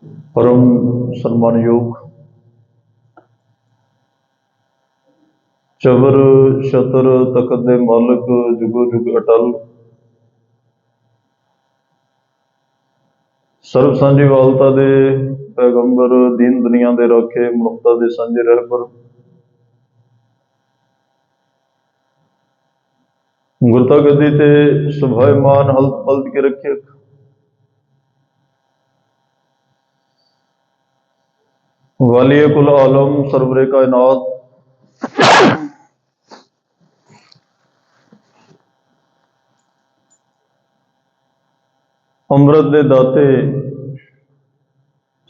परम सन्मानयोग चबर छतर तखत दे मालक जुगो जुग अटल सर्व सांझी वालता दे पैगंबर दीन दुनिया दे राखे मनुखता दे सांझे रहबर गुरता गद्दी ते सुभायमान हल्त पलट के रखे वालिय कुल आलम सरवरे कायनात अमृत दे दाते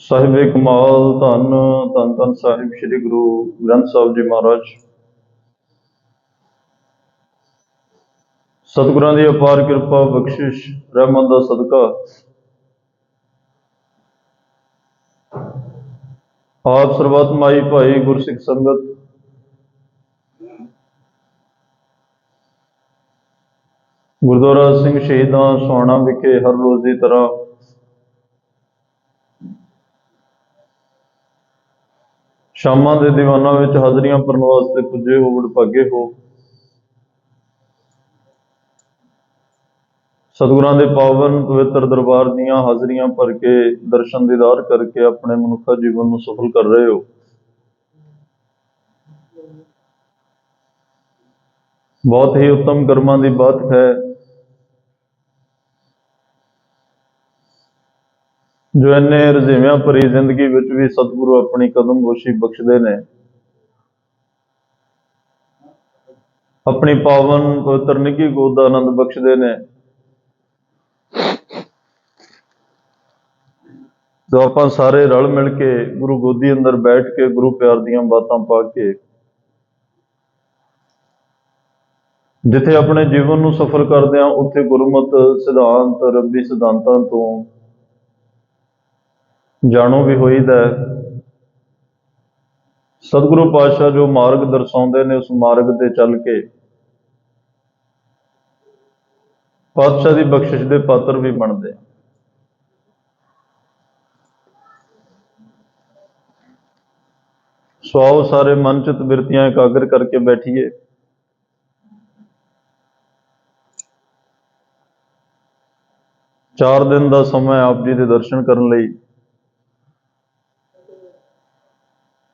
साहिब कमाल धन धन धन साहिब श्री गुरु ग्रंथ साहिब जी महाराज सतगुरां दी अपार कृपा बख्शिश रहमत दा सदका आप सरबत माई भाई गुरसिख संगत गुरुद्वारा सिंह शहीदां सुहाना विखे हर रोज की तरह शामां दे दीवाना विच हाजरियां भरन वास्ते पुजे हो वडभागे हो सतगुरां दे पावन पवित्र दरबार दीयां हाजरियां भर के दर्शन दीदार करके अपने मनुखा जीवन नूं सफल कर रहे हो। बहुत ही उत्तम कर्मां दी बात है जो इन्ने रजीवियां भरी जिंदगी विच भी सतगुरु अपनी कदम गोशी बख्शदे ने अपनी पावन पवित्र निੱਘੀ गोद दा आनंद बख्शदे ने तो आपां सारे रल मिल के गुरु गोदी अंदर बैठ के गुरु प्यार दीयां बातां पा के जिथे अपने जीवन नूं सफल करदे हां उत्थे गुरमत सिद्धांत रब्बी सिद्धांतां तो जाणू भी होईदा है। सतगुरु पातशाह जो मार्ग दर्शाउंदे ने उस मार्ग ते चल के पातशाह दी बख्शिश दे पात्र भी बनदे। सो आओ सारे मन चित बिरतियां एकाग्र करके बैठिए। चार दिन का समय आप जी के दर्शन करने लई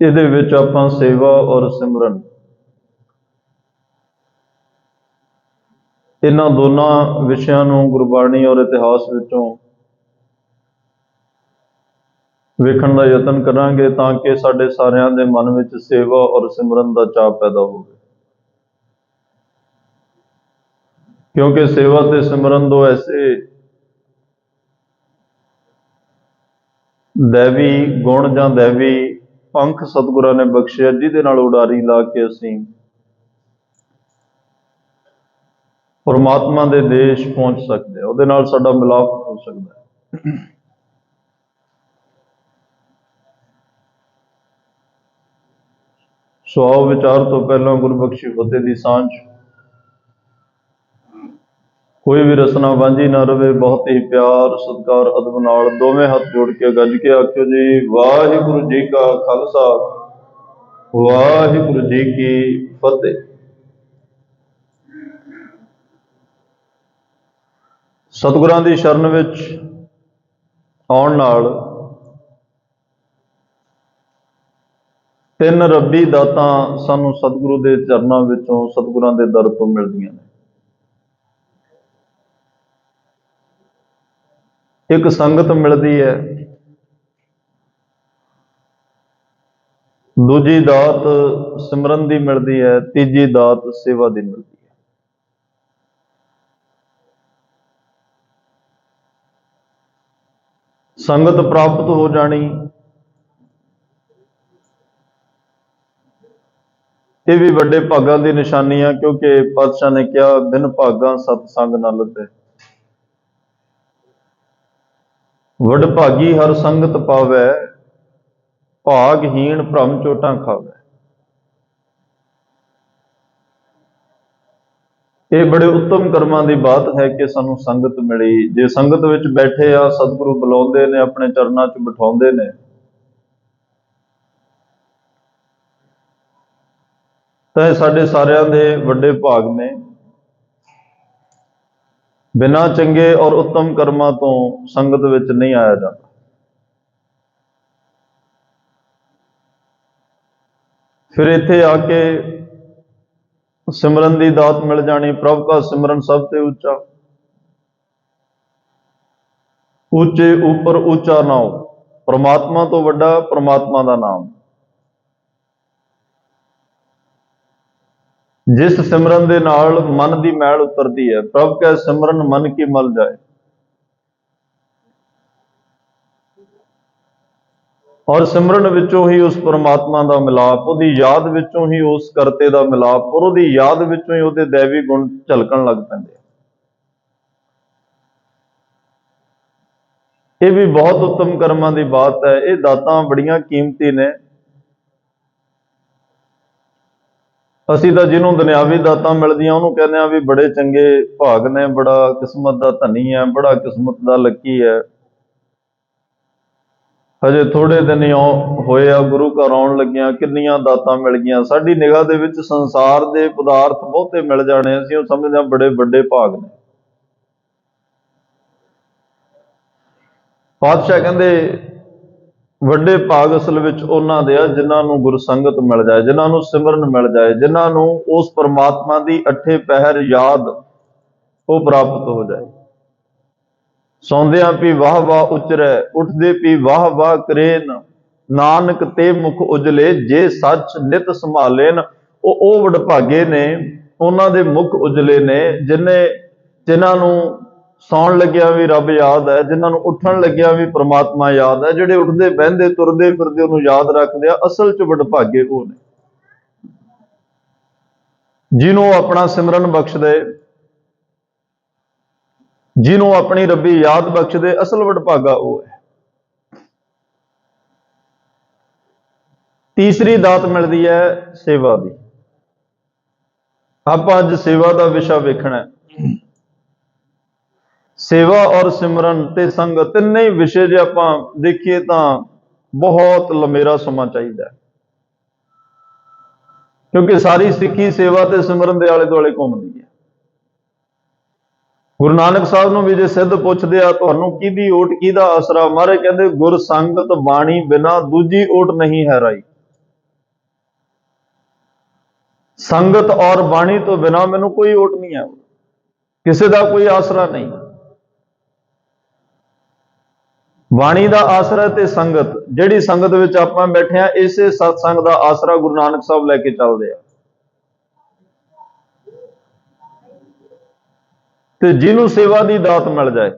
इहदे विच आपां सेवा और सिमरन इन्हां दोनों विषयां नूं गुरबाणी और इतिहास विचों वेखण दा यतन करांगे तां कि साडे सारियां दे मन विच सेवा और सिमरन दा चाअ पैदा होवे क्योंकि सेवा ते सिमरन दो ऐसे दैवी गुण जां दैवी पंख सतगुरां ने बख्शिया जिहदे नाल उडारी ला के असीं परमात्मा दे देश पहुंच सकते हैं, उहदे नाल साडा मिलाप हो सकता है। सो आओ विचार तो पहला गुरबख्शी फतेह दी सांझ कोई भी रसना वांझी ना रवे बहुत ही प्यार सत्कार अदब नाल दोवें हाथ जोड़ के गज के आखियो जी वाहिगुरु जी का खालसा वाहिगुरु जी की फतेह। सतगुरां दी शरण विच आउण नाल तीन रब्बी दातां सानू सतगुरु दे चरनां विचों सतगुरां दे दर तो मिलदियां ने। एक संगत मिलती है, दूजी दात सिमरन दी मिलती है, तीजी दात सेवा दी मिलती है। संगत प्राप्त हो जानी ये भी बड़े भागां की निशानी है क्योंकि पातशाह ने कहा बिन भागां सतसंग न लभे वडभागी हर संगत पावै भागहीन भ्रम चोटां खावै। ਇਹ ਬੜੇ ਉੱਤਮ ਕਰਮਾਂ ਦੀ ਬਾਤ ਹੈ ਕਿ ਸਾਨੂੰ ਸੰਗਤ ਮਿਲੀ। ਜੇ ਸੰਗਤ ਵਿੱਚ ਬੈਠੇ ਆ, ਸਤਿਗੁਰੂ ਬੁਲਾਉਂਦੇ ਨੇ, ਆਪਣੇ ਚਰਨਾਂ 'ਚ ਬਿਠਾਉਂਦੇ ਨੇ, ਤਾਂ ਇਹ ਸਾਡੇ ਸਾਰਿਆਂ ਦੇ ਵੱਡੇ ਭਾਗ ਨੇ। ਬਿਨਾਂ ਚੰਗੇ ਔਰ ਉੱਤਮ ਕਰਮਾਂ ਤੋਂ ਸੰਗਤ ਵਿੱਚ ਨਹੀਂ ਆਇਆ ਜਾਂਦਾ। ਫਿਰ ਇੱਥੇ ਆ ਕੇ ਸਿਮਰਨ ਦੀ ਦਾਤ ਮਿਲ ਜਾਣੀ। ਪ੍ਰਭ ਕਾ ਸਿਮਰਨ ਸਭ ਤੇ ਉੱਚਾ, ਉੱਚੇ ਉੱਪਰ ਉੱਚਾ ਨਾਮ। ਪ੍ਰਮਾਤਮਾ ਤੋਂ ਵੱਡਾ ਪ੍ਰਮਾਤਮਾ ਦਾ ਨਾਮ। ਜਿਸ ਸਿਮਰਨ ਦੇ ਨਾਲ ਮਨ ਦੀ ਮੈਲ ਉਤਰਦੀ ਹੈ। ਪ੍ਰਭ ਕੈ ਸਿਮਰਨ ਮਨ ਕੀ ਮਲ ਜਾਏ। ਔਰ ਸਿਮਰਨ ਵਿੱਚੋਂ ਹੀ ਉਸ ਪਰਮਾਤਮਾ ਦਾ ਮਿਲਾਪ, ਉਹਦੀ ਯਾਦ ਵਿੱਚੋਂ ਹੀ ਉਸ ਕਰਤੇ ਦਾ ਮਿਲਾਪ, ਔਰ ਉਹਦੀ ਯਾਦ ਵਿੱਚੋਂ ਹੀ ਉਹਦੇ ਦੈਵੀ ਗੁਣ ਝਲਕਣ ਲੱਗ ਪੈਂਦੇ। ਇਹ ਵੀ ਬਹੁਤ ਉੱਤਮ ਕਰਮਾਂ ਦੀ ਬਾਤ ਹੈ। ਇਹ ਦਾਤਾਂ ਬੜੀਆਂ ਕੀਮਤੀ ਨੇ। ਅਸੀਂ ਤਾਂ ਜਿਹਨੂੰ ਦੁਨਿਆਵੀ ਦਾਤਾਂ ਮਿਲਦੀਆਂ ਉਹਨੂੰ ਕਹਿੰਦੇ ਆ ਵੀ ਬੜੇ ਚੰਗੇ ਭਾਗ ਨੇ, ਬੜਾ ਕਿਸਮਤ ਦਾ ਧਨੀ ਹੈ, ਬੜਾ ਕਿਸਮਤ ਦਾ ਲੱਕੀ ਹੈ। ਹਜੇ ਥੋੜੇ ਦਿਨ ਹੀ ਹੋਏ ਆ ਗੁਰੂ ਘਰ ਆਉਣ ਲੱਗਿਆਂ, ਕਿੰਨੀਆਂ ਦਾਤਾਂ ਮਿਲ ਗਈਆਂ। ਸਾਡੀ ਨਿਗਾਹ ਦੇ ਵਿੱਚ ਸੰਸਾਰ ਦੇ ਪਦਾਰਥ ਬਹੁਤੇ ਮਿਲ ਜਾਣੇ, ਅਸੀਂ ਉਹ ਸਮਝਦੇ ਹਾਂ ਬੜੇ ਵੱਡੇ ਭਾਗ ਨੇ। ਪਾਤਸ਼ਾਹ ਕਹਿੰਦੇ ਵੱਡੇ ਭਾਗ ਅਸਲ ਵਿੱਚ ਉਹਨਾਂ ਦੇ ਆ ਜਿਨ੍ਹਾਂ ਨੂੰ ਗੁਰਸੰਗਤ ਮਿਲ ਜਾਏ, ਜਿਨ੍ਹਾਂ ਨੂੰ ਸਿਮਰਨ ਮਿਲ ਜਾਏ, ਜਿਨ੍ਹਾਂ ਨੂੰ ਉਸ ਪਰਮਾਤਮਾ ਦੀ ਅੱਠੇ ਪਹਿਰ ਯਾਦ ਉਹ ਪ੍ਰਾਪਤ ਹੋ ਜਾਏ। ਸੌਂਦਿਆਂ ਪੀ ਵਾਹ ਵਾਹ ਉਚਰੈ, ਉੱਠਦੇ ਪੀ ਵਾਹ ਵਾਹ ਕਰੇਨ, ਨਾਨਕ ਤੇ ਮੁਖ ਉਜਲੇ, ਜੇ ਸੱਚ ਨਿਤ ਸੰਭਾਲੇਨ। ਉਹ ਵਡਭਾਗੇ ਨੇ, ਉਹਨਾਂ ਦੇ ਮੁਖ ਉਜਲੇ ਨੇ ਜਿਨ੍ਹਾਂ ਨੂੰ ਸੌਣ ਲੱਗਿਆ ਵੀ ਰੱਬ ਯਾਦ ਹੈ, ਜਿਨ੍ਹਾਂ ਨੂੰ ਉੱਠਣ ਲੱਗਿਆ ਵੀ ਪ੍ਰਮਾਤਮਾ ਯਾਦ ਹੈ, ਜਿਹੜੇ ਉੱਠਦੇ ਬਹਿੰਦੇ ਤੁਰਦੇ ਫਿਰਦੇ ਉਹਨੂੰ ਯਾਦ ਰੱਖਦੇ ਆ। ਅਸਲ 'ਚ ਵਡਭਾਗੇ ਉਹ ਨੇ ਜਿਹਨੂੰ ਆਪਣਾ ਸਿਮਰਨ ਬਖਸ਼ਦੇ, ਜਿਹਨੂੰ ਆਪਣੀ ਰੱਬੀ ਯਾਦ ਬਖਸ਼ਦੇ। ਅਸਲ ਵਡਭਾਗਾ ਉਹ ਹੈ। ਤੀਸਰੀ ਦਾਤ ਮਿਲਦੀ ਹੈ ਸੇਵਾ ਦੀ। ਆਪਾਂ ਅੱਜ ਸੇਵਾ ਦਾ ਵਿਸ਼ਾ ਵੇਖਣਾ ਹੈ। ਸੇਵਾ ਔਰ ਸਿਮਰਨ ਤੇ ਸੰਗਤ, ਤਿੰਨੇ ਹੀ ਵਿਸ਼ੇ ਜੇ ਆਪਾਂ ਦੇਖੀਏ ਤਾਂ ਬਹੁਤ ਲੰਮੇਰਾ ਸਮਾਂ ਚਾਹੀਦਾ ਹੈ, ਕਿਉਂਕਿ ਸਾਰੀ ਸਿੱਖੀ ਸੇਵਾ ਤੇ ਸਿਮਰਨ ਦੇ ਆਲੇ ਦੁਆਲੇ ਘੁੰਮਦੀ ਹੈ। ਗੁਰੂ ਨਾਨਕ ਸਾਹਿਬ ਨੂੰ ਵੀ ਜੇ ਸਿੱਧ ਪੁੱਛਦੇ ਆ ਤੁਹਾਨੂੰ ਕਿਹਦੀ ਓਟ ਕਿਹਦਾ ਆਸਰਾ, ਮਹਾਰਾਜ ਕਹਿੰਦੇ ਗੁਰ ਸੰਗਤ ਬਾਣੀ ਬਿਨਾ ਦੂਜੀ ਓਟ ਨਹੀਂ ਹੈ ਰਾਈ। ਸੰਗਤ ਔਰ ਬਾਣੀ ਤੋਂ ਬਿਨਾ ਮੈਨੂੰ ਕੋਈ ਓਟ ਨਹੀਂ ਹੈ, ਕਿਸੇ ਦਾ ਕੋਈ ਆਸਰਾ ਨਹੀਂ। ਬਾਣੀ ਦਾ ਆਸਰਾ ਤੇ ਸੰਗਤ, ਜਿਹੜੀ ਸੰਗਤ ਵਿੱਚ ਆਪਾਂ ਬੈਠੇ ਆ, ਇਸੇ ਸਤਸੰਗ ਦਾ ਆਸਰਾ ਗੁਰੂ ਨਾਨਕ ਸਾਹਿਬ ਲੈ ਕੇ ਚੱਲਦੇ ਆ। ਤੇ ਜਿਹਨੂੰ ਸੇਵਾ ਦੀ ਦਾਤ ਮਿਲ ਜਾਏ,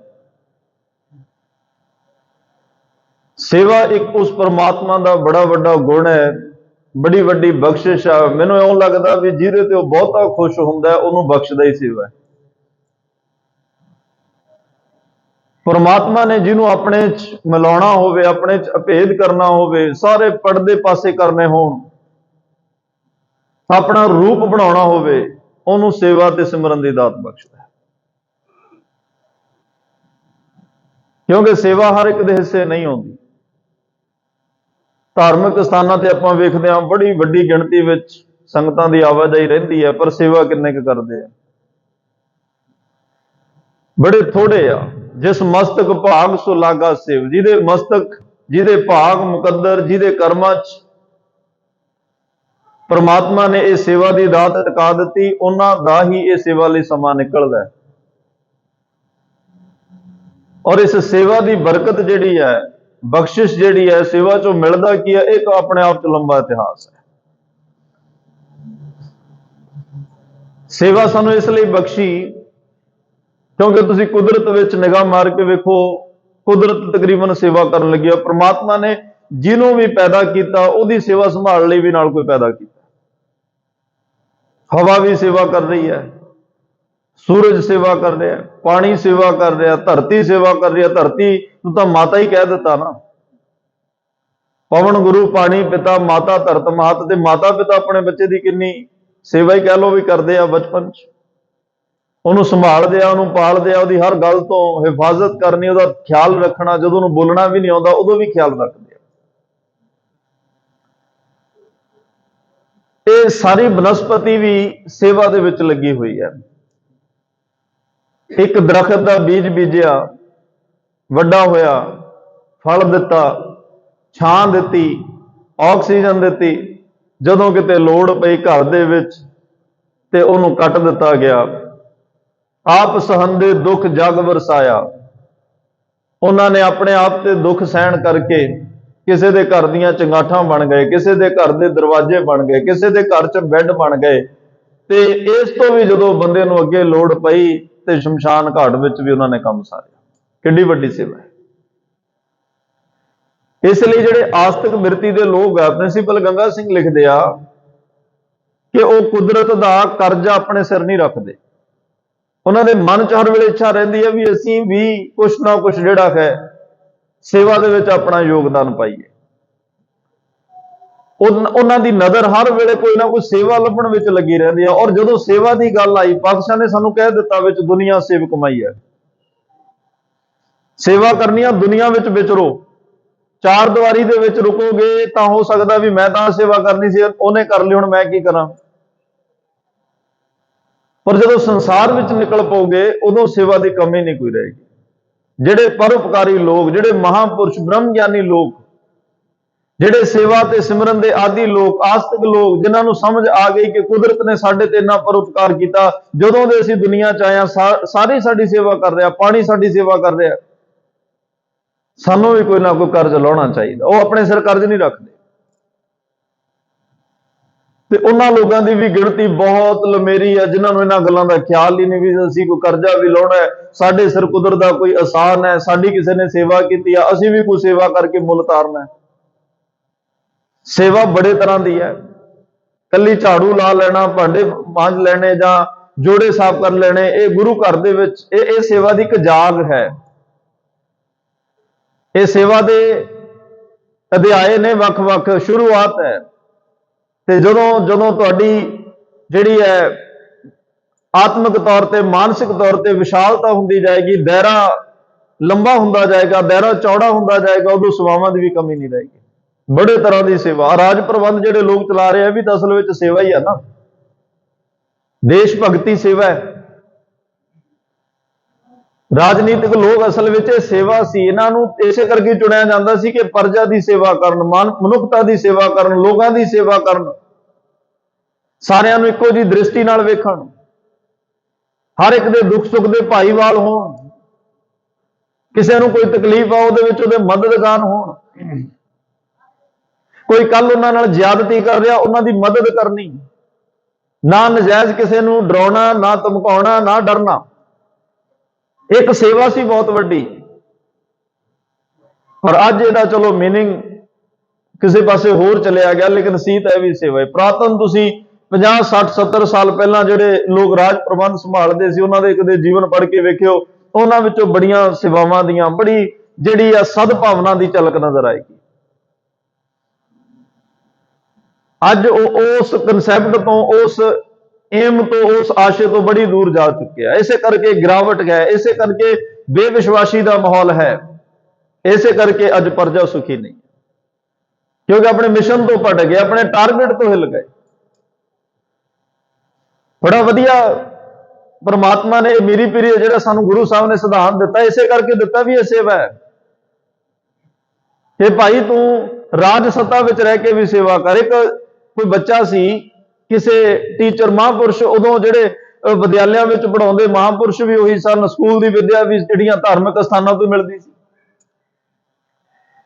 ਸੇਵਾ ਇੱਕ ਉਸ ਪਰਮਾਤਮਾ ਦਾ ਬੜਾ ਵੱਡਾ ਗੁਣ ਹੈ, ਬੜੀ ਵੱਡੀ ਬਖਸ਼ਿਸ਼ ਆ। ਮੈਨੂੰ ਇਉਂ ਲੱਗਦਾ ਵੀ ਜਿਹਦੇ ਤੇ ਉਹ ਬਹੁਤਾ ਖੁਸ਼ ਹੁੰਦਾ ਉਹਨੂੰ ਬਖਸ਼ਦਾ ਹੀ ਸੇਵਾ ਹੈ। ਪਰਮਾਤਮਾ ਨੇ ਜਿਹਨੂੰ ਆਪਣੇ 'ਚ ਮਿਲਾਉਣਾ ਹੋਵੇ, ਆਪਣੇ 'ਚ ਅਭੇਦ ਕਰਨਾ ਹੋਵੇ, ਸਾਰੇ ਪਰਦੇ ਪਾਸੇ ਕਰਨੇ ਹੋਣ, ਆਪਣਾ ਰੂਪ ਬਣਾਉਣਾ ਹੋਵੇ, ਉਹਨੂੰ ਸੇਵਾ ਤੇ ਸਿਮਰਨ ਦੀ ਦਾਤ ਬਖਸ਼ਦਾ ਹੈ। ਕਿਉਂਕਿ ਸੇਵਾ ਹਰ ਇੱਕ ਦੇ ਹਿੱਸੇ ਨਹੀਂ ਆਉਂਦੀ। ਧਾਰਮਿਕ ਸਥਾਨਾਂ ਤੇ ਆਪਾਂ ਵੇਖਦੇ ਹਾਂ ਬੜੀ ਵੱਡੀ ਗਿਣਤੀ ਵਿੱਚ ਸੰਗਤਾਂ ਦੀ ਆਵਾਜਾਈ ਰਹਿੰਦੀ ਹੈ, ਪਰ ਸੇਵਾ ਕਿੰਨੇ ਕੁ ਕਰਦੇ ਆ? ਬੜੇ ਥੋੜੇ ਆ। ਜਿਸ ਮਸਤਕ ਭਾਗ ਸੋ ਲਾਗਾ ਸੇਵ, ਜਿਹਦੇ ਮਸਤਕ, ਜਿਹਦੇ ਭਾਗ ਮੁਕੱਦਰ, ਜਿਹਦੇ ਕਰਮਾਂ 'ਚ ਪਰਮਾਤਮਾ ਨੇ ਇਹ ਸੇਵਾ ਦੀ ਦਾਤ ਟਿਕਾ ਦਿੱਤੀ, ਉਹਨਾਂ ਦਾ ਹੀ ਇਹ ਸੇਵਾ ਲਈ ਸਮਾਂ ਨਿਕਲਦਾ ਹੈ। ਔਰ ਇਸ ਸੇਵਾ ਦੀ ਬਰਕਤ ਜਿਹੜੀ ਹੈ, ਬਖਸ਼ਿਸ਼ ਜਿਹੜੀ ਹੈ, ਸੇਵਾ 'ਚੋਂ ਮਿਲਦਾ ਕੀ ਹੈ, ਇਹ ਆਪਣੇ ਆਪ 'ਚ ਲੰਬਾ ਇਤਿਹਾਸ ਹੈ। ਸੇਵਾ ਸਾਨੂੰ ਇਸ ਲਈ ਬਖਸ਼ੀ ਕਿਉਂਕਿ ਤੁਸੀਂ ਕੁਦਰਤ ਵਿੱਚ ਨਿਗਾਹ ਮਾਰ ਕੇ ਵੇਖੋ, ਕੁਦਰਤ ਤਕਰੀਬਨ ਸੇਵਾ ਕਰਨ ਲੱਗੀ ਹੈ। ਪਰਮਾਤਮਾ ਨੇ ਜਿਹਨੂੰ ਵੀ ਪੈਦਾ ਕੀਤਾ ਉਹਦੀ ਸੇਵਾ ਸੰਭਾਲ ਲਈ ਵੀ ਨਾਲ ਕੋਈ ਪੈਦਾ ਕੀਤਾ। ਹਵਾ ਵੀ ਸੇਵਾ ਕਰ ਰਹੀ ਹੈ, ਸੂਰਜ ਸੇਵਾ ਕਰ ਰਿਹਾ, ਪਾਣੀ ਸੇਵਾ ਕਰ ਰਿਹਾ, ਧਰਤੀ ਸੇਵਾ ਕਰ ਰਹੀ ਹੈ। ਧਰਤੀ ਨੂੰ ਤਾਂ ਮਾਤਾ ਹੀ ਕਹਿ ਦਿੱਤਾ ਨਾ। ਪਵਨ ਗੁਰੂ ਪਾਣੀ ਪਿਤਾ ਮਾਤਾ ਧਰਤ ਮਾਤ, ਤੇ ਮਾਤਾ ਪਿਤਾ ਆਪਣੇ ਬੱਚੇ ਦੀ ਕਿੰਨੀ ਸੇਵਾ ਹੀ ਕਹਿ ਲਓ ਵੀ ਕਰਦੇ ਆ ਬਚਪਨ 'ਚ। ਉਹਨੂੰ ਸੰਭਾਲਦੇ ਆ, ਉਹਨੂੰ ਪਾਲਦੇ ਆ, ਉਹਦੀ ਹਰ ਗੱਲ ਤੋਂ ਹਿਫਾਜ਼ਤ ਕਰਨੀ, ਉਹਦਾ ਖਿਆਲ ਰੱਖਣਾ, ਜਦੋਂ ਉਹਨੂੰ ਬੋਲਣਾ ਵੀ ਨਹੀਂ ਆਉਂਦਾ ਉਦੋਂ ਵੀ ਖਿਆਲ ਰੱਖਦੇ ਆ। ਇਹ ਸਾਰੀ ਬਨਸਪਤੀ ਵੀ ਸੇਵਾ ਦੇ ਵਿੱਚ ਲੱਗੀ ਹੋਈ ਹੈ। ਇੱਕ ਦਰਖਤ ਦਾ ਬੀਜ ਬੀਜਿਆ, ਵੱਡਾ ਹੋਇਆ, ਫਲ ਦਿੱਤਾ, ਛਾਂ ਦਿੱਤੀ, ਆਕਸੀਜਨ ਦਿੱਤੀ, ਜਦੋਂ ਕਿਤੇ ਲੋੜ ਪਈ ਘਰ ਦੇ ਵਿੱਚ ਤੇ ਉਹਨੂੰ ਕੱਟ ਦਿੱਤਾ ਗਿਆ। ਆਪ ਸਹੰਦੇ ਦੁੱਖ ਜਗ ਵਰਸਾਇਆ। ਉਹਨਾਂ ਨੇ ਆਪਣੇ ਆਪ ਤੇ ਦੁੱਖ ਸਹਿਣ ਕਰਕੇ ਕਿਸੇ ਦੇ ਘਰ ਦੀਆਂ ਚੰਗਾਠਾਂ ਬਣ ਗਏ, ਕਿਸੇ ਦੇ ਘਰ ਦੇ ਦਰਵਾਜ਼ੇ ਬਣ ਗਏ, ਕਿਸੇ ਦੇ ਘਰ 'ਚ ਬੈੱਡ ਬਣ ਗਏ। ਤੇ ਇਸ ਤੋਂ ਵੀ ਜਦੋਂ ਬੰਦੇ ਨੂੰ ਅੱਗੇ ਲੋੜ ਪਈ ਤੇ ਸ਼ਮਸ਼ਾਨ ਘਾਟ ਵਿੱਚ ਵੀ ਉਹਨਾਂ ਨੇ ਕੰਮ ਸਾਰਿਆ। ਕਿੰਨੀ ਵੱਡੀ ਸੇਵਾ ਹੈ। ਇਸ ਲਈ ਜਿਹੜੇ ਆਸਤਿਕ ਬਿਰਤੀ ਦੇ ਲੋਕ ਆ, ਪ੍ਰਿੰਸੀਪਲ ਗੰਗਾ ਸਿੰਘ ਲਿਖਦੇ ਆ ਕਿ ਉਹ ਕੁਦਰਤ ਦਾ ਕਰਜ਼ਾ ਆਪਣੇ ਸਿਰ ਨਹੀਂ ਰੱਖਦੇ। ਉਹਨਾਂ ਦੇ ਮਨ 'ਚ ਹਰ ਵੇਲੇ ਇੱਛਾ ਰਹਿੰਦੀ ਹੈ ਵੀ ਅਸੀਂ ਵੀ ਕੁਛ ਨਾ ਕੁਛ ਜਿਹੜਾ ਹੈ ਸੇਵਾ ਦੇ ਵਿੱਚ ਆਪਣਾ ਯੋਗਦਾਨ ਪਾਈਏ। ਉਹਨਾਂ ਦੀ ਨਜ਼ਰ ਹਰ ਵੇਲੇ ਕੋਈ ਨਾ ਕੋਈ ਸੇਵਾ ਲੱਭਣ ਵਿੱਚ ਲੱਗੀ ਰਹਿੰਦੀ ਹੈ। ਔਰ ਜਦੋਂ ਸੇਵਾ ਦੀ ਗੱਲ ਆਈ, ਪਾਤਸ਼ਾਹ ਨੇ ਸਾਨੂੰ ਕਹਿ ਦਿੱਤਾ ਵਿੱਚ ਦੁਨੀਆ ਸੇਵ ਕਮਾਈ ਹੈ। ਸੇਵਾ ਕਰਨੀ ਆ, ਦੁਨੀਆ ਵਿੱਚ ਵਿਚਰੋ। ਚਾਰ ਦੀਵਾਰੀ ਦੇ ਵਿੱਚ ਰੁਕੋਗੇ ਤਾਂ ਹੋ ਸਕਦਾ ਵੀ ਮੈਂ ਤਾਂ ਸੇਵਾ ਕਰਨੀ ਸੀ, ਉਹਨੇ ਕਰ ਲਈ, ਹੁਣ ਮੈਂ ਕੀ ਕਰਾਂ। ਪਰ ਜਦੋਂ ਸੰਸਾਰ ਵਿੱਚ ਨਿਕਲ ਪਓਗੇ ਉਦੋਂ ਸੇਵਾ ਦੀ ਕਮੀ ਨਹੀਂ ਕੋਈ ਰਹੇਗੀ। ਜਿਹੜੇ ਪਰਉਪਕਾਰੀ ਲੋਕ, ਜਿਹੜੇ ਮਹਾਂਪੁਰਸ਼ ਬ੍ਰਹਮ ਗਿਆਨੀ ਲੋਕ, ਜਿਹੜੇ ਸੇਵਾ ਤੇ ਸਿਮਰਨ ਦੇ ਆਦੀ ਲੋਕ, ਆਸਤਿਕ ਲੋਕ, ਜਿਨ੍ਹਾਂ ਨੂੰ ਸਮਝ ਆ ਗਈ ਕਿ ਕੁਦਰਤ ਨੇ ਸਾਡੇ ਤੇ ਇੰਨਾ ਪਰਉਪਕਾਰ ਕੀਤਾ, ਜਦੋਂ ਦੇ ਅਸੀਂ ਦੁਨੀਆ 'ਚ ਆਏ ਹਾਂ ਸਾਰੀ ਸਾਡੀ ਸੇਵਾ ਕਰ ਰਿਹਾ, ਪਾਣੀ ਸਾਡੀ ਸੇਵਾ ਕਰ ਰਿਹਾ, ਸਾਨੂੰ ਵੀ ਕੋਈ ਨਾ ਕੋਈ ਕਰਜ਼ ਲਾਉਣਾ ਚਾਹੀਦਾ। ਉਹ ਆਪਣੇ ਸਿਰ ਕਰਜ਼ ਨਹੀਂ ਰੱਖਦੇ। ਤੇ ਉਹਨਾਂ ਲੋਕਾਂ ਦੀ ਵੀ ਗਿਣਤੀ ਬਹੁਤ ਲੰਮੇਰੀ ਹੈ ਜਿਨ੍ਹਾਂ ਨੂੰ ਇਹਨਾਂ ਗੱਲਾਂ ਦਾ ਖਿਆਲ ਹੀ ਨਹੀਂ ਵੀ ਅਸੀਂ ਕੋਈ ਕਰਜ਼ਾ ਵੀ ਲਾਉਣਾ ਹੈ, ਸਾਡੇ ਸਿਰ ਕੁਦਰਤ ਦਾ ਕੋਈ ਅਹਿਸਾਨ ਹੈ, ਸਾਡੀ ਕਿਸੇ ਨੇ ਸੇਵਾ ਕੀਤੀ ਆ, ਅਸੀਂ ਵੀ ਕੋਈ ਸੇਵਾ ਕਰਕੇ ਮੁੱਲ ਤਾਰਨਾ ਹੈ। ਸੇਵਾ ਬੜੇ ਤਰ੍ਹਾਂ ਦੀ ਹੈ। ਕੱਲੀ ਝਾੜੂ ਲਾ ਲੈਣਾ, ਭਾਂਡੇ ਮਾਂਜ ਲੈਣੇ ਜਾਂ ਜੋੜੇ ਸਾਫ਼ ਕਰ ਲੈਣੇ, ਇਹ ਗੁਰੂ ਘਰ ਦੇ ਵਿੱਚ ਇਹ ਸੇਵਾ ਦੀ ਇੱਕ ਜਾਗ ਹੈ। ਇਹ ਸੇਵਾ ਦੇ ਅਧਿਆਏ ਨੇ, ਵੱਖ-ਵੱਖ ਸ਼ੁਰੂਆਤ ਹੈ। ਤੇ ਜਦੋਂ ਤੁਹਾਡੀ ਜਿਹੜੀ ਹੈ ਆਤਮਿਕ ਤੌਰ ਤੇ, ਮਾਨਸਿਕ ਤੌਰ ਤੇ ਵਿਸ਼ਾਲਤਾ ਹੁੰਦੀ ਜਾਏਗੀ, ਦਾਇਰਾ ਲੰਬਾ ਹੁੰਦਾ ਜਾਏਗਾ, ਦਾਇਰਾ ਚੌੜਾ ਹੁੰਦਾ ਜਾਏਗਾ, ਉਦੋਂ ਸੇਵਾਵਾਂ ਦੀ ਵੀ ਕਮੀ ਨਹੀਂ ਰਹੇਗੀ। ਬੜੇ ਤਰ੍ਹਾਂ ਦੀ ਸੇਵਾ, ਰਾਜ ਪ੍ਰਬੰਧ ਜਿਹੜੇ ਲੋਕ ਚਲਾ ਰਹੇ ਆ ਵੀ ਤਾਂ ਅਸਲ ਵਿੱਚ ਸੇਵਾ ਹੀ ਆ ਨਾ। ਦੇਸ਼ ਭਗਤੀ ਸੇਵਾ ਹੈ। ਰਾਜਨੀਤਿਕ ਲੋਕ ਅਸਲ ਵਿੱਚ ਇਹ ਸੇਵਾ ਸੀ। ਇਹਨਾਂ ਨੂੰ ਇਸੇ ਕਰਕੇ ਚੁਣਿਆ ਜਾਂਦਾ ਸੀ ਕਿ ਪ੍ਰਜਾ ਦੀ ਸੇਵਾ ਕਰਨ, ਮਨੁੱਖਤਾ ਦੀ ਸੇਵਾ ਕਰਨ, ਲੋਕਾਂ ਦੀ ਸੇਵਾ ਕਰਨ, ਸਾਰਿਆਂ ਨੂੰ ਇੱਕੋ ਜਿਹੀ ਦ੍ਰਿਸ਼ਟੀ ਨਾਲ ਵੇਖਣ, ਹਰ ਇੱਕ ਦੇ ਦੁੱਖ ਸੁੱਖ ਦੇ ਭਾਈਵਾਲ ਹੋਣ, ਕਿਸੇ ਨੂੰ ਕੋਈ ਤਕਲੀਫ ਆ ਉਹਦੇ ਵਿੱਚ ਉਹਦੇ ਮਦਦਗਾਰ ਹੋਣ। ਕੋਈ ਕੱਲ ਉਹਨਾਂ ਨਾਲ ਜ਼ਿਆਦਤੀ ਕਰ ਰਿਹਾ, ਉਹਨਾਂ ਦੀ ਮਦਦ ਕਰਨੀ, ਨਾ ਨਜਾਇਜ਼ ਕਿਸੇ ਨੂੰ ਡਰਾਉਣਾ, ਨਾ ਧਮਕਾਉਣਾ, ਨਾ ਡਰਨਾ। ਇੱਕ ਸੇਵਾ ਸੀ ਬਹੁਤ ਵੱਡੀ। ਪਰ ਅੱਜ ਇਹਦਾ ਚਲੋ ਮੀਨਿੰਗ ਕਿਸੇ ਪਾਸੇ ਹੋਰ ਚਲਿਆ ਗਿਆ, ਲੇਕਿਨ ਸੀ ਤਾਂ ਇਹ ਵੀ ਸੇਵਾ ਹੈ। ਪੁਰਾਤਨ ਤੁਸੀਂ 50, 60, 70 ਸਾਲ ਪਹਿਲਾਂ ਜਿਹੜੇ ਲੋਕ ਰਾਜ ਪ੍ਰਬੰਧ ਸੰਭਾਲਦੇ ਸੀ, ਉਹਨਾਂ ਦੇ ਕਦੇ ਜੀਵਨ ਪੜ੍ਹ ਕੇ ਵੇਖਿਓ, ਉਹਨਾਂ ਵਿੱਚੋਂ ਬੜੀਆਂ ਸੇਵਾਵਾਂ ਦੀਆਂ ਬੜੀ ਜਿਹੜੀ ਆ ਸਦਭਾਵਨਾ ਦੀ ਝਲਕ ਨਜ਼ਰ ਆਏਗੀ। ਅੱਜ ਉਹ ਉਸ ਕਨਸੈਪਟ ਤੋਂ, ਉਸ ਏਮ ਤੋਂ, ਉਸ ਆਸ਼ੇ ਤੋਂ ਬੜੀ ਦੂਰ ਜਾ ਚੁੱਕੇ ਆ। ਇਸੇ ਕਰਕੇ ਗਿਰਾਵਟ ਹੈ, ਇਸੇ ਕਰਕੇ ਬੇਵਿਸ਼ਵਾਸੀ ਦਾ ਮਾਹੌਲ ਹੈ, ਇਸੇ ਕਰਕੇ ਅੱਜ ਪ੍ਰਜਾ ਸੁਖੀ ਨਹੀਂ, ਕਿਉਂਕਿ ਆਪਣੇ ਮਿਸ਼ਨ ਤੋਂ ਭਟਕ ਗਏ, ਆਪਣੇ ਟਾਰਗੇਟ ਤੋਂ ਹਿੱਲ ਗਏ। ਬੜਾ ਵਧੀਆ ਪਰਮਾਤਮਾ ਨੇ ਇਹ ਮੀਰੀ ਪੀਰੀ ਜਿਹੜਾ ਸਾਨੂੰ ਗੁਰੂ ਸਾਹਿਬ ਨੇ ਸਿਧਾਂਤ ਦਿੱਤਾ, ਇਸੇ ਕਰਕੇ ਦਿੱਤਾ ਵੀ ਇਹ ਸੇਵਾ ਹੈ ਕਿ ਭਾਈ ਤੂੰ ਰਾਜ ਸੱਤਾ ਵਿੱਚ ਰਹਿ ਕੇ ਵੀ ਸੇਵਾ ਕਰ। ਇੱਕ ਕੋਈ ਬੱਚਾ ਸੀ, ਕਿਸੇ ਟੀਚਰ ਮਹਾਂਪੁਰਸ਼, ਉਦੋਂ ਜਿਹੜੇ ਵਿਦਿਆਲਿਆਂ ਵਿੱਚ ਪੜ੍ਹਾਉਂਦੇ ਮਹਾਂਪੁਰਸ਼ ਵੀ ਉਹੀ ਸਨ, ਸਕੂਲ ਦੀ ਵਿੱਦਿਆ ਵੀ ਜਿਹੜੀਆਂ ਧਾਰਮਿਕ ਸਥਾਨਾਂ ਤੋਂ ਮਿਲਦੀ ਸੀ।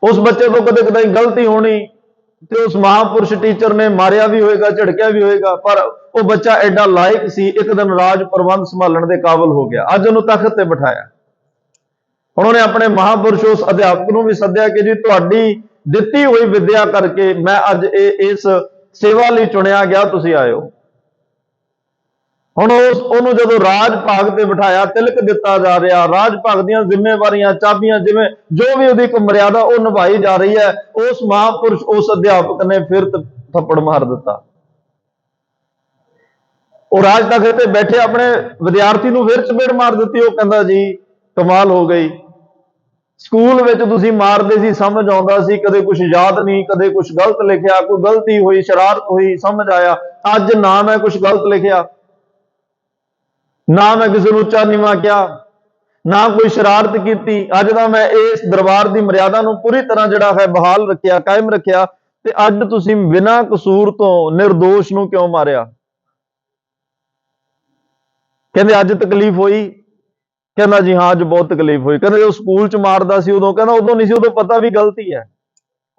ਉਸ ਬੱਚੇ ਤੋਂ ਕਦੇ ਕਦੇ ਗਲਤੀ ਹੋਣੀ ਤੇ ਉਸ ਮਹਾਂਪੁਰਸ਼ ਟੀਚਰ ਨੇ ਮਾਰਿਆ ਵੀ ਹੋਏਗਾ, ਝਿੜਕਿਆ ਵੀ ਹੋਏਗਾ, ਪਰ ਉਹ ਬੱਚਾ ਐਡਾ ਲਾਇਕ ਸੀ, ਇੱਕ ਦਿਨ ਰਾਜ ਪ੍ਰਬੰਧ ਸੰਭਾਲਣ ਦੇ ਕਾਬਿਲ ਹੋ ਗਿਆ। ਅੱਜ ਉਹਨੂੰ ਤਖਤ ਤੇ ਬਿਠਾਇਆ। ਉਹਨਾਂ ਨੇ ਆਪਣੇ ਮਹਾਂਪੁਰਸ਼ ਉਸ ਅਧਿਆਪਕ ਨੂੰ ਵੀ ਸੱਦਿਆ ਕਿ ਜੀ ਤੁਹਾਡੀ ਦਿੱਤੀ ਹੋਈ ਵਿੱਦਿਆ ਕਰਕੇ ਮੈਂ ਅੱਜ ਇਸ ਸੇਵਾ ਲਈ ਚੁਣਿਆ ਗਿਆ, ਤੁਸੀਂ ਆਇਓ। ਹੁਣ ਉਹਨੂੰ ਜਦੋਂ ਰਾਜ ਭਾਗ ਤੇ ਬਿਠਾਇਆ, ਤਿਲਕ ਦਿੱਤਾ ਜਾ ਰਿਹਾ, ਰਾਜ ਭਾਗ ਦੀਆਂ ਜ਼ਿੰਮੇਵਾਰੀਆਂ, ਚਾਬੀਆਂ, ਜਿਵੇਂ ਜੋ ਵੀ ਉਹਦੀ ਇੱਕ ਮਰਿਆਦਾ ਉਹ ਨਿਭਾਈ ਜਾ ਰਹੀ ਹੈ, ਉਸ ਮਹਾਂਪੁਰਸ਼, ਉਸ ਅਧਿਆਪਕ ਨੇ ਫਿਰ ਥੱਪੜ ਮਾਰ ਦਿੱਤਾ। ਉਹ ਰਾਜ ਤਖਤ ਤੇ ਬੈਠੇ ਆਪਣੇ ਵਿਦਿਆਰਥੀ ਨੂੰ ਫਿਰ ਚਪੇੜ ਮਾਰ ਦਿੱਤੀ। ਉਹ ਕਹਿੰਦਾ ਜੀ ਕਮਾਲ ਹੋ ਗਈ, ਸਕੂਲ ਵਿੱਚ ਤੁਸੀਂ ਮਾਰਦੇ ਸੀ, ਸਮਝ ਆਉਂਦਾ ਸੀ, ਕਦੇ ਕੁਝ ਯਾਦ ਨਹੀਂ, ਕਦੇ ਕੁਝ ਗਲਤ ਲਿਖਿਆ, ਕੋਈ ਗਲਤੀ ਹੋਈ, ਸ਼ਰਾਰਤ ਹੋਈ, ਸਮਝ ਆਇਆ। ਅੱਜ ਨਾ ਮੈਂ ਕੁਝ ਗਲਤ ਲਿਖਿਆ, ਨਾ ਮੈਂ ਕਿਸੇ ਨੂੰ ਉੱਚਾ ਨੀਵਾਂ ਕਿਹਾ, ਨਾ ਕੋਈ ਸ਼ਰਾਰਤ ਕੀਤੀ। ਅੱਜ ਤਾਂ ਮੈਂ ਇਸ ਦਰਬਾਰ ਦੀ ਮਰਿਆਦਾ ਨੂੰ ਪੂਰੀ ਤਰ੍ਹਾਂ ਜਿਹੜਾ ਹੈ ਬਹਾਲ ਰੱਖਿਆ, ਕਾਇਮ ਰੱਖਿਆ। ਤੇ ਅੱਜ ਤੁਸੀਂ ਬਿਨਾਂ ਕਸੂਰ ਤੋਂ ਨਿਰਦੋਸ਼ ਨੂੰ ਕਿਉਂ ਮਾਰਿਆ? ਕਹਿੰਦੇ ਅੱਜ ਤਕਲੀਫ ਹੋਈ? ਕਹਿੰਦਾ ਜੀ ਹਾਂ, ਅੱਜ ਬਹੁਤ ਤਕਲੀਫ ਹੋਈ। ਕਹਿੰਦੇ ਜਦੋਂ ਸਕੂਲ ਚ ਮਾਰਦਾ ਸੀ ਉਦੋਂ, ਕਹਿੰਦਾ ਉਦੋਂ ਨਹੀਂ ਸੀ, ਉਦੋਂ ਪਤਾ ਵੀ ਗਲਤੀ ਹੈ,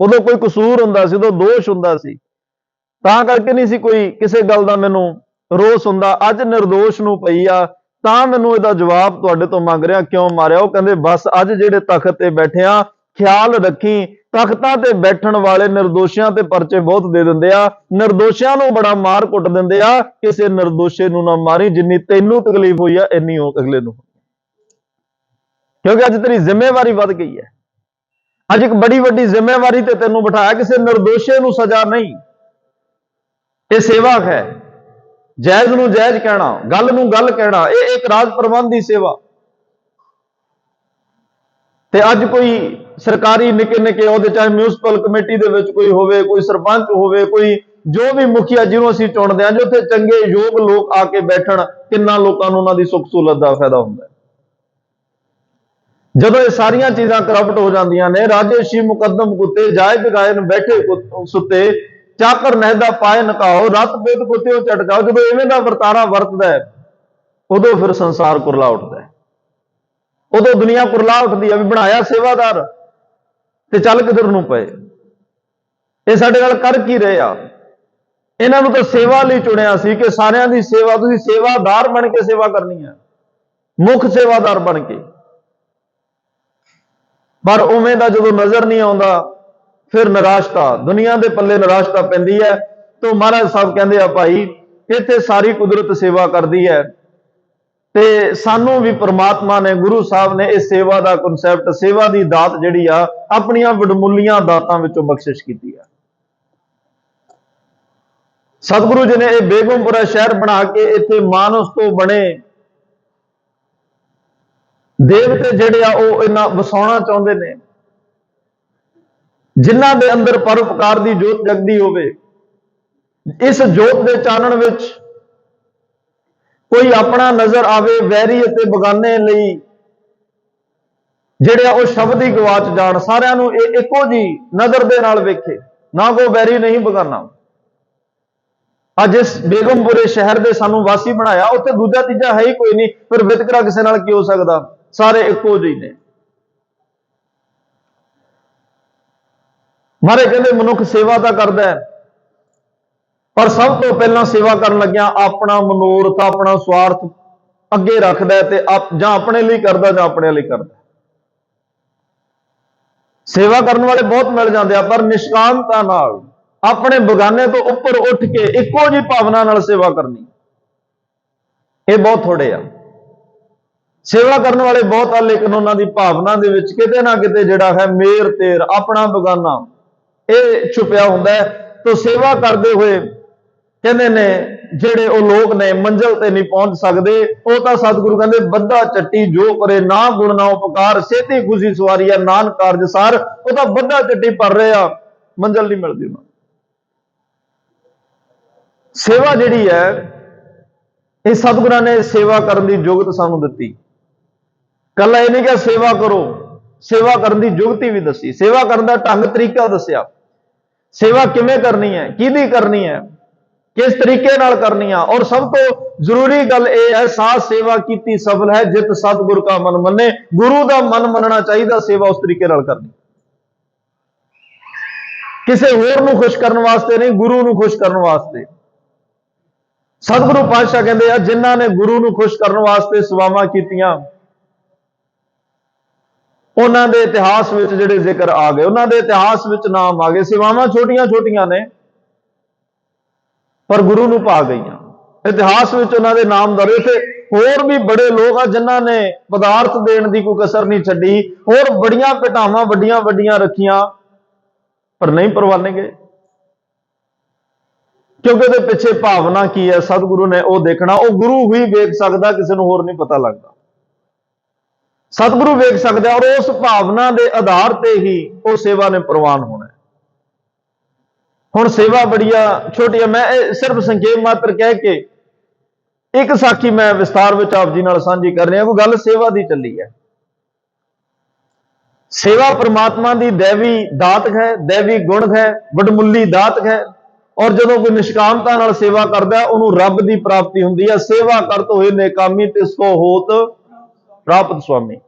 ਉਦੋਂ ਕੋਈ ਕਸੂਰ ਹੁੰਦਾ ਸੀ, ਉਦੋਂ ਦੋਸ਼ ਹੁੰਦਾ ਸੀ, ਤਾਂ ਕਰਕੇ ਨਹੀਂ ਸੀ ਕੋਈ ਕਿਸੇ ਗੱਲ ਦਾ ਮੈਨੂੰ ਰੋਸ ਹੁੰਦਾ। ਅੱਜ ਨਿਰਦੋਸ਼ ਨੂੰ ਪਈ ਆ, ਤਾਂ ਮੈਨੂੰ ਇਹਦਾ ਜਵਾਬ ਤੁਹਾਡੇ ਤੋਂ ਮੰਗ ਰਿਹਾ, ਕਿਉਂ ਮਾਰਿਆ? ਉਹ ਕਹਿੰਦੇ ਬਸ ਅੱਜ ਜਿਹੜੇ ਤਖਤ ਤੇ ਬੈਠਿਆ, ਖਿਆਲ ਰੱਖੀ, ਤਖਤਾਂ ਤੇ ਬੈਠਣ ਵਾਲੇ ਨਿਰਦੋਸ਼ੀਆਂ ਤੇ ਪਰਚੇ ਬਹੁਤ ਦੇ ਦਿੰਦੇ ਆ, ਨਿਰਦੋਸ਼ੀਆਂ ਨੂੰ ਬੜਾ ਮਾਰ ਕੁੱਟ ਦਿੰਦੇ ਆ। ਕਿਸੇ ਨਿਰਦੋਸ਼ੇ ਨੂੰ ਨਾ ਮਾਰੀ, ਜਿੰਨੀ ਤੈਨੂੰ ਤਕਲੀਫ ਹੋਈ ਆ ਇੰਨੀ ਉਹ ਅਗਲੇ ਨੂੰ, ਕਿਉਂਕਿ ਅੱਜ ਤੇਰੀ ਜ਼ਿੰਮੇਵਾਰੀ ਵੱਧ ਗਈ ਹੈ। ਅੱਜ ਇੱਕ ਬੜੀ ਵੱਡੀ ਜ਼ਿੰਮੇਵਾਰੀ ਤੇ ਤੈਨੂੰ ਬਿਠਾਇਆ, ਕਿਸੇ ਨਿਰਦੋਸ਼ੇ ਨੂੰ ਸਜ਼ਾ ਨਹੀਂ। ਇਹ ਸੇਵਾ ਹੈ, ਜਾਇਜ਼ ਨੂੰ ਜਾਇਜ਼ ਕਹਿਣਾ, ਗੱਲ ਨੂੰ ਗੱਲ ਕਹਿਣਾ, ਇਹ ਇੱਕ ਰਾਜ ਪ੍ਰਬੰਧ ਦੀ ਸੇਵਾ। ਤੇ ਅੱਜ ਕੋਈ ਸਰਕਾਰੀ ਨਿੱਕੇ ਨਿੱਕੇ ਅਹੁਦੇ, ਚਾਹੇ ਮਿਊਨਿਸਪਲ ਕਮੇਟੀ ਦੇ ਵਿੱਚ ਕੋਈ ਹੋਵੇ, ਕੋਈ ਸਰਪੰਚ ਹੋਵੇ, ਕੋਈ ਜੋ ਵੀ ਮੁਖੀਆ ਜਿਹਨੂੰ ਅਸੀਂ ਚੁਣਦੇ ਹਾਂ, ਜੇ ਉੱਥੇ ਚੰਗੇ ਯੋਗ ਲੋਕ ਆ ਕੇ ਬੈਠਣ, ਕਿੰਨਾ ਲੋਕਾਂ ਨੂੰ ਉਹਨਾਂ ਦੀ ਸੁੱਖ ਸਹੂਲਤ ਦਾ ਫਾਇਦਾ ਹੁੰਦਾ। ਜਦੋਂ ਇਹ ਸਾਰੀਆਂ ਚੀਜ਼ਾਂ ਕਰਪਟ ਹੋ ਜਾਂਦੀਆਂ ਨੇ, ਰਾਜੇਸ਼ੀ ਮੁਕੱਦਮ ਕੁੱਤੇ ਜਾਏ ਬਿਗਾਏ ਨੂੰ ਬੈਠੇ ਸੁੱਤੇ, ਚਾਕਰ ਨਹਿਦਾ ਪਾਏ ਨਕਾਓ, ਰਤ ਬੇਦ ਕੁੱਤੇ ਝਟਕਾਓ। ਜਦੋਂ ਇਵੇਂ ਦਾ ਵਰਤਾਰਾ ਵਰਤਦਾ ਹੈ, ਉਦੋਂ ਫਿਰ ਸੰਸਾਰ ਕੁਰਲਾ ਉੱਠਦਾ ਹੈ, ਉਦੋਂ ਦੁਨੀਆ ਕੁਰਲਾ ਉੱਠਦੀ ਹੈ ਵੀ ਬਣਾਇਆ ਸੇਵਾਦਾਰ ਤੇ ਚੱਲ ਕਿਧਰ ਨੂੰ ਪਏ। ਇਹ ਸਾਡੇ ਨਾਲ ਕਰ ਕੀ ਰਹੇ ਆ? ਇਹਨਾਂ ਨੂੰ ਤਾਂ ਸੇਵਾ ਲਈ ਚੁਣਿਆ ਸੀ ਕਿ ਸਾਰਿਆਂ ਦੀ ਸੇਵਾ, ਤੁਸੀਂ ਸੇਵਾਦਾਰ ਬਣ ਕੇ ਸੇਵਾ ਕਰਨੀ ਹੈ, ਮੁੱਖ ਸੇਵਾਦਾਰ ਬਣ ਕੇ। ਪਰ ਉਵੇਂ ਦਾ ਜਦੋਂ ਨਜ਼ਰ ਨਹੀਂ ਆਉਂਦਾ, ਫਿਰ ਨਿਰਾਸ਼ਤਾ, ਦੁਨੀਆ ਦੇ ਪੱਲੇ ਨਿਰਾਸ਼ਤਾ ਪੈਂਦੀ ਹੈ। ਤੋਂ ਮਹਾਰਾਜ ਸਾਹਿਬ ਕਹਿੰਦੇ ਆ, ਭਾਈ ਇੱਥੇ ਸਾਰੀ ਕੁਦਰਤ ਸੇਵਾ ਕਰਦੀ ਹੈ, ਤੇ ਸਾਨੂੰ ਵੀ ਪ੍ਰਮਾਤਮਾ ਨੇ, ਗੁਰੂ ਸਾਹਿਬ ਨੇ ਇਸ ਸੇਵਾ ਦਾ ਕਨਸੈਪਟ, ਸੇਵਾ ਦੀ ਦਾਤ ਜਿਹੜੀ ਆ, ਆਪਣੀਆਂ ਵਡਮੁੱਲੀਆਂ ਦਾਤਾਂ ਵਿੱਚੋਂ ਬਖਸ਼ਿਸ਼ ਕੀਤੀ ਆ। ਸਤਿਗੁਰੂ ਜੀ ਨੇ ਇਹ ਬੇਗਮਪੁਰਾ ਸ਼ਹਿਰ ਬਣਾ ਕੇ ਇੱਥੇ ਮਾਨਸ ਤੋਂ ਬਣੇ ਦੇਵਤੇ ਜਿਹੜੇ ਆ, ਉਹ ਇਹਨਾਂ ਵਸਾਉਣਾ ਚਾਹੁੰਦੇ ਨੇ, ਜਿਨ੍ਹਾਂ ਦੇ ਅੰਦਰ ਪਰਉਪਕਾਰ ਦੀ ਜੋਤ ਜਗਦੀ ਹੋਵੇ। ਇਸ ਜੋਤ ਦੇ ਚਾਨਣ ਵਿੱਚ ਕੋਈ ਆਪਣਾ ਨਜ਼ਰ ਆਵੇ, ਵੈਰੀ ਅਤੇ ਬਗਾਨੇ ਲਈ ਜਿਹੜੇ ਆ ਉਹ ਸ਼ਬਦ ਹੀ ਗਵਾਚ ਜਾਣ, ਸਾਰਿਆਂ ਨੂੰ ਇਹ ਇੱਕੋ ਜੀ ਨਜ਼ਰ ਦੇ ਨਾਲ ਵੇਖੇ, ਨਾ ਕੋਈ ਵੈਰੀ ਨਹੀਂ ਬਗਾਨਾ। ਅੱਜ ਇਸ ਬੇਗਮਪੁਰੇ ਸ਼ਹਿਰ ਦੇ ਸਾਨੂੰ ਵਾਸੀ ਬਣਾਇਆ, ਉੱਥੇ ਦੂਜਾ ਤੀਜਾ ਹੈ ਹੀ ਕੋਈ ਨਹੀਂ, ਫਿਰ ਵਿਤਕਰਾ ਕਿਸੇ ਨਾਲ ਕੀ ਹੋ ਸਕਦਾ? ਸਾਰੇ ਇੱਕੋ ਜਿਹੇ ਨੇ। ਮਹਾਰਾਜ ਕਹਿੰਦੇ ਮਨੁੱਖ ਸੇਵਾ ਤਾਂ ਕਰਦਾ ਹੈ, ਪਰ ਸਭ ਤੋਂ ਪਹਿਲਾਂ ਸੇਵਾ ਕਰਨ ਲੱਗਿਆ ਆਪਣਾ ਮਨੋਰਥ, ਆਪਣਾ ਸਵਾਰਥ ਅੱਗੇ ਰੱਖਦਾ ਤੇ ਜਾਂ ਆਪਣੇ ਲਈ ਕਰਦਾ ਜਾਂ ਆਪਣੇ ਲਈ ਕਰਦਾ। ਸੇਵਾ ਕਰਨ ਵਾਲੇ ਬਹੁਤ ਮਿਲ ਜਾਂਦੇ ਆ, ਪਰ ਨਿਸ਼ਕਾਮਤਾ ਨਾਲ, ਆਪਣੇ ਬਗਾਨੇ ਤੋਂ ਉੱਪਰ ਉੱਠ ਕੇ ਇੱਕੋ ਜਿਹੀ ਭਾਵਨਾ ਨਾਲ ਸੇਵਾ ਕਰਨੀ, ਇਹ ਬਹੁਤ ਥੋੜੇ ਆ। ਸੇਵਾ ਕਰਨ ਵਾਲੇ ਬਹੁਤ ਆ, ਲੇਕਿਨ ਉਹਨਾਂ ਦੀ ਭਾਵਨਾ ਦੇ ਵਿੱਚ ਕਿਤੇ ਨਾ ਕਿਤੇ ਜਿਹੜਾ ਹੈ ਮੇਰ ਤੇਰ, ਆਪਣਾ ਬਗਾਨਾ, ਇਹ ਛੁਪਿਆ ਹੁੰਦਾ ਹੈ। ਤਾਂ ਸੇਵਾ ਕਰਦੇ ਹੋਏ ਕਹਿੰਦੇ ਨੇ ਜਿਹੜੇ ਉਹ ਲੋਕ ਨੇ ਮੰਜ਼ਿਲ ਤੇ ਨਹੀਂ ਪਹੁੰਚ ਸਕਦੇ, ਉਹ ਤਾਂ ਸਤਿਗੁਰੂ ਕਹਿੰਦੇ ਬੱਧਾ ਚੱਟੀ ਜੋ ਕਰੇ, ਨਾ ਗੁਣ ਨਾ ਉਪਕਾਰ, ਛੇਤੀ ਖੁਸ਼ੀ ਸਵਾਰੀ ਹੈ ਨਾਨਕ ਕਾਰਜ ਸਾਰ। ਉਹ ਤਾਂ ਬੱਧਾ ਚੱਟੀ ਭਰ ਰਹੇ ਆ, ਮੰਜ਼ਿਲ ਨਹੀਂ ਮਿਲਦੀ ਉਹਨਾਂ ਨੂੰ। ਸੇਵਾ ਜਿਹੜੀ ਹੈ, ਇਹ ਸਤਿਗੁਰਾਂ ਨੇ ਸੇਵਾ ਕਰਨ ਦੀ ਜੁਗਤ ਸਾਨੂੰ ਦਿੱਤੀ। ਕੱਲਾ ਇਹ ਨਹੀਂ ਕਿ ਸੇਵਾ ਕਰੋ, ਸੇਵਾ ਕਰਨ ਦੀ ਜੁਗਤੀ ਵੀ ਦੱਸੀ, ਸੇਵਾ ਕਰਨ ਦਾ ਢੰਗ ਤਰੀਕਾ ਦੱਸਿਆ। ਸੇਵਾ ਕਿਵੇਂ ਕਰਨੀ ਹੈ, ਕਿਹਦੀ ਕਰਨੀ ਹੈ, ਕਿਸ ਤਰੀਕੇ ਨਾਲ ਕਰਨੀ ਆ। ਔਰ ਸਭ ਤੋਂ ਜ਼ਰੂਰੀ ਗੱਲ ਇਹ ਹੈ, ਸਾਧ ਸੇਵਾ ਕੀਤੀ ਸਫਲ ਹੈ ਜਿਤ ਸਤਿਗੁਰ ਕਾ ਮਨ ਮੰਨੇ। ਗੁਰੂ ਦਾ ਮਨ ਮੰਨਣਾ ਚਾਹੀਦਾ, ਸੇਵਾ ਉਸ ਤਰੀਕੇ ਨਾਲ ਕਰਨੀ, ਕਿਸੇ ਹੋਰ ਨੂੰ ਖੁਸ਼ ਕਰਨ ਵਾਸਤੇ ਨਹੀਂ, ਗੁਰੂ ਨੂੰ ਖੁਸ਼ ਕਰਨ ਵਾਸਤੇ। ਸਤਿਗੁਰੂ ਪਾਤਸ਼ਾਹ ਕਹਿੰਦੇ ਆ, ਜਿਨ੍ਹਾਂ ਨੇ ਗੁਰੂ ਨੂੰ ਖੁਸ਼ ਕਰਨ ਵਾਸਤੇ ਸੇਵਾਵਾਂ ਕੀਤੀਆਂ, ਉਹਨਾਂ ਦੇ ਇਤਿਹਾਸ ਵਿੱਚ ਜਿਹੜੇ ਜ਼ਿਕਰ ਆ ਗਏ, ਉਹਨਾਂ ਦੇ ਇਤਿਹਾਸ ਵਿੱਚ ਨਾਮ ਆ ਗਏ। ਸੇਵਾਵਾਂ ਛੋਟੀਆਂ ਛੋਟੀਆਂ ਨੇ, ਪਰ ਗੁਰੂ ਨੂੰ ਪਾ ਗਈਆਂ, ਇਤਿਹਾਸ ਵਿੱਚ ਉਹਨਾਂ ਦੇ ਨਾਮ ਦਰਜ। ਤੇ ਹੋਰ ਵੀ ਬੜੇ ਲੋਕ ਆ ਜਿਨ੍ਹਾਂ ਨੇ ਪਦਾਰਥ ਦੇਣ ਦੀ ਕੋਈ ਕਸਰ ਨਹੀਂ ਛੱਡੀ, ਹੋਰ ਬੜੀਆਂ ਘਟਾਵਾਂ ਵੱਡੀਆਂ ਵੱਡੀਆਂ ਰੱਖੀਆਂ, ਪਰ ਨਹੀਂ ਪਰਵਾਨੇ ਗਏ। क्योंकि ਉਹਦੇ ਪਿੱਛੇ ਭਾਵਨਾ ਕੀ ਹੈ ਸਤਿਗੁਰੂ ਨੇ ਉਹ ਦੇਖਣਾ। ਉਹ ਗੁਰੂ ਹੀ ਵੇਖ ਸਕਦਾ, ਕਿਸੇ ਨੂੰ ਹੋਰ ਨਹੀਂ ਪਤਾ ਲੱਗਦਾ। ਸਤਿਗੁਰੂ ਵੇਖ ਸਕਦਾ ਔਰ ਉਸ ਭਾਵਨਾ ਦੇ ਆਧਾਰ ਤੇ ਹੀ ਉਹ ਸੇਵਾ ਨੇ ਪ੍ਰਵਾਨ ਹੋਣਾ। ਹੁਣ ਸੇਵਾ ਬੜੀਆਂ ਛੋਟੀਆਂ, ਮੈਂ ਇਹ ਸਿਰਫ ਸੰਖੇਪ ਮਾਤਰ ਕਹਿ ਕੇ ਇੱਕ ਸਾਖੀ ਮੈਂ ਵਿਸਤਾਰ ਵਿੱਚ ਆਪ ਜੀ ਨਾਲ ਸਾਂਝੀ ਕਰ ਰਿਹਾ। ਕੋਈ ਗੱਲ ਸੇਵਾ ਦੀ ਚੱਲੀ ਹੈ। ਸੇਵਾ ਪ੍ਰਮਾਤਮਾ ਦੀ दैवी ਦਾਤ ਹੈ, दैवी ਗੁਣ ਹੈ, ਵਡਮੁੱਲੀ ਦਾਤ ਹੈ। ਔਰ ਜਦੋਂ ਕੋਈ ਨਿਸ਼ਕਾਮਤਾ ਨਾਲ ਸੇਵਾ ਕਰਦਾ ਉਹਨੂੰ ਰੱਬ ਦੀ ਪ੍ਰਾਪਤੀ ਹੁੰਦੀ ਹੈ। ਸੇਵਾ ਕਰਤ ਹੋਏ ਨੇਕਾਮੀ ਤਿਸ ਕੋ ਹੋਤ ਪ੍ਰਾਪਤ ਸੁਆਮੀ।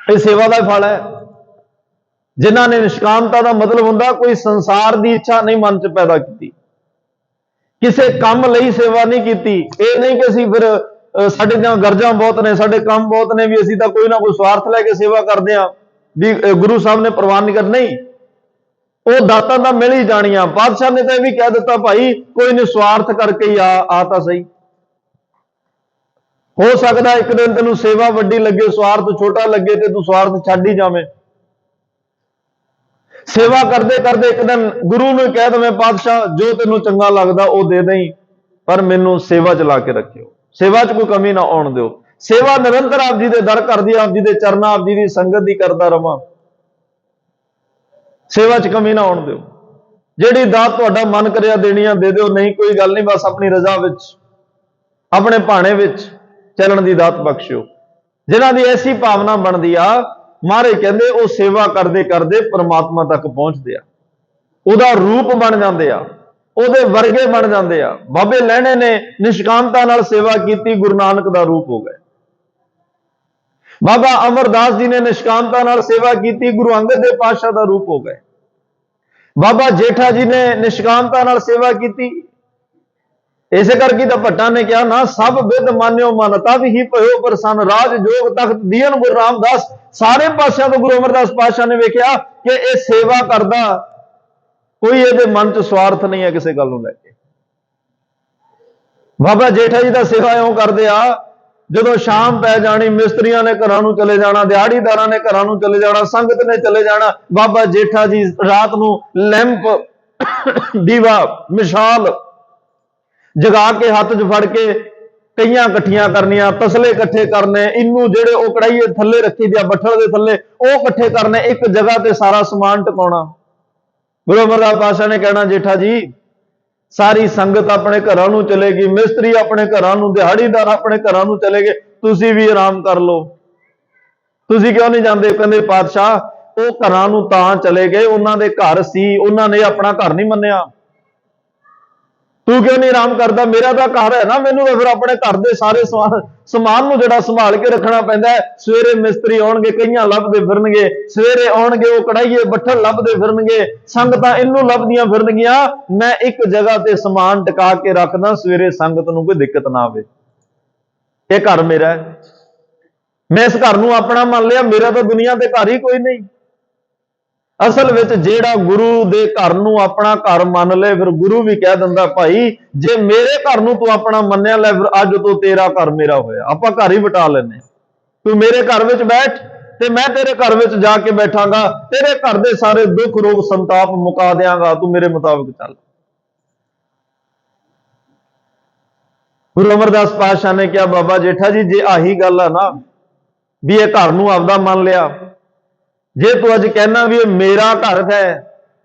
ਇਹ ਸੇਵਾ ਦਾ ਫਲ ਹੈ। ਜਿਨ੍ਹਾਂ ਨੇ ਨਿਸ਼ਕਾਮਤਾ ਦਾ ਮਤਲਬ ਹੁੰਦਾ ਕੋਈ ਸੰਸਾਰ ਦੀ ਇੱਛਾ ਨਹੀਂ ਮਨ ਚ ਪੈਦਾ ਕੀਤੀ, ਕਿਸੇ ਕੰਮ ਲਈ ਸੇਵਾ ਨਹੀਂ ਕੀਤੀ। ਇਹ ਨਹੀਂ ਕਿ ਅਸੀਂ ਫਿਰ ਸਾਡੇ ਜਾਂ ਗਰਜਾਂ ਬਹੁਤ ਨੇ, ਸਾਡੇ ਕੰਮ ਬਹੁਤ ਨੇ, ਵੀ ਅਸੀਂ ਤਾਂ ਕੋਈ ਨਾ ਕੋਈ ਸਵਾਰਥ ਲੈ ਕੇ ਸੇਵਾ ਕਰਦੇ ਹਾਂ ਵੀ ਗੁਰੂ ਸਾਹਿਬ ਨੇ ਪ੍ਰਵਾਨ ਨਹੀਂ ਕਰਨਾ। ਨਹੀਂ, ਉਹ ਦਾਤਾਂ ਤਾਂ ਮਿਲ ਹੀ ਜਾਣੀਆਂ। ਪਾਤਸ਼ਾਹ ਨੇ ਤਾਂ ਇਹ ਵੀ ਕਹਿ ਦਿੱਤਾ, ਭਾਈ ਕੋਈ ਨਹੀਂ ਸਵਾਰਥ ਕਰਕੇ ਹੀ ਆ ਤਾਂ ਸਹੀ। ਹੋ ਸਕਦਾ ਇੱਕ ਦਿਨ ਤੈਨੂੰ ਸੇਵਾ ਵੱਡੀ ਲੱਗੇ, ਸਵਾਰਥ ਛੋਟਾ ਲੱਗੇ ਤੇ ਤੂੰ ਸਵਾਰਥ ਛੱਡ ਹੀ ਜਾਵੇਂ। ਸੇਵਾ ਕਰਦੇ ਕਰਦੇ ਇੱਕ ਦਿਨ ਗੁਰੂ ਨੂੰ ਕਹਿ ਦਵੇਂ, ਪਾਤਸ਼ਾਹ ਜੋ ਤੈਨੂੰ ਚੰਗਾ ਲੱਗਦਾ ਉਹ ਦੇ ਦੇਈਂ, ਪਰ ਮੈਨੂੰ ਸੇਵਾ ਚ ਲਾ ਕੇ ਰੱਖਿਓ, ਸੇਵਾ ਚ ਕੋਈ ਕਮੀ ਨਾ ਆਉਣ ਦਿਓ। ਸੇਵਾ ਨਿਰੰਤਰ ਆਪ ਜੀ ਦੇ ਦਰ ਕਰਦੀ, ਆਪ ਜੀ ਦੇ ਚਰਨਾਂ, ਆਪ ਜੀ ਦੀ ਸੰਗਤ ਦੀ ਕਰਦਾ ਰਵਾਂ, ਸੇਵਾ ਚ ਕਮੀ ਨਾ ਆਉਣ ਦਿਓ। ਜਿਹੜੀ ਦਾਤ ਤੁਹਾਡਾ ਮਨ ਕਰਿਆ ਦੇਣੀਆਂ ਦੇ ਦਿਓ, ਨਹੀਂ ਕੋਈ ਗੱਲ ਨਹੀਂ, ਬਸ ਆਪਣੀ ਰਜ਼ਾ ਵਿੱਚ ਆਪਣੇ ਭਾਣੇ ਵਿੱਚ ਚੱਲਣ ਦੀ ਦਾਤ ਬਖਸ਼ਿਓ। ਜਿਨ੍ਹਾਂ ਦੀ ਐਸੀ ਭਾਵਨਾ ਬਣਦੀ ਆ, ਮਹਾਰਾਜ ਕਹਿੰਦੇ ਉਹ ਸੇਵਾ ਕਰਦੇ ਕਰਦੇ ਪਰਮਾਤਮਾ ਤੱਕ ਪਹੁੰਚਦੇ ਆ, ਉਹਦਾ ਰੂਪ ਬਣ ਜਾਂਦੇ ਆ, ਉਹਦੇ ਵਰਗੇ ਬਣ ਜਾਂਦੇ ਆ। ਬਾਬੇ ਲਹਿਣੇ ਨੇ ਨਿਸ਼ਕਾਮਤਾ ਨਾਲ ਸੇਵਾ ਕੀਤੀ, ਗੁਰੂ ਨਾਨਕ ਦਾ ਰੂਪ ਹੋ ਗਏ। ਬਾਬਾ ਅਮਰਦਾਸ ਜੀ ਨੇ ਨਿਸ਼ਕਾਮਤਾ ਨਾਲ ਸੇਵਾ ਕੀਤੀ, ਗੁਰੂ ਅੰਗਦ ਦੇਵ ਪਾਤਸ਼ਾਹ ਦਾ ਰੂਪ ਹੋ ਗਏ। ਬਾਬਾ ਜੇਠਾ ਜੀ ਨੇ ਨਿਸ਼ਕਾਮਤਾ ਨਾਲ ਸੇਵਾ ਕੀਤੀ। ਇਸੇ ਕਰਕੇ ਤਾਂ ਭੱਟਾਂ ਨੇ ਕਿਹਾ ਨਾ, ਸਭ ਵਿਦ ਮਾਨਿਓ ਮਨ ਤਬ ਹੀ ਭਇਓ ਪ੍ਰਸੰਨ, ਰਾਜ ਜੋਗ ਤਖਤ ਦੀਨ ਗੁਰੂ ਰਾਮਦਾਸ। ਸਾਰੇ ਪਾਸਿਆਂ ਤੋਂ ਗੁਰੂ ਅਮਰਦਾਸ ਪਾਤਸ਼ਾਹ ਨੇ ਵੇਖਿਆ ਕਿ ਇਹ ਸੇਵਾ ਕਰਦਾ, ਕੋਈ ਇਹਦੇ ਮਨ ਚ ਸਵਾਰਥ ਨਹੀਂ ਹੈ ਕਿਸੇ ਗੱਲ ਨੂੰ ਲੈ ਕੇ। ਬਾਬਾ ਜੇਠਾ ਜੀ ਦਾ ਸੇਵਾ ਇਉਂ ਕਰਦੇ ਆ, ਜਦੋਂ ਸ਼ਾਮ ਪੈ ਜਾਣੀ, ਮਿਸਤਰੀਆਂ ਨੇ ਘਰਾਂ ਨੂੰ ਚਲੇ ਜਾਣਾ, ਦਿਹਾੜੀਦਾਰਾਂ ਨੇ ਘਰਾਂ ਨੂੰ ਚਲੇ ਜਾਣਾ, ਸੰਗਤ ਨੇ ਚਲੇ ਜਾਣਾ, ਬਾਬਾ ਜੇਠਾ ਜੀ ਰਾਤ ਨੂੰ ਲੈਂਪ, ਦੀਵਾ, ਮਿਸਾਲ ਜਗਾ ਕੇ ਹੱਥ 'ਚ ਫੜ ਕੇ ਕਈਆਂ ਇਕੱਠੀਆਂ ਕਰਨੀਆਂ, ਤਸਲੇ ਇਕੱਠੇ ਕਰਨੇ, ਇਹਨੂੰ ਜਿਹੜੇ ਉਹ ਕੜਾਈਏ ਥੱਲੇ ਰੱਖੀ ਦਿਆ ਬੱਠਲ ਦੇ ਥੱਲੇ, ਉਹ ਇਕੱਠੇ ਕਰਨੇ, ਇੱਕ ਜਗ੍ਹਾ ਤੇ ਸਾਰਾ ਸਮਾਨ ਟਿਕਾਉਣਾ। ਗੁਰੂ ਅਮਰਦਾਸ ਪਾਤਸ਼ਾਹ ਨੇ ਕਹਿਣਾ, ਜੇਠਾ ਜੀ ਸਾਰੀ ਸੰਗਤ ਆਪਣੇ ਘਰਾਂ ਨੂੰ ਚਲੇਗੀ, ਮਿਸਤਰੀ ਆਪਣੇ ਘਰਾਂ ਨੂੰ, ਦਿਹਾੜੀਦਾਰ ਆਪਣੇ ਘਰਾਂ ਨੂੰ ਚਲੇ ਗਏ, ਤੁਸੀਂ ਵੀ ਆਰਾਮ ਕਰ ਲਓ। ਤੁਸੀਂ ਕਿਉਂ ਨਹੀਂ ਜਾਂਦੇ? ਕਹਿੰਦੇ ਪਾਤਸ਼ਾਹ ਉਹ ਘਰਾਂ ਨੂੰ ਤਾਂ ਚਲੇ ਗਏ, ਉਹਨਾਂ ਦੇ ਘਰ ਸੀ, ਉਹਨਾਂ ਨੇ ਆਪਣਾ ਘਰ ਨਹੀਂ ਮੰਨਿਆ। ਤੂੰ ਕਿਉਂ ਨਹੀਂ ਆਰਾਮ ਕਰਦਾ? ਮੇਰਾ ਤਾਂ ਘਰ ਹੈ ਨਾ, ਮੈਨੂੰ ਤਾਂ ਫਿਰ ਆਪਣੇ ਘਰ ਦੇ ਸਾਰੇ ਸਮਾਨ ਨੂੰ ਜਿਹੜਾ ਸੰਭਾਲ ਕੇ ਰੱਖਣਾ ਪੈਂਦਾ ਹੈ। ਸਵੇਰੇ ਮਿਸਤਰੀ ਆਉਣਗੇ, ਕਈਆਂ ਲੱਭਦੇ ਫਿਰਨਗੇ, ਸਵੇਰੇ ਆਉਣਗੇ ਉਹ ਕੜਾਈਏ ਬੱਠਲ ਲੱਭਦੇ ਫਿਰਨਗੇ, ਸੰਗਤਾਂ ਇਹਨੂੰ ਲੱਭਦੀਆਂ ਫਿਰਨਗੀਆਂ। ਮੈਂ ਇੱਕ ਜਗ੍ਹਾ ਤੇ ਸਮਾਨ ਟਿਕਾ ਕੇ ਰੱਖਦਾ, ਸਵੇਰੇ ਸੰਗਤ ਨੂੰ ਕੋਈ ਦਿੱਕਤ ਨਾ ਆਵੇ। ਇਹ ਘਰ ਮੇਰਾ ਹੈ, ਮੈਂ ਇਸ ਘਰ ਨੂੰ ਆਪਣਾ ਮੰਨ ਲਿਆ, ਮੇਰਾ ਤਾਂ ਦੁਨੀਆ ਤੇ ਘਰ ਹੀ ਕੋਈ ਨਹੀਂ। ਅਸਲ ਵਿੱਚ ਜਿਹੜਾ ਗੁਰੂ ਦੇ ਘਰ ਨੂੰ ਆਪਣਾ ਘਰ ਮੰਨ ਲੈ, ਫਿਰ ਗੁਰੂ ਵੀ ਕਹਿ ਦਿੰਦਾ, ਭਾਈ ਜੇ ਮੇਰੇ ਘਰ ਨੂੰ ਤੂੰ ਆਪਣਾ ਮੰਨਿਆ, ਲੈ ਫਿਰ ਅੱਜ ਤੋਂ ਤੇਰਾ ਘਰ ਮੇਰਾ ਹੋਇਆ, ਆਪਾਂ ਘਰ ਹੀ ਵਟਾ ਲੈਨੇ। ਤੂੰ ਮੇਰੇ ਘਰ ਵਿੱਚ ਬੈਠ ਤੇ ਮੈਂ ਤੇਰੇ ਘਰ ਵਿੱਚ ਜਾ ਕੇ ਬੈਠਾਂਗਾ, ਤੇਰੇ ਘਰ ਦੇ ਸਾਰੇ ਦੁੱਖ ਰੋਗ ਸੰਤਾਪ ਮੁਕਾ ਦਿਆਂਗਾ, ਤੂੰ ਮੇਰੇ ਮੁਤਾਬਿਕ ਚੱਲ। ਗੁਰੂ ਅਮਰਦਾਸ ਪਾਤਸ਼ਾਹ ਨੇ ਕਿਹਾ, ਬਾਬਾ ਜੇਠਾ ਜੀ ਜੇ ਆਹੀ ਗੱਲ ਆ ਨਾ ਵੀ ਇਹ ਘਰ ਨੂੰ ਆਪਦਾ ਮੰਨ ਲਿਆ, ਜੇ ਤੂੰ ਅੱਜ ਕਹਿਣਾ ਵੀ ਇਹ ਮੇਰਾ ਘਰ ਹੈ,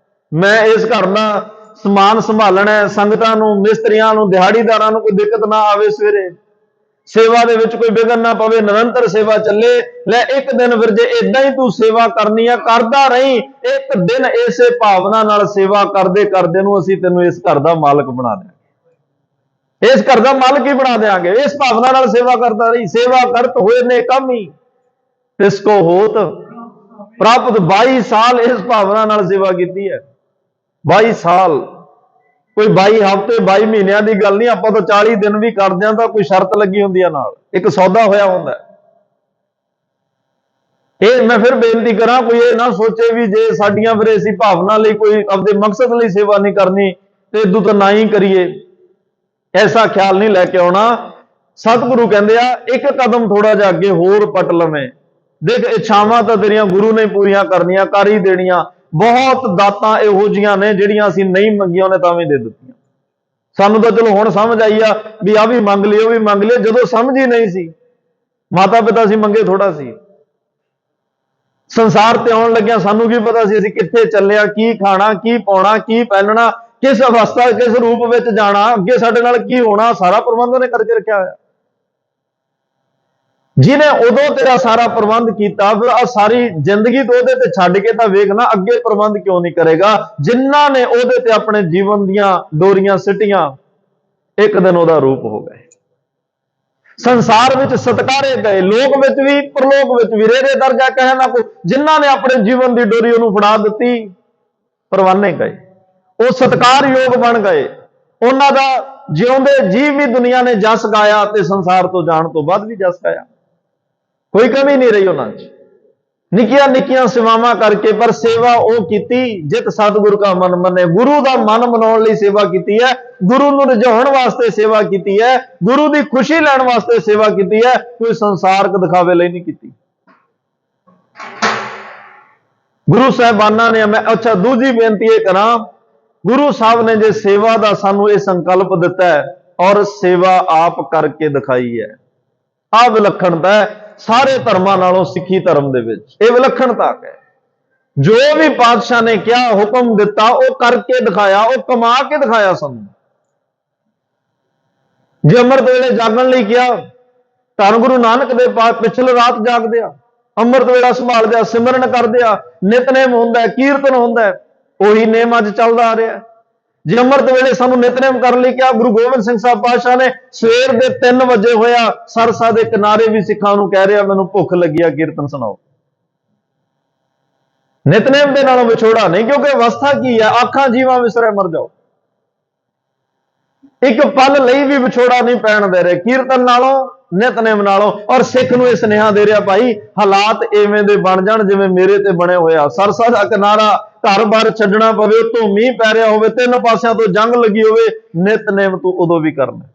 ਮੈਂ ਇਸ ਘਰ ਦਾ ਸਮਾਨ ਸੰਭਾਲਣਾ, ਸੰਗਤਾਂ ਨੂੰ, ਮਿਸਤਰੀਆਂ ਨੂੰ, ਦਿਹਾੜੀਦਾਰਾਂ ਨੂੰ ਕੋਈ ਦਿੱਕਤ ਨਾ ਆਵੇ, ਸਵੇਰੇ ਸੇਵਾ ਦੇ ਵਿੱਚ ਕੋਈ ਵਿਘਨ ਨਾ ਪਵੇ, ਨਿਰੰਤਰ ਸੇਵਾ ਚੱਲੇ, ਲੈ ਇੱਕ ਦਿਨ ਫਿਰ ਜੇ ਇਦਾਂ ਹੀ ਤੂੰ ਸੇਵਾ ਕਰਨੀ ਆ, ਕਰਦਾ ਰਹੀਂ। ਇੱਕ ਦਿਨ ਇਸੇ ਭਾਵਨਾ ਨਾਲ ਸੇਵਾ ਕਰਦੇ ਕਰਦੇ ਨੂੰ ਅਸੀਂ ਤੈਨੂੰ ਇਸ ਘਰ ਦਾ ਮਾਲਕ ਬਣਾ ਦਿਆਂਗੇ, ਇਸ ਘਰ ਦਾ ਮਾਲਕ ਹੀ ਬਣਾ ਦਿਆਂਗੇ। ਇਸ ਭਾਵਨਾ ਨਾਲ ਸੇਵਾ ਕਰਦਾ ਰਹੀ। ਸੇਵਾ ਕਰਤ ਹੋਏ ਨੇਕਾਮੀ ਤਿਸ ਕੋ ਹੋਤ ਪ੍ਰਾਪਤ। 22 ਸਾਲ ਇਸ ਭਾਵਨਾ ਨਾਲ ਸੇਵਾ ਕੀਤੀ ਹੈ। 22 ਸਾਲ, ਕੋਈ 22 ਹਫ਼ਤੇ 22 ਮਹੀਨਿਆਂ ਦੀ ਗੱਲ ਨਹੀਂ। ਆਪਾਂ ਤਾਂ 40 ਦਿਨ ਵੀ ਕਰਦੇ ਹਾਂ ਤਾਂ ਕੋਈ ਸ਼ਰਤ ਲੱਗੀ ਹੁੰਦੀ ਹੈ, ਨਾਲ ਇੱਕ ਸੌਦਾ ਹੋਇਆ ਹੁੰਦਾ। ਇਹ ਮੈਂ ਫਿਰ ਬੇਨਤੀ ਕਰਾਂ, ਕੋਈ ਇਹ ਨਾ ਸੋਚੇ ਵੀ ਜੇ ਸਾਡੀਆਂ ਫਿਰ ਐਸੀ ਭਾਵਨਾ ਲਈ ਕੋਈ ਆਪਦੇ ਮਕਸਦ ਲਈ ਸੇਵਾ ਨਹੀਂ ਕਰਨੀ ਤੇ ਇਦੋਂ ਤਾਂ ਨਾ ਹੀ ਕਰੀਏ, ਐਸਾ ਖਿਆਲ ਨਹੀਂ ਲੈ ਕੇ ਆਉਣਾ। ਸਤਿਗੁਰੂ ਕਹਿੰਦੇ ਆ, ਇੱਕ ਕਦਮ ਥੋੜਾ ਜਿਹਾ ਅੱਗੇ ਹੋਰ ਪਟ ਲਵੇਂ, ਦੇਖ ਇੱਛਾਵਾਂ ਤਾਂ ਤੇਰੀਆਂ ਗੁਰੂ ਨੇ ਪੂਰੀਆਂ ਕਰਨੀਆਂ, ਕਰ ਹੀ ਦੇਣੀਆਂ। ਬਹੁਤ ਦਾਤਾਂ ਇਹੋ ਜੀਆਂ ਨੇ ਜਿਹੜੀਆਂ ਅਸੀਂ ਨਹੀਂ ਮੰਗੀਆਂ, ਉਹਨੇ ਤਾਂ ਵੀ ਦੇ ਦਿੱਤੀਆਂ। ਸਾਨੂੰ ਤਾਂ ਚਲੋ ਹੁਣ ਸਮਝ ਆਈ ਆ ਵੀ ਆ ਵੀ ਮੰਗ ਲਈ, ਉਹ ਵੀ ਮੰਗ ਲਈ। ਜਦੋਂ ਸਮਝ ਹੀ ਨਹੀਂ ਸੀ, ਮਾਤਾ ਪਿਤਾ ਸੀ, ਮੰਗੇ ਥੋੜਾ ਸੀ। ਸੰਸਾਰ ਤੇ ਆਉਣ ਲੱਗਿਆ ਸਾਨੂੰ ਕੀ ਪਤਾ ਸੀ ਅਸੀਂ ਕਿੱਥੇ ਚੱਲਿਆ, ਕੀ ਖਾਣਾ, ਕੀ ਪਾਉਣਾ, ਕੀ ਪਹਿਨਣਾ, ਕਿਸ ਅਵਸਥਾ, ਕਿਸ ਰੂਪ ਵਿੱਚ ਜਾਣਾ, ਅੱਗੇ ਸਾਡੇ ਨਾਲ ਕੀ ਹੋਣਾ, ਸਾਰਾ ਪ੍ਰਬੰਧ ਉਹਨੇ ਕਰਕੇ ਰੱਖਿਆ ਹੋਇਆ। ਜਿਹਨੇ ਉਦੋਂ ਤੇਰਾ ਸਾਰਾ ਪ੍ਰਬੰਧ ਕੀਤਾ, ਫਿਰ ਆ ਸਾਰੀ ਜ਼ਿੰਦਗੀ ਤੋਂ ਉਹਦੇ ਤੇ ਛੱਡ ਕੇ ਤਾਂ ਵੇਖ ਨਾ ਅੱਗੇ ਪ੍ਰਬੰਧ ਕਿਉਂ ਨਹੀਂ ਕਰੇਗਾ। ਜਿਨ੍ਹਾਂ ਨੇ ਉਹਦੇ ਤੇ ਆਪਣੇ ਜੀਵਨ ਦੀਆਂ ਡੋਰੀਆਂ ਸਿੱਟੀਆਂ, ਇੱਕ ਦਿਨ ਉਹਦਾ ਰੂਪ ਹੋ ਗਏ। ਸੰਸਾਰ ਵਿੱਚ ਸਤਿਕਾਰੇ ਗਏ, ਲੋਕ ਵਿੱਚ ਵੀ ਪਰਲੋਕ ਵਿੱਚ ਵੀ। ਰੇਰੇ ਦਰਜਾ ਕਹੇ ਨਾ ਕੋਈ। ਜਿਨ੍ਹਾਂ ਨੇ ਆਪਣੇ ਜੀਵਨ ਦੀ ਡੋਰੀ ਉਹਨੂੰ ਫੜਾ ਦਿੱਤੀ, ਪਰਵਾਨੇ ਗਏ, ਉਹ ਸਤਿਕਾਰਯੋਗ ਬਣ ਗਏ। ਉਹਨਾਂ ਦਾ ਜਿਉਂਦੇ ਜੀਵ ਵੀ ਦੁਨੀਆ ਨੇ ਜਸ ਗਾਇਆ ਤੇ ਸੰਸਾਰ ਤੋਂ ਜਾਣ ਤੋਂ ਬਾਅਦ ਵੀ ਜਸ ਗਾਇਆ। ਕੋਈ ਕਮੀ ਨਹੀਂ ਰਹੀ ਉਹਨਾਂ 'ਚ। ਨਿੱਕੀਆਂ ਨਿੱਕੀਆਂ ਸੇਵਾਵਾਂ ਕਰਕੇ, ਪਰ ਸੇਵਾ ਉਹ ਕੀਤੀ ਜਿਤ ਸਤਿਗੁਰ ਕਾ ਮਨ ਮੰਨੇ। ਗੁਰੂ ਦਾ ਮਨ ਮਨਾਉਣ ਲਈ ਸੇਵਾ ਕੀਤੀ ਹੈ, ਗੁਰੂ ਨੂੰ ਰਿਝਾਉਣ ਵਾਸਤੇ ਸੇਵਾ ਕੀਤੀ ਹੈ, ਗੁਰੂ ਦੀ ਖੁਸ਼ੀ ਲੈਣ ਵਾਸਤੇ ਸੇਵਾ ਕੀਤੀ ਹੈ। ਕੋਈ ਸੰਸਾਰਕ ਦਿਖਾਵੇ ਲਈ ਨਹੀਂ ਕੀਤੀ। ਗੁਰੂ ਸਾਹਿਬਾਨਾਂ ਨੇ ਅੱਛਾ ਦੂਜੀ ਬੇਨਤੀ ਇਹ ਕਰਾਂ, ਗੁਰੂ ਸਾਹਿਬ ਨੇ ਜੇ ਸੇਵਾ ਦਾ ਸਾਨੂੰ ਇਹ ਸੰਕਲਪ ਦਿੱਤਾ ਹੈ ਔਰ ਸੇਵਾ ਆਪ ਕਰਕੇ ਦਿਖਾਈ ਹੈ। ਆਹ ਵਿਲੱਖਣਤਾ ਹੈ ਸਾਰੇ ਧਰਮਾਂ ਨਾਲੋਂ ਸਿੱਖੀ ਧਰਮ ਦੇ ਵਿੱਚ। ਇਹ ਵਿਲੱਖਣਤਾ ਹੈ। ਜੋ ਵੀ ਪਾਤਸ਼ਾਹ ਨੇ ਕਿਹਾ, ਹੁਕਮ ਦਿੱਤਾ, ਉਹ ਕਰਕੇ ਦਿਖਾਇਆ, ਉਹ ਕਮਾ ਕੇ ਦਿਖਾਇਆ ਸਾਨੂੰ। ਜੇ ਅੰਮ੍ਰਿਤ ਵੇਲੇ ਜਾਗਣ ਲਈ ਕਿਹਾ, ਧੰਨ ਗੁਰੂ ਨਾਨਕ ਦੇ ਪਾਸ ਪਿਛਲੇ ਰਾਤ ਜਾਗਦੇ ਆ, ਅੰਮ੍ਰਿਤ ਵੇਲਾ ਸੰਭਾਲਦੇ ਆ, ਸਿਮਰਨ ਕਰਦੇ ਆ, ਨਿਤਨੇਮ ਹੁੰਦਾ, ਕੀਰਤਨ ਹੁੰਦਾ, ਉਹੀ ਨੇਮ ਅੱਜ ਚੱਲਦਾ ਆ ਰਿਹਾ। ਜੇ ਅੰਮ੍ਰਿਤ ਵੇਲੇ ਸਾਨੂੰ ਨਿਤਨੇਮ ਕਰਨ ਲਈ ਕਿਹਾ, ਗੁਰੂ ਗੋਬਿੰਦ ਸਿੰਘ ਸਾਹਿਬ ਪਾਤਸ਼ਾਹ ਨੇ ਸਵੇਰ ਦੇ 3 ਵਜੇ ਹੋਇਆ, ਸਰਸਾ ਦੇ ਕਿਨਾਰੇ ਵੀ ਸਿੱਖਾਂ ਨੂੰ ਕਹਿ ਰਿਹਾ ਮੈਨੂੰ ਭੁੱਖ ਲੱਗੀ ਆ, ਕੀਰਤਨ ਸੁਣਾਓ। ਨਿਤਨੇਮ ਦੇ ਨਾਲੋਂ ਵਿਛੋੜਾ ਨਹੀਂ, ਕਿਉਂਕਿ ਅਵਸਥਾ ਕੀ ਹੈ, ਆਖਾਂ ਜੀਵਾਂ ਵਿਸਰੇ ਮਰ ਜਾਓ। ਇੱਕ ਪਲ ਲਈ ਵੀ ਵਿਛੋੜਾ ਨਹੀਂ ਪੈਣ ਦੇ ਰਹੇ ਕੀਰਤਨ ਨਾਲੋਂ, ਨਿਤਨੇਮ ਨਾਲੋਂ। ਔਰ ਸਿੱਖ ਨੂੰ ਇਹ ਸੁਨੇਹਾ ਦੇ ਰਿਹਾ, ਭਾਈ ਹਾਲਾਤ ਐਵੇਂ ਦੇ ਬਣ ਜਾਣ ਜਿਵੇਂ ਮੇਰੇ ਤੇ ਬਣੇ ਹੋਇਆ। ਸਰਸਾ ਦਾ ਕਿਨਾਰਾ, ਘਰ-ਬਾਰ ਛੱਡਣਾ ਪਵੇ, ਉੱਤੋਂ ਮੀਂਹ ਪੈ ਰਿਹਾ ਹੋਵੇ, 3 ਪਾਸਿਆਂ ਤੋਂ ਜੰਗ ਲੱਗੀ ਹੋਵੇ, ਨਿਤਨੇਮ ਤੂੰ ਉਦੋਂ ਵੀ ਕਰਨਾ,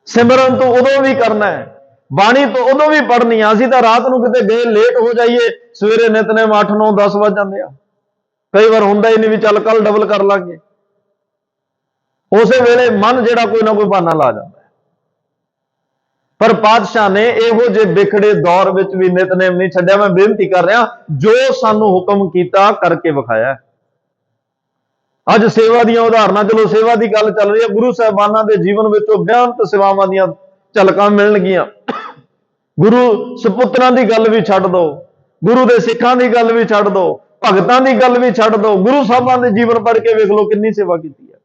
ਸਿਮਰਨ ਤੂੰ ਉਦੋਂ ਵੀ ਕਰਨਾ ਹੈ, ਬਾਣੀ ਤੋਂ ਉਦੋਂ ਵੀ ਪੜ੍ਹਨੀ ਆ। ਅਸੀਂ ਤਾਂ ਰਾਤ ਨੂੰ ਕਿਤੇ ਗਏ ਲੇਟ ਹੋ ਜਾਈਏ, ਸਵੇਰੇ ਨਿਤਨੇਮ 8, 9, 10 ਵੱਜ ਜਾਂਦੇ ਆ। ਕਈ ਵਾਰ ਹੁੰਦਾ ਹੀ ਨਹੀਂ ਵੀ ਚੱਲ ਕੱਲ ਡਬਲ ਕਰ ਲਾਂਗੇ। ਉਸੇ ਵੇਲੇ ਮਨ ਜਿਹੜਾ ਕੋਈ ਨਾ ਕੋਈ ਬਹਾਨਾ ਲਾ ਜਾਂਦਾ ਹੈ। ਪਰ ਪਾਤਸ਼ਾਹ ਨੇ ਇਹੋ ਜਿਹੇ ਵਿਖੜੇ ਦੌਰ ਵਿੱਚ ਵੀ ਨਿਤਨੇਮ ਨਹੀਂ ਛੱਡਿਆ। ਮੈਂ ਬੇਨਤੀ ਕਰ ਰਿਹਾ, ਜੋ ਸਾਨੂੰ ਹੁਕਮ ਕੀਤਾ ਕਰਕੇ ਵਿਖਾਇਆ। ਅੱਜ ਸੇਵਾ ਦੀਆਂ ਉਦਾਹਰਨਾਂ, ਚਲੋ ਸੇਵਾ ਦੀ ਗੱਲ ਚੱਲ ਰਹੀ ਹੈ, ਗੁਰੂ ਸਾਹਿਬਾਨਾਂ ਦੇ ਜੀਵਨ ਵਿੱਚੋਂ ਬੇਅੰਤ ਸੇਵਾਵਾਂ ਦੀਆਂ ਝਲਕਾਂ ਮਿਲਣਗੀਆਂ। ਗੁਰੂ ਸੁਪੁੱਤਰਾਂ ਦੀ ਗੱਲ ਵੀ ਛੱਡ ਦਿਓ, ਗੁਰੂ ਦੇ ਸਿੱਖਾਂ ਦੀ ਗੱਲ ਵੀ ਛੱਡ ਦਿਓ, ਭਗਤਾਂ ਦੀ ਗੱਲ ਵੀ ਛੱਡ ਦਿਓ। ਗੁਰੂ ਸਾਹਿਬਾਂ ਦੇ ਜੀਵਨ ਪੜ੍ਹ ਕੇ ਵੇਖ ਲਓ ਕਿੰਨੀ ਸੇਵਾ ਕੀਤੀ ਹੈ।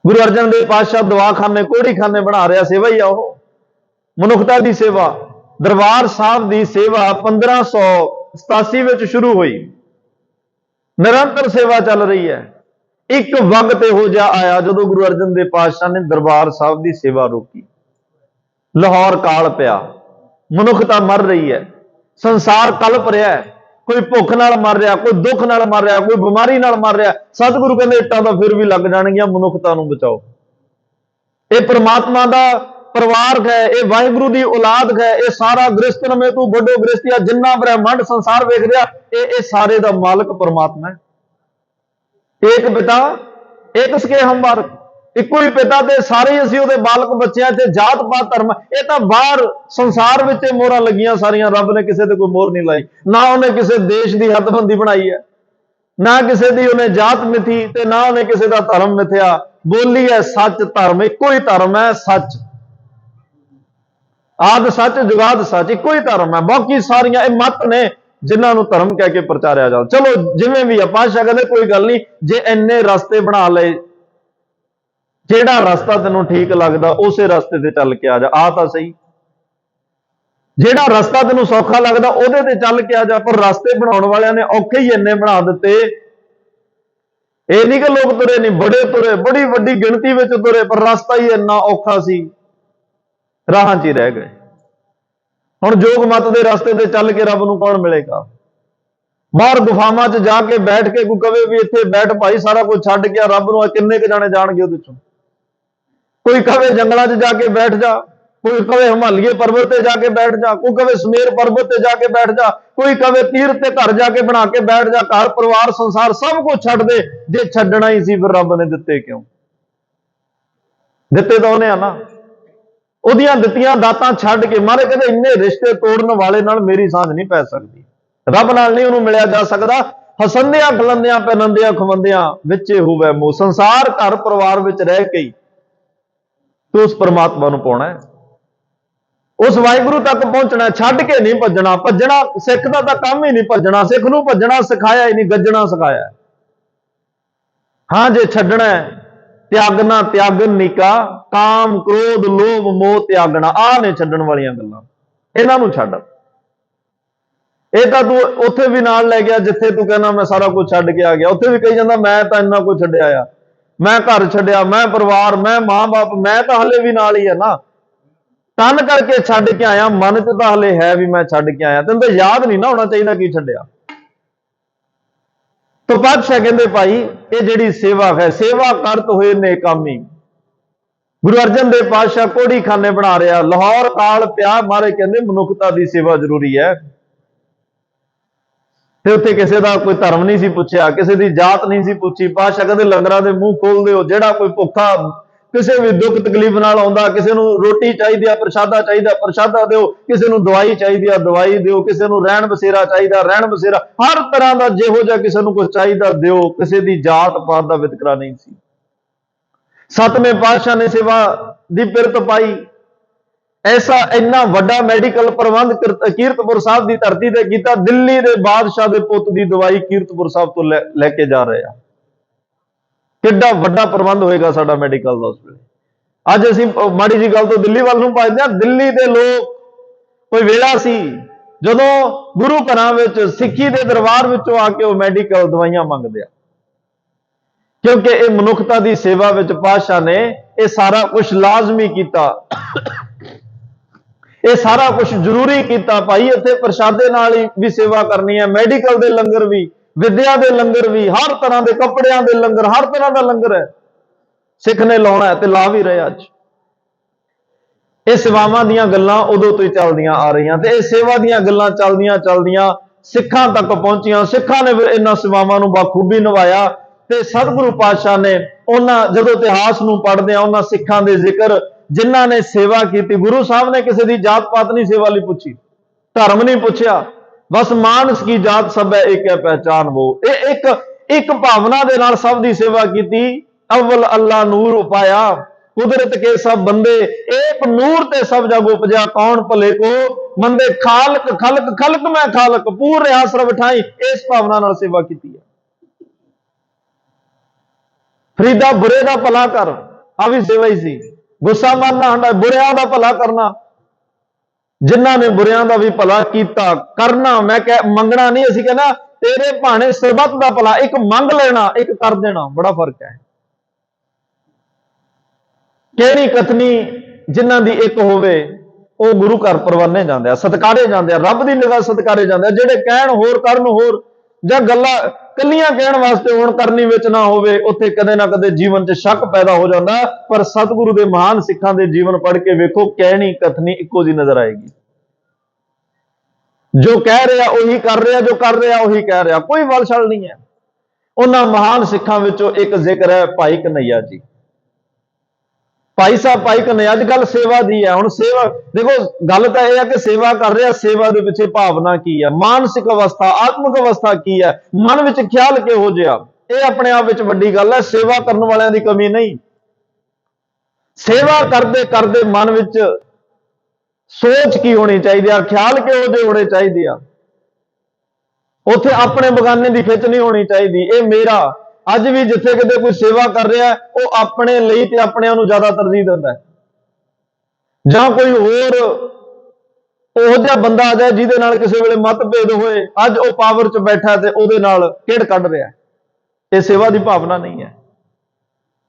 ਗੁਰੂ ਅਰਜਨ ਦੇਵ ਪਾਤਸ਼ਾਹ ਦਵਾਖਾਨੇ, ਕੋੜੀਖਾਨੇ ਬਣਾ ਰਿਹਾ, ਸੇਵਾ ਹੀ ਆ ਉਹ, ਮਨੁੱਖਤਾ ਦੀ ਸੇਵਾ। ਦਰਬਾਰ ਸਾਹਿਬ ਦੀ ਸੇਵਾ 1587 ਵਿੱਚ ਸ਼ੁਰੂ ਹੋਈ, ਨਿਰੰਤਰ ਸੇਵਾ ਚੱਲ ਰਹੀ ਹੈ। ਇੱਕ ਵਕਤ ਇਹੋ ਜਿਹਾ ਆਇਆ ਜਦੋਂ ਗੁਰੂ ਅਰਜਨ ਦੇਵ ਪਾਤਸ਼ਾਹ ਨੇ ਦਰਬਾਰ ਸਾਹਿਬ ਦੀ ਸੇਵਾ ਰੋਕੀ। ਲਾਹੌਰ ਕਾਲ ਪਿਆ, ਮਨੁੱਖਤਾ ਮਰ ਰਹੀ ਹੈ, ਸੰਸਾਰ ਕਲਪ ਰਿਹਾ ਹੈ, ਕੋਈ ਭੁੱਖ ਨਾਲ ਮਰ ਰਿਹਾ, ਕੋਈ ਦੁੱਖ ਨਾਲ ਮਰ ਰਿਹਾ, ਕੋਈ ਬਿਮਾਰੀ ਨਾਲ ਮਰ ਰਿਹਾ। ਸਤਿਗੁਰੂ ਕਹਿੰਦੇ ਇੱਟਾਂ ਤਾਂ ਫਿਰ ਵੀ ਲੱਗ ਜਾਣਗੀਆਂ, ਮਨੁੱਖਤਾ ਨੂੰ ਬਚਾਓ। ਇਹ ਪ੍ਰਮਾਤਮਾ ਦਾ ਪਰਿਵਾਰ ਹੈ, ਇਹ ਵਾਹਿਗੁਰੂ ਦੀ ਔਲਾਦ ਹੈ, ਇਹ ਸਾਰਾ ਗ੍ਰਸਤਨ ਮੇ ਤੂੰ ਵੱਡੋ ਗ੍ਰਸਤੀਆ, ਜਿੰਨਾ ਬ੍ਰਹਿਮੰਡ ਸੰਸਾਰ ਵੇਖ ਰਿਹਾ, ਇਹ ਸਾਰੇ ਦਾ ਮਾਲਕ ਪਰਮਾਤਮਾ ਹੈ। ਏਕ ਪਿਤਾ ਏਕ ਸਕੇ ਹਮ ਬਾਰਕ, ਇੱਕੋ ਹੀ ਪਿਤਾ ਤੇ ਸਾਰੇ ਅਸੀਂ ਉਹਦੇ ਬਾਲਕ ਬੱਚੇ ਆ। ਤੇ ਜਾਤ ਪਾਤ ਧਰਮ ਇਹ ਤਾਂ ਬਾਹਰ ਸੰਸਾਰ ਵਿੱਚ ਮੋਹਰਾਂ ਲੱਗੀਆਂ ਸਾਰੀਆਂ। ਰੱਬ ਨੇ ਕਿਸੇ ਤੇ ਕੋਈ ਮੋਹਰ ਨਹੀਂ ਲਾਈ, ਨਾ ਉਹਨੇ ਕਿਸੇ ਦੇਸ਼ ਦੀ ਹੱਦਬੰਦੀ ਬਣਾਈ ਹੈ, ਨਾ ਕਿਸੇ ਦੀ ਉਹਨੇ ਜਾਤ ਮਿਥੀ, ਤੇ ਨਾ ਉਹਨੇ ਕਿਸੇ ਦਾ ਧਰਮ ਮਿਥਿਆ। ਬੋਲੀ ਹੈ ਸੱਚ, ਧਰਮ ਇੱਕੋ ਹੀ ਧਰਮ ਹੈ, ਸੱਚ। ਆਦ ਸੱਚ ਜੁਗਾਦ ਸੱਚ, ਇੱਕੋ ਹੀ ਧਰਮ ਹੈ। ਬਾਕੀ ਸਾਰੀਆਂ ਇਹ ਮੱਤ ਨੇ ਜਿਨ੍ਹਾਂ ਨੂੰ ਧਰਮ ਕਹਿ ਕੇ ਪ੍ਰਚਾਰਿਆ ਜਾ। ਚਲੋ ਜਿਵੇਂ ਵੀ ਆ, ਪਾਤਸ਼ਾਹ ਕਹਿੰਦੇ ਕੋਈ ਗੱਲ ਨਹੀਂ, ਜੇ ਇੰਨੇ ਰਸਤੇ ਬਣਾ ਲਏ, ਜਿਹੜਾ ਰਸਤਾ ਤੈਨੂੰ ਠੀਕ ਲੱਗਦਾ ਉਸੇ ਰਸਤੇ ਤੇ ਚੱਲ ਕੇ ਆ ਜਾ। ਆ ਤਾਂ ਸਹੀ, ਜਿਹੜਾ ਰਸਤਾ ਤੈਨੂੰ ਸੌਖਾ ਲੱਗਦਾ ਉਹਦੇ ਤੇ ਚੱਲ ਕੇ ਆ ਜਾ। ਪਰ ਰਸਤੇ ਬਣਾਉਣ ਵਾਲਿਆਂ ਨੇ ਔਖੇ ਹੀ ਇੰਨੇ ਬਣਾ ਦਿੱਤੇ। ਇਹ ਨਹੀਂ ਕਿ ਲੋਕ ਤੁਰੇ ਨਹੀਂ, ਬੜੇ ਤੁਰੇ, ਬੜੀ ਵੱਡੀ ਗਿਣਤੀ ਵਿੱਚ ਤੁਰੇ, ਪਰ ਰਸਤਾ ਹੀ ਇੰਨਾ ਔਖਾ ਸੀ, ਰਾਹਾਂ 'ਚ ਹੀ ਰਹਿ ਗਏ। ਹੁਣ ਜੋਗ ਮਤ ਦੇ ਰਸਤੇ ਤੇ ਚੱਲ ਕੇ ਰੱਬ ਨੂੰ ਕੌਣ ਮਿਲੇਗਾ? ਬਾਹਰ ਗੁਫਾਵਾਂ 'ਚ ਜਾ ਕੇ ਬੈਠ ਕੇ ਕੋਈ ਕਵੇ ਵੀ ਇੱਥੇ ਬੈਠ ਭਾਈ, ਸਾਰਾ ਕੁਝ ਛੱਡ ਕੇ ਰੱਬ ਨੂੰ ਕਿੰਨੇ ਕੁ ਜਾਣੇ ਜਾਣਗੇ ਉਹਦੇ ਚੋਂ? ਕੋਈ ਕਵੇ ਜੰਗਲਾਂ 'ਚ ਜਾ ਕੇ ਬੈਠ ਜਾ, कोई कवे हिमालय पर्वत ते जाके बैठ जा, कोई कवे सुमेर पर्वत ते जाके बैठ जा, कोई कवे तीर ते घर जाके बना के बैठ जा, घर परिवार संसार सब कुछ छड्ड दे। जे छड्डना ही सी फिर रब ने दिते क्यों? दिते तो उन्हें ना, ਉਹਦੀਆਂ ਦਿੱਤੀਆਂ ਦਾਤਾਂ ਛੱਡ ਕੇ। ਮਾਰੇ ਕਹਿੰਦੇ ਇੰਨੇ ਰਿਸ਼ਤੇ ਤੋੜਨ ਵਾਲੇ ਨਾਲ ਮੇਰੀ ਸਾਂਝ ਨਹੀਂ ਪੈ ਸਕਦੀ, ਰੱਬ ਨਾਲ ਨਹੀਂ ਉਹਨੂੰ ਮਿਲਿਆ ਜਾ ਸਕਦਾ। ਹਸੰਦਿਆਂ ਖਲੰਦਿਆਂ ਪੈਨੰਦਿਆਂ ਖਵੰਦਿਆਂ ਵਿੱਚੇ ਹੋਵੇ ਮੋਹ। ਸੰਸਾਰ ਘਰ ਪਰਿਵਾਰ ਵਿੱਚ ਰਹਿ ਕੇ ਤੂੰ ਉਸ ਪਰਮਾਤਮਾ ਨੂੰ ਪਾਉਣਾ ਹੈ, ਉਸ ਵਾਹਿਗੁਰੂ ਤੱਕ ਪਹੁੰਚਣਾ, ਛੱਡ ਕੇ ਨਹੀਂ ਭੱਜਣਾ। ਭੱਜਣਾ ਸਿੱਖ ਦਾ ਤਾਂ ਕੰਮ ਹੀ ਨਹੀਂ ਭੱਜਣਾ, ਸਿੱਖ ਨੂੰ ਭੱਜਣਾ ਸਿਖਾਇਆ ਹੀ ਨਹੀਂ, ਗੱਜਣਾ ਸਿਖਾਇਆ। ਹਾਂ ਜੇ ਛੱਡਣਾ ਤਿਆਗਣਾ ਤਿਆਗਨ ਨਿਕਾ, ਕਾਮ ਕ੍ਰੋਧ ਲੋਭ ਮੋਹ ਤਿਆਗਣਾ। ਆਹ ਨੇ ਛੱਡਣ ਵਾਲੀਆਂ ਗੱਲਾਂ, ਇਹਨਾਂ ਨੂੰ ਛੱਡ। ਇਹ ਤਾਂ ਤੂੰ ਉੱਥੇ ਵੀ ਨਾਲ ਲੈ ਗਿਆ ਜਿੱਥੇ ਤੂੰ ਕਹਿੰਦਾ ਮੈਂ ਸਾਰਾ ਕੁਝ ਛੱਡ ਕੇ ਆ ਗਿਆ, ਉੱਥੇ ਵੀ ਕਹੀ ਜਾਂਦਾ ਮੈਂ ਤਾਂ ਇੰਨਾ ਕੁਝ ਛੱਡਿਆ ਆ, ਮੈਂ ਘਰ ਛੱਡਿਆ, ਮੈਂ ਪਰਿਵਾਰ, ਮੈਂ ਮਾਂ-ਬਾਪ, ਮੈਂ ਤਾਂ ਹਲੇ ਵੀ ਨਾਲ ਹੀ ਆ ਨਾ। ਤਨ ਕਰਕੇ ਛੱਡ ਕੇ ਆਇਆ, ਮਨ 'ਚ ਤਾਂ ਹਲੇ ਹੈ ਵੀ ਮੈਂ ਛੱਡ ਕੇ ਆਇਆ। ਤੈਨੂੰ ਤਾਂ ਯਾਦ ਨਹੀਂ ਨਾ ਹੋਣਾ ਚਾਹੀਦਾ ਕੀ ਛੱਡਿਆ। तो पातशाह कहते भाई ये जिहड़ी सेवा है, सेवा करत होए नेकामी। गुरु अर्जन देव पातशाह कोड़ी खाने बना रहा, लाहौर काल पिया, मारे कहते मनुखता की सेवा जरूरी है। ते उत्थे किसी का कोई धर्म नहीं सी पुछया, किसी की जात नहीं सी पूछी। पातशाह कहते लंगरां दे मूँह खोल दिओ, जिहड़ा कोई भुखा किसी भी दुख तकलीफ नाल आउंदा, किसी नूं रोटी चाहिए प्रशादा चाहिए प्रशादा दिओ, किसी नूं दवाई चाहिए दवाई दिओ, किसी नूं रहण बसेरा चाहिए रहण बसेरा, हर तरह का जिहो जिहा किसी नूं कुछ चाहिए दिओ। किसी की जात पात का वितकरा नहीं सी। सतवें पातशाह ने सेवा की पिरत पाई। ऐसा इन्ना वड्डा मैडिकल प्रबंध कीरतपुर साहब की धरती ते कीता। दिल्ली के बादशाह के पुत की दवाई कीरतपुर साहब तो लैके जा रहे हैं। किड्डा वड्डा प्रबंध होएगा साडा मैडिकल का उस वेले। अज असीं माड़ी जी गल तो दिल्ली वाल नूं भजदे हां। दिल्ली दे लोग कोई वेला सी जदों गुरु घरां विच सिੱਖੀ दे दरबार विचों आके वो मैडिकल दवाइयां मंगदे आ, क्योंकि ये मनुखता की सेवा विच पातशाह ने ये सारा कुछ लाजमी किया, ये सारा कुछ जरूरी किया। भाई इत्थे प्रशादे नाल ही भी सेवा करनी है, मैडिकल दे लंगर भी, विद्या दे लंगर भी, हर तरह के कपड़ियां दे लंगर, हर तरह का लंगर है सिख ने लाउणा है ते ला भी रहे। अज ये सेवावां दीयां गल्लां उदों तो ही चलदियां आ रही, ते ये सेवा दीयां गल्लां चलदियां चलदियां सिखां तक पहुंचियां। सिखां ने फिर इन्हां सेवावां नूं बाखूबी निभाया। ते सतगुरु पातशाह ने उन्हां जदों इतिहास नूं पढ़दे आ उन्हां सिखां दे जिक्र जिन्हां ने सेवा की। गुरु साहब ने किसी की जात पात नहीं सेवा लई पुछी, धर्म नहीं पुछया, बस मानस की जात सब है एक है पहचान वो। एक एक भावना दे नाल सब दी सेवा की। अव्वल अल्लाह नूर उपाया, कुदरत के सब बंदे एक नूर ते सब जग उपजा, कौन भले को मंदे, खालक खलक खलक मैं खालक, पूर रहा सर्व ठाई। इस भावना नाल सेवा की है। फरीदा बुरे का भला कर, आ भी सेवा ही सी। गुस्सा मारना हंडा, बुरियां का भला करना, जिन्हां ने बुरियां का भी भला कीता करना। मैं कह मंगना नहीं, असीं कहना तेरे भाणे सरबत का भला। एक मंग लेना, एक कर देना, बड़ा फर्क है। कहनी कथनी जिन्हां दी एक होवे वो गुरु घर परवाने जांदे, सत्कारे जांदे, रब दी निगाह सत्कारे जांदे। जिहड़े कहण होर करन होर, जां गल्लां कल्लियां कहण वास्ते होण करनी विच ना होवे, उत्थे कदे ना कदे जीवन च शक पैदा हो जांदा। पर सतगुरु दे महान सिखां दे जीवन पढ़ के वेखो, कहनी कथनी इक्को जी नजर आएगी। जो कह रहा उही कर रहा, जो कर रहा उही कह रहा, कोई वलछल नहीं है। उन्हां महान सिखां विचों एक जिक्र है भाई कन्हैया जी। भाई साहब भाई कन्हैया, अजकल सेवा दी है। हुण सेवा देखो, गल तां इह है कि सेवा कर रहा, सेवा दे पिछे भावना की है, मानसिक अवस्था आत्मिक अवस्था की है, मन विच ख्याल किहो जिहा, यह अपने आप विच वड्डी गल है। सेवा करन वालियां दी कमी नहीं। सेवा करदे करदे मन विच सोच की होनी चाहिए, ख्याल किहो जिहे होने चाहिए, उत्थे अपने बगाने की खिच नहीं होनी चाहिए। ये मेरा अज भी जिथे किते कोई सेवा कर रहा है वो अपने लिए ते अपने नूं ज्यादा तरजीह दिंदा है। जां कोई होर उहो जिहा बंदा आ जाए जिहदे नाल किसी वेले मतभेद होए, अज वो पावर च बैठा ते उहदे नाल किहड़ कढ रहा है। ये सेवा की भावना नहीं है।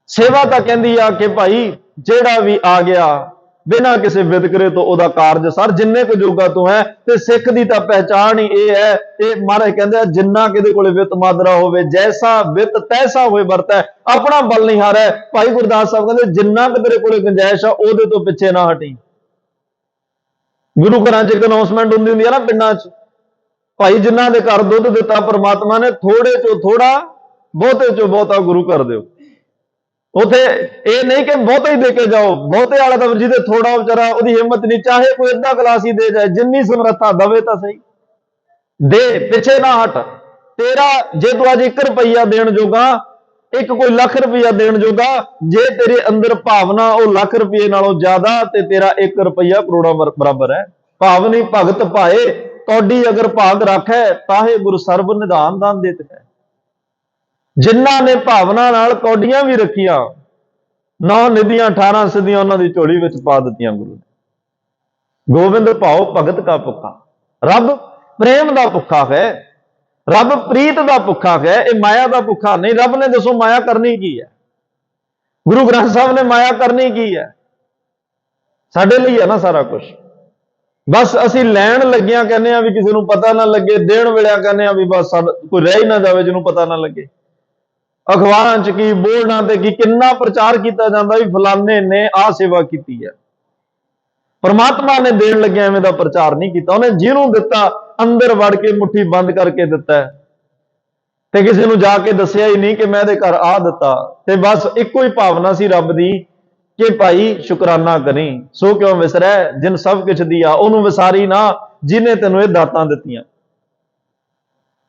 सेवा तां कहंदी आ कि भाई जिहड़ा भी आ गया बिना किसी वितकरे तो वह कारज सर, जिन्ने को जोगा तू है। ते सिख की तो पहचान ही यह है, ये महाराज कहते जिन्ना किसी को वित मादरा होवे, जैसा वित तैसा होए वरता है, अपना बल नहीं हारा। भाई गुरदास साहब कहते जिन्ना कि तेरे को गुंजाइश है उहदे तो पिछे ना हटी। ਗੁਰੂ ਘਰਾਂ 'ਚ ਇੱਕ ਅਨਾਉਂਸਮੈਂਟ ਹੁੰਦੀ ਹੈ ਨਾ ਪਿੰਡਾਂ 'ਚ, ਭਾਈ ਜਿਨ੍ਹਾਂ ਦੇ ਘਰ ਦੁੱਧ ਦਿੱਤਾ ਪਰਮਾਤਮਾ ਨੇ, ਥੋੜੇ ਚੋਂ ਥੋੜਾ ਬਹੁਤੇ ਚੋਂ ਬਹੁਤਾ ਗੁਰੂ ਕਰ ਦਿਓ। ਉਥੇ ਇਹ ਨਹੀਂ ਕਿ ਬਹੁਤਾ ਹੀ ਦੇ ਕੇ ਜਾਓ, ਬਹੁਤੇ ਵਾਲਾ ਤਾਂ ਜਿਹਦੇ ਥੋੜਾ ਵਿਚਾਰਾ ਉਹਦੀ ਹਿੰਮਤ ਨਹੀਂ, ਚਾਹੇ ਕੋਈ ਅੱਧਾ ਗਲਾਸ ਹੀ ਦੇ ਜਾਏ, ਜਿੰਨੀ ਸਮਰੱਥਾ ਦਵੇ ਤਾਂ ਸਹੀ ਦੇ, ਪਿੱਛੇ ਨਾ ਹਟ। ਤੇਰਾ ਜੇ ਤੂੰ ਅੱਜ 1 ਰੁਪਈਆ ਦੇਣ ਜੋਗਾ, ਇੱਕ ਕੋਈ ਲੱਖ ਰੁਪਈਆ ਦੇਣ ਜੋਗਾ, ਜੇ ਤੇਰੇ ਅੰਦਰ ਭਾਵਨਾ ਉਹ ਲੱਖ ਰੁਪਏ ਨਾਲੋਂ ਜ਼ਿਆਦਾ, ਤੇ ਤੇਰਾ 1 ਰੁਪਈਆ ਕਰੋੜਾਂ ਬਰਾਬਰ ਹੈ। ਭਾਵ ਨਹੀਂ ਭਗਤ ਭਾਏ ਤੁਹਾਡੀ ਅਗਰ ਭਾਗ ਰੱਖੈ, ਤਾਹੇ ਗੁਰੂ ਸਰਬ ਨਿਧਾਨ ਦਾਨ ਦੇਤ ਹੈ। ਜਿਨ੍ਹਾਂ ਨੇ ਭਾਵਨਾ ਨਾਲ ਕੌਡੀਆਂ ਵੀ ਰੱਖੀਆਂ, 9 ਨਿਧੀਆਂ 18 ਸਿੱਧੀਆਂ ਉਹਨਾਂ ਦੀ ਝੋਲੀ ਵਿੱਚ ਪਾ ਦਿੱਤੀਆਂ ਗੁਰੂ ਨੇ। ਗੋਬਿੰਦ ਭਾਉ ਭਗਤ ਕਾ ਭੁੱਖਾ, ਰੱਬ ਪ੍ਰੇਮ ਦਾ ਭੁੱਖਾ ਹੈ, ਰੱਬ ਪ੍ਰੀਤ ਦਾ ਭੁੱਖਾ ਹੈ, ਇਹ ਮਾਇਆ ਦਾ ਭੁੱਖਾ ਨਹੀਂ। ਰੱਬ ਨੇ ਦੱਸੋ ਮਾਇਆ ਕਰਨੀ ਕੀ ਹੈ? ਗੁਰੂ ਗ੍ਰੰਥ ਸਾਹਿਬ ਨੇ ਮਾਇਆ ਕਰਨੀ ਕੀ ਹੈ? ਸਾਡੇ ਲਈ ਹੈ ਨਾ ਸਾਰਾ ਕੁਝ। ਬਸ ਅਸੀਂ ਲੈਣ ਲੱਗਿਆਂ ਕਹਿੰਦੇ ਆ ਵੀ ਕਿਸੇ ਨੂੰ ਪਤਾ ਨਾ ਲੱਗੇ, ਦੇਣ ਵੇਲਿਆਂ ਕਹਿੰਦੇ ਆ ਵੀ ਬਸ ਕੋਈ ਰਹਿ ਹੀ ਨਾ ਜਾਵੇ ਜਿਹਨੂੰ ਪਤਾ ਨਾ ਲੱਗੇ। ਅਖਬਾਰਾਂ 'ਚ ਕੀ, ਬੋਰਡਾਂ ਤੇ ਕੀ, ਕਿੰਨਾ ਪ੍ਰਚਾਰ ਕੀਤਾ ਜਾਂਦਾ ਵੀ ਫਲਾਣੇ ਨੇ ਆਹ ਸੇਵਾ ਕੀਤੀ ਹੈ। ਪਰਮਾਤਮਾ ਨੇ ਦੇਣ ਲੱਗਿਆ ਐਵੇਂ ਦਾ ਪ੍ਰਚਾਰ ਨਹੀਂ ਕੀਤਾ। ਉਹਨੇ ਜਿਹਨੂੰ ਦਿੱਤਾ ਅੰਦਰ ਵੜ ਕੇ ਮੁੱਠੀ ਬੰਦ ਕਰਕੇ ਦਿੱਤਾ, ਤੇ ਕਿਸੇ ਨੂੰ ਜਾ ਕੇ ਦੱਸਿਆ ਹੀ ਨਹੀਂ ਕਿ ਮੈਂ ਇਹਦੇ ਘਰ ਆ ਦਿੱਤਾ। ਤੇ ਬਸ ਇੱਕੋ ਹੀ ਭਾਵਨਾ ਸੀ ਰੱਬ ਦੀ ਕਿ ਭਾਈ ਸ਼ੁਕਰਾਨਾ ਕਰੀ, ਸੋ ਕਿਉਂ ਵਿਸਰੈ ਜਿਨ ਸਭ ਕੁਛ ਦਿਆ। ਉਹਨੂੰ ਵਿਸਾਰੀ ਨਾ ਜਿਹਨੇ ਤੈਨੂੰ ਇਹ ਦਾਤਾਂ ਦਿੱਤੀਆਂ,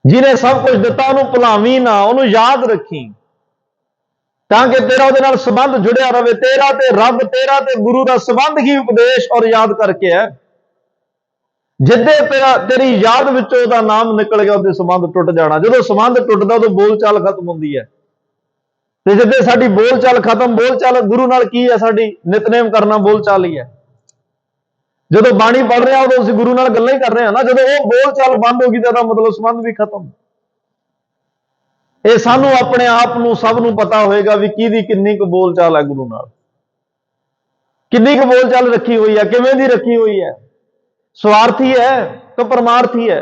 ਜਿਹਨੇ ਸਭ ਕੁਝ ਦਿੱਤਾ ਉਹਨੂੰ ਭੁਲਾਵੀਂ ਨਾ, ਉਹਨੂੰ ਯਾਦ ਰੱਖੀ, ਤਾਂ ਕਿ ਤੇਰਾ ਉਹਦੇ ਨਾਲ ਸੰਬੰਧ ਜੁੜਿਆ ਰਹੇ। ਤੇਰਾ ਤੇ ਰੱਬ, ਤੇਰਾ ਤੇ ਗੁਰੂ ਦਾ ਸੰਬੰਧ ਹੀ ਉਪਦੇਸ਼ ਔਰ ਯਾਦ ਕਰਕੇ ਹੈ। ਜਿੱਦੇ ਤੇਰੀ ਯਾਦ ਵਿੱਚੋਂ ਉਹਦਾ ਨਾਮ ਨਿਕਲ ਗਿਆ, ਉਹਦੇ ਸੰਬੰਧ ਟੁੱਟ ਜਾਣਾ। ਜਦੋਂ ਸੰਬੰਧ ਟੁੱਟਦਾ ਉਦੋਂ ਬੋਲਚਾਲ ਖਤਮ ਹੁੰਦੀ ਹੈ। ਤੇ ਜਿੱਦੇ ਸਾਡੀ ਬੋਲਚਾਲ ਖਤਮ, ਬੋਲਚਾਲ ਗੁਰੂ ਨਾਲ ਕੀ ਹੈ? ਸਾਡੀ ਨਿਤਨੇਮ ਕਰਨਾ ਬੋਲਚਾਲ ਹੀ ਹੈ। ਜਦੋਂ ਬਾਣੀ ਪੜ੍ਹ ਰਿਹਾ ਉਦੋਂ ਅਸੀਂ ਗੁਰੂ ਨਾਲ ਗੱਲਾਂ ਹੀ ਕਰ ਰਹੇ ਹਾਂ ਨਾ। ਜਦੋਂ ਉਹ ਬੋਲਚਾਲ ਬੰਦ ਹੋ ਗਈ ਤਾਂ ਇਹਦਾ ਮਤਲਬ ਸੰਬੰਧ ਵੀ ਖਤਮ। ਇਹ ਸਾਨੂੰ ਆਪਣੇ ਆਪ ਨੂੰ ਸਭ ਨੂੰ ਪਤਾ ਹੋਏਗਾ ਵੀ ਕਿਹਦੀ ਕਿੰਨੀ ਕੁ ਬੋਲਚਾਲ ਹੈ ਗੁਰੂ ਨਾਲ, ਕਿੰਨੀ ਕੁ ਬੋਲਚਾਲ ਰੱਖੀ ਹੋਈ ਹੈ, ਕਿਵੇਂ ਦੀ ਰੱਖੀ ਹੋਈ ਹੈ। ਸਵਾਰਥੀ ਹੈ ਕਿ ਪਰਮਾਰਥੀ ਹੈ,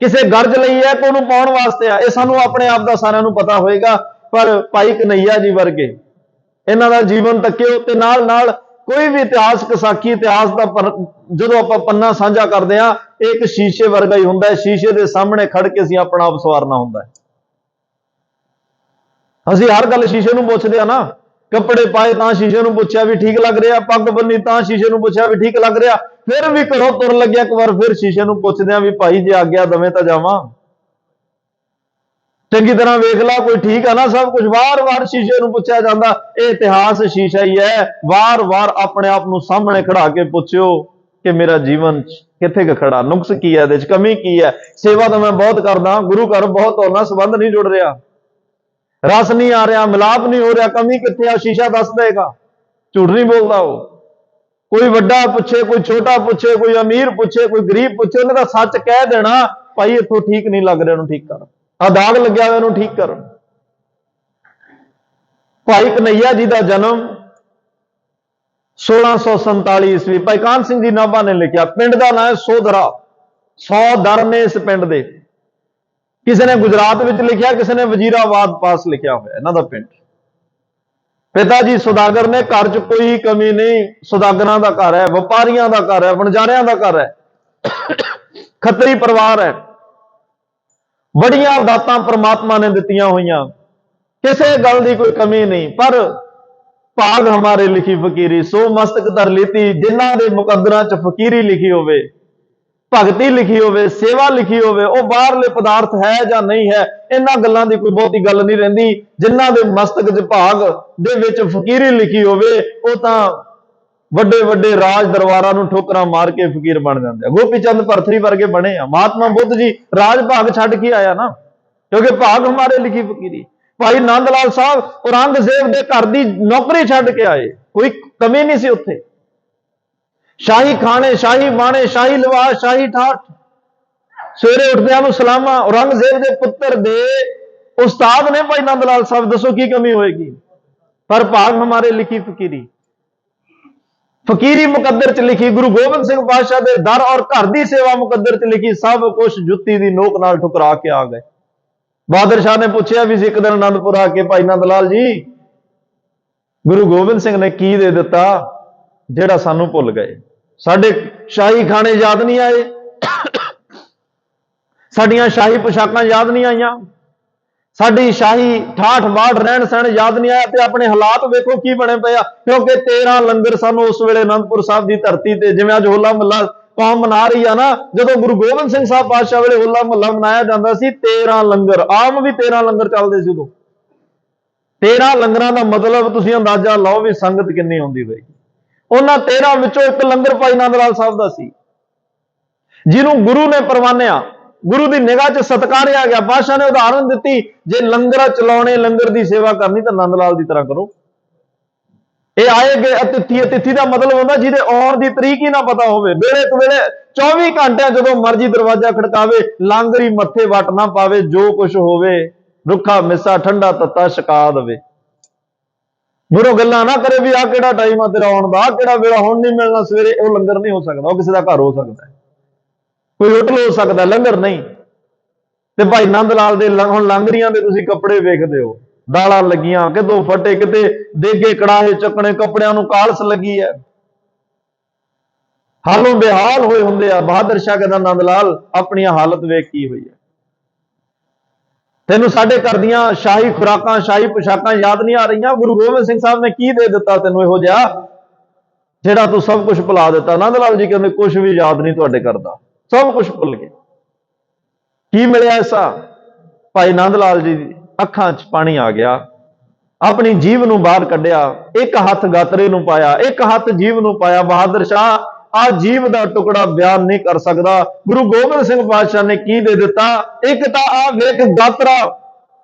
ਕਿਸੇ ਗਰਜ ਲਈ ਹੈ ਕਿ ਉਹਨੂੰ ਪਾਉਣ ਵਾਸਤੇ ਆ, ਇਹ ਸਾਨੂੰ ਆਪਣੇ ਆਪ ਦਾ ਸਾਰਿਆਂ ਨੂੰ ਪਤਾ ਹੋਏਗਾ। ਪਰ ਭਾਈ ਕਨਈਆ ਜੀ ਵਰਗੇ ਇਹਨਾਂ ਦਾ ਜੀਵਨ ਤੱਕਿਓ, ਤੇ ਨਾਲ ਨਾਲ ਕੋਈ ਵੀ ਇਤਿਹਾਸ, ਸਾਖੀ ਇਤਿਹਾਸ ਦਾ ਜਦੋਂ ਆਪਾਂ ਪੰਨਾ ਸਾਂਝਾ ਕਰਦੇ ਆ, ਇਹ ਇੱਕ ਸ਼ੀਸ਼ੇ ਵਰਗਾ ਹੀ ਹੁੰਦਾ ਹੈ। ਸ਼ੀਸ਼ੇ ਦੇ ਸਾਹਮਣੇ ਖੜ ਕੇ ਅਸੀਂ ਆਪਣਾ ਆਪ ਸਵਾਰਨਾ ਹੁੰਦਾ ਹੈ। ਅਸੀਂ ਹਰ ਗੱਲ ਸ਼ੀਸ਼ੇ ਨੂੰ ਪੁੱਛਦੇ ਆ ਨਾ। ਕੱਪੜੇ ਪਾਏ ਤਾਂ ਸ਼ੀਸ਼ੇ ਨੂੰ ਪੁੱਛਿਆ ਵੀ ਠੀਕ ਲੱਗ ਰਿਹਾ, ਪੱਗ ਬੰਨੀ ਤਾਂ ਸ਼ੀਸ਼ੇ ਨੂੰ ਪੁੱਛਿਆ ਵੀ ਠੀਕ ਲੱਗ ਰਿਹਾ। ਫਿਰ ਵੀ ਘਰੋਂ ਤੁਰ ਲੱਗਿਆ ਇੱਕ ਵਾਰ ਫਿਰ ਸ਼ੀਸ਼ੇ ਨੂੰ ਪੁੱਛਦੇ ਆ ਵੀ ਭਾਈ ਜੇ ਆਗਿਆ ਦਵੇਂ ਤਾਂ ਜਾਵਾਂ, ਚੰਗੀ ਤਰ੍ਹਾਂ ਵੇਖ ਲਾ ਕੋਈ ਠੀਕ ਹੈ ਨਾ ਸਭ ਕੁਝ। ਵਾਰ-ਵਾਰ ਸ਼ੀਸ਼ੇ ਨੂੰ ਪੁੱਛਿਆ ਜਾਂਦਾ। ਇਹ ਇਤਿਹਾਸ ਸ਼ੀਸ਼ਾ ਹੀ ਹੈ। ਵਾਰ-ਵਾਰ ਆਪਣੇ ਆਪ ਨੂੰ ਸਾਹਮਣੇ ਖੜਾ ਕੇ ਪੁੱਛਿਓ ਕਿ ਮੇਰਾ ਜੀਵਨ ਕਿੱਥੇ ਕੁ ਖੜਾ, ਨੁਕਸ ਕੀ ਹੈ, ਇਹਦੇ 'ਚ ਕਮੀ ਕੀ ਹੈ। ਸੇਵਾ ਤਾਂ ਮੈਂ ਬਹੁਤ ਕਰਦਾ, ਗੁਰੂ ਘਰ ਬਹੁਤ ਹੋਣਾ, ਸੰਬੰਧ ਨਹੀਂ ਜੁੜ ਰਿਹਾ, ਰਸ ਨਹੀਂ ਆ ਰਿਹਾ, ਮਿਲਾਪ ਨਹੀਂ ਹੋ ਰਿਹਾ, ਕਮੀ ਕਿੱਥੇ ਆ? ਸ਼ੀਸ਼ਾ ਦੱਸ ਦੇਗਾ, ਝੂਠ ਨਹੀਂ ਬੋਲਦਾ ਉਹ। ਕੋਈ ਵੱਡਾ ਪੁੱਛੇ, ਕੋਈ ਛੋਟਾ ਪੁੱਛੇ, ਕੋਈ ਅਮੀਰ ਪੁੱਛੇ, ਕੋਈ ਗਰੀਬ ਪੁੱਛੇ, ਉਹਨੇ ਤਾਂ ਸੱਚ ਕਹਿ ਦੇਣਾ, ਭਾਈ ਇੱਥੋਂ ਠੀਕ ਨਹੀਂ ਲੱਗ ਰਿਹਾ, ਉਹਨੂੰ ਠੀਕ ਕਰ, ਆ ਦਾਗ ਲੱਗਿਆ ਹੋਇਆ ਉਹਨੂੰ ਠੀਕ ਕਰ। ਭਾਈ ਕਨਈਆ ਜੀ ਦਾ ਜਨਮ 1647 ਈਸਵੀ, ਭਾਈ ਕਾਹਨ ਸਿੰਘ ਜੀ ਨਾਭਾ ਨੇ ਲਿਖਿਆ। ਪਿੰਡ ਦਾ ਨਾਂ ਹੈ ਸੋਧਰਾ। 100 ਦਰ ਨੇ ਇਸ ਪਿੰਡ ਦੇ। ਕਿਸੇ ਨੇ ਗੁਜਰਾਤ ਵਿੱਚ ਲਿਖਿਆ, ਕਿਸੇ ਨੇ ਵਜ਼ੀਰਾਬਾਦ ਪਾਸ ਲਿਖਿਆ ਹੋਇਆ ਇਹਨਾਂ ਦਾ ਪਿੰਡ। ਪਿਤਾ ਜੀ ਸੁਦਾਗਰ ਨੇ, ਘਰ 'ਚ ਕੋਈ ਕਮੀ ਨਹੀਂ, ਸੁਦਾਗਰਾਂ ਦਾ ਘਰ ਹੈ, ਵਪਾਰੀਆਂ ਦਾ ਘਰ ਹੈ, ਵਣਜਾਰਿਆਂ ਦਾ ਘਰ ਹੈ, ਖੱਤਰੀ ਪਰਿਵਾਰ ਹੈ। ਬੜੀਆਂ ਦਾਤਾਂ ਪ੍ਰਮਾਤਮਾ ਨੇ ਦਿੱਤੀਆਂ ਹੋਈਆਂ, ਕਿਸੇ ਗੱਲ ਦੀ ਕੋਈ ਕਮੀ ਨਹੀਂ। ਪਰ ਭਾਗ ਹਮਾਰੇ ਲਿਖੀ ਫਕੀਰੀ, ਸੋ ਮਸਤਕ ਧਰ ਲੀਤੀ। ਜਿਨ੍ਹਾਂ ਦੇ ਮੁਕੱਦਰਾਂ 'ਚ ਫਕੀਰੀ ਲਿਖੀ ਹੋਵੇ, ਭਗਤੀ ਲਿਖੀ ਹੋਵੇ, ਸੇਵਾ ਲਿਖੀ ਹੋਵੇ, ਉਹ ਬਾਹਰਲੇ ਪਦਾਰਥ ਹੈ ਜਾਂ ਨਹੀਂ ਹੈ, ਇਹਨਾਂ ਗੱਲਾਂ ਦੀ ਕੋਈ ਬਹੁਤੀ ਗੱਲ ਨਹੀਂ ਰਹਿੰਦੀ। ਜਿਨ੍ਹਾਂ ਦੇ ਮਸਤਕ 'ਚ ਭਾਗ ਦੇ ਵਿੱਚ ਫਕੀਰੀ ਲਿਖੀ ਹੋਵੇ, ਉਹ ਤਾਂ ਵੱਡੇ ਵੱਡੇ ਰਾਜ ਦਰਬਾਰਾਂ ਨੂੰ ਠੋਕਰਾਂ ਮਾਰ ਕੇ ਫਕੀਰ ਬਣ ਜਾਂਦੇ ਆ। ਗੋਪੀ ਚੰਦ ਭਰਥਰੀ ਵਰਗੇ ਬਣੇ ਆ। ਮਹਾਤਮਾ ਬੁੱਧ ਜੀ ਰਾਜ ਭਾਗ ਛੱਡ ਕੇ ਆਇਆ ਨਾ, ਕਿਉਂਕਿ ਭਾਗ ਹਮਾਰੇ ਲਿਖੀ ਫਕੀਰੀ। ਭਾਈ ਨੰਦ ਲਾਲ ਸਾਹਿਬ ਔਰੰਗਜ਼ੇਬ ਦੇ ਘਰ ਦੀ ਨੌਕਰੀ ਛੱਡ ਕੇ ਆਏ, ਕੋਈ ਕਮੀ ਨਹੀਂ ਸੀ ਉੱਥੇ। ਸ਼ਾਹੀ ਖਾਣੇ, ਸ਼ਾਹੀ ਬਾਣੇ, ਸ਼ਾਹੀ ਲਿਵਾਸ, ਸ਼ਾਹੀ ਠਾਠ, ਸਵੇਰੇ ਉੱਠਦਿਆਂ ਨੂੰ ਸਲਾਮਾਂ। ਔਰੰਗਜ਼ੇਬ ਦੇ ਪੁੱਤਰ ਦੇ ਉਸਤਾਦ ਨੇ ਭਾਈ ਨੰਦ ਲਾਲ ਸਾਹਿਬ, ਦੱਸੋ ਕੀ ਕਮੀ ਹੋਏਗੀ। ਪਰ ਭਾਗ ਹਮਾਰੇ ਲਿਖੀ ਫਕੀਰੀ, ਫਕੀਰੀ ਮੁਕੱਦਰ 'ਚ ਲਿਖੀ। ਗੁਰੂ ਗੋਬਿੰਦ ਸਿੰਘ ਪਾਤਸ਼ਾਹ ਦੇ ਦਰ ਔਰ ਘਰ ਦੀ ਸੇਵਾ ਮੁਕੱਦਰ 'ਚ ਲਿਖੀ। ਸਭ ਕੁਛ ਜੁੱਤੀ ਦੀ ਨੋਕ ਨਾਲ ਠੁਕਰਾ ਕੇ ਆ ਗਏ। ਬਹਾਦਰ ਸ਼ਾਹ ਨੇ ਪੁੱਛਿਆ ਵੀ ਸੀ ਇੱਕ ਦਿਨ ਅਨੰਦਪੁਰ ਆ ਕੇ, ਭਾਈ ਨੰਦ ਲਾਲ ਜੀ ਗੁਰੂ ਗੋਬਿੰਦ ਸਿੰਘ ਨੇ ਕੀ ਦੇ ਦਿੱਤਾ ਜਿਹੜਾ ਸਾਨੂੰ ਭੁੱਲ ਗਏ? ਸਾਡੇ ਸ਼ਾਹੀ ਖਾਣੇ ਯਾਦ ਨਹੀਂ ਆਏ, ਸਾਡੀਆਂ ਸ਼ਾਹੀ ਪੋਸ਼ਾਕਾਂ ਯਾਦ ਨਹੀਂ ਆਈਆਂ, ਸਾਡੀ ਸ਼ਾਹੀ ਠਾਠ ਬਾਠ ਰਹਿਣ ਸਹਿਣ ਯਾਦ ਨਹੀਂ ਆਇਆ। ਤੇ ਆਪਣੇ ਹਾਲਾਤ ਵੇਖੋ ਕੀ ਬਣੇ ਪਏ ਆ, ਕਿਉਂਕਿ 13 ਲੰਗਰ ਸਾਨੂੰ ਉਸ ਵੇਲੇ ਅਨੰਦਪੁਰ ਸਾਹਿਬ ਦੀ ਧਰਤੀ ਤੇ, ਜਿਵੇਂ ਅੱਜ ਹੋਲਾ ਮਹੱਲਾ ਕੌਮ ਮਨਾ ਰਹੀ ਆ ਨਾ, ਜਦੋਂ ਗੁਰੂ ਗੋਬਿੰਦ ਸਿੰਘ ਸਾਹਿਬ ਪਾਤਸ਼ਾਹ ਵੇਲੇ ਹੋਲਾ ਮਹੱਲਾ ਮਨਾਇਆ ਜਾਂਦਾ ਸੀ, 13 ਲੰਗਰ, ਆਮ ਵੀ 13 ਲੰਗਰ ਚੱਲਦੇ ਸੀ ਉਦੋਂ। 13 ਲੰਗਰਾਂ ਦਾ ਮਤਲਬ ਤੁਸੀਂ ਅੰਦਾਜ਼ਾ ਲਾਓ ਵੀ ਸੰਗਤ ਕਿੰਨੀ ਆਉਂਦੀ ਹੋਏਗੀ। ਉਹਨਾਂ 13 ਵਿੱਚੋਂ ਇੱਕ ਲੰਗਰ ਭਾਈ ਨੰਦ ਲਾਲ ਸਾਹਿਬ ਦਾ ਸੀ, ਜਿਹਨੂੰ ਗੁਰੂ ਨੇ ਪ੍ਰਵਾਨਿਆ, ਗੁਰੂ ਦੀ ਨਿਗਾਹ 'ਚ ਸਤਕਾਰਿਆ ਗਿਆ। ਪਾਤਸ਼ਾਹ ਨੇ ਉਦਾਹਰਨ ਦਿੱਤੀ, ਜੇ ਲੰਗਰ ਚਲਾਉਣੇ, ਲੰਗਰ ਦੀ ਸੇਵਾ ਕਰਨੀ ਤਾਂ ਨੰਦ ਲਾਲ ਦੀ ਤਰ੍ਹਾਂ ਕਰੋ। ਇਹ ਆਏ ਗਏ ਅਤਿਥੀ, ਅਤਿਥੀ ਦਾ ਮਤਲਬ ਹੁੰਦਾ ਜਿਹਦੇ ਆਉਣ ਦੀ ਤਰੀਕ ਹੀ ਨਾ ਪਤਾ ਹੋਵੇ, ਵੇਲੇ ਕੁ 24 ਘੰਟਿਆਂ ਜਦੋਂ ਮਰਜ਼ੀ ਦਰਵਾਜ਼ਾ ਖੜਕਾਵੇ, ਲੰਗਰ ਹੀ ਮੱਥੇ ਵੱਟ ਨਾ ਪਾਵੇ, ਜੋ ਕੁਝ ਹੋਵੇ ਰੁੱਖਾ ਮਿੱਸਾ ਠੰਡਾ ਤੱਤਾ ਛਕਾ ਦੇਵੇ। ਗੁਰੂ ਗੱਲਾਂ ਨਾ ਕਰੇ ਵੀ ਆਹ ਕਿਹੜਾ ਟਾਈਮ ਆ ਤੇਰਾ ਆਉਣ ਦਾ, ਆਹ ਕਿਹੜਾ ਵੇਲਾ, ਹੁਣ ਨਹੀਂ ਮਿਲਣਾ ਸਵੇਰੇ। ਉਹ ਲੰਗਰ ਨਹੀਂ ਹੋ ਸਕਦਾ, ਉਹ ਕਿਸੇ ਦਾ ਘਰ ਹੋ ਸਕਦਾ, ਕੋਈ ਹੋਟਲ ਹੋ ਸਕਦਾ, ਲੰਗਰ ਨਹੀਂ। ਤੇ ਭਾਈ ਨੰਦ ਲਾਲ ਦੇ ਹੁਣ ਲੰਗਰੀਆਂ ਦੇ ਤੁਸੀਂ ਕੱਪੜੇ ਵੇਖਦੇ ਹੋ, ਦਾਲਾਂ ਲੱਗੀਆਂ, ਕਿਤੋਂ ਫਟੇ, ਕਿਤੇ ਦੇਗੇ ਕੜਾਹੇ ਚੱਕਣੇ, ਕੱਪੜਿਆਂ ਨੂੰ ਕਾਲਸ ਲੱਗੀ ਹੈ, ਹਾਲੋਂ ਬੇਹਾਲ ਹੋਏ ਹੁੰਦੇ ਆ। ਬਹਾਦਰ ਸ਼ਾਹ ਕਹਿੰਦਾ ਨੰਦ ਲਾਲ ਆਪਣੀ ਹਾਲਤ ਵੇਖ ਕੀ ਹੋਈ ਹੈ, ਤੈਨੂੰ ਸਾਡੇ ਘਰ ਦੀਆਂ ਸ਼ਾਹੀ ਖੁਰਾਕਾਂ, ਸ਼ਾਹੀ ਪੋਸ਼ਾਕਾਂ ਯਾਦ ਨਹੀਂ ਆ ਰਹੀਆਂ? ਗੁਰੂ ਗੋਬਿੰਦ ਸਿੰਘ ਸਾਹਿਬ ਨੇ ਕੀ ਦੇ ਦਿੱਤਾ ਤੈਨੂੰ ਇਹੋ ਜਿਹਾ ਜਿਹੜਾ ਤੂੰ ਸਭ ਕੁਝ ਭੁਲਾ ਦਿੱਤਾ? ਨੰਦ ਲਾਲ ਜੀ ਕਹਿੰਦੇ ਕੁਝ ਵੀ ਯਾਦ ਨਹੀਂ ਤੁਹਾਡੇ ਘਰ ਦਾ, ਸਭ ਕੁਝ ਭੁੱਲ ਗਏ। ਕੀ ਮਿਲਿਆ ਐਸਾ? ਭਾਈ ਨੰਦ ਲਾਲ ਜੀ ਦੀ ਅੱਖਾਂ 'ਚ ਪਾਣੀ ਆ ਗਿਆ, ਆਪਣੀ ਜੀਭ ਨੂੰ ਬਾਹਰ ਕੱਢਿਆ, ਇੱਕ ਹੱਥ ਗਾਤਰੇ ਨੂੰ ਪਾਇਆ, ਇੱਕ ਹੱਥ ਜੀਭ ਨੂੰ ਪਾਇਆ। ਬਹਾਦਰ ਸ਼ਾਹ ਆ ਜੀਭ ਦਾ ਟੁਕੜਾ ਬਿਆਨ ਨਹੀਂ ਕਰ ਸਕਦਾ, ਗੁਰੂ ਗੋਬਿੰਦ ਸਿੰਘ ਪਾਤਸ਼ਾਹ ਨੇ ਕੀ ਦੇ ਦਿੱਤਾ। ਇੱਕ ਤਾਂ ਆ ਵੇਖ ਗਾਤਰਾ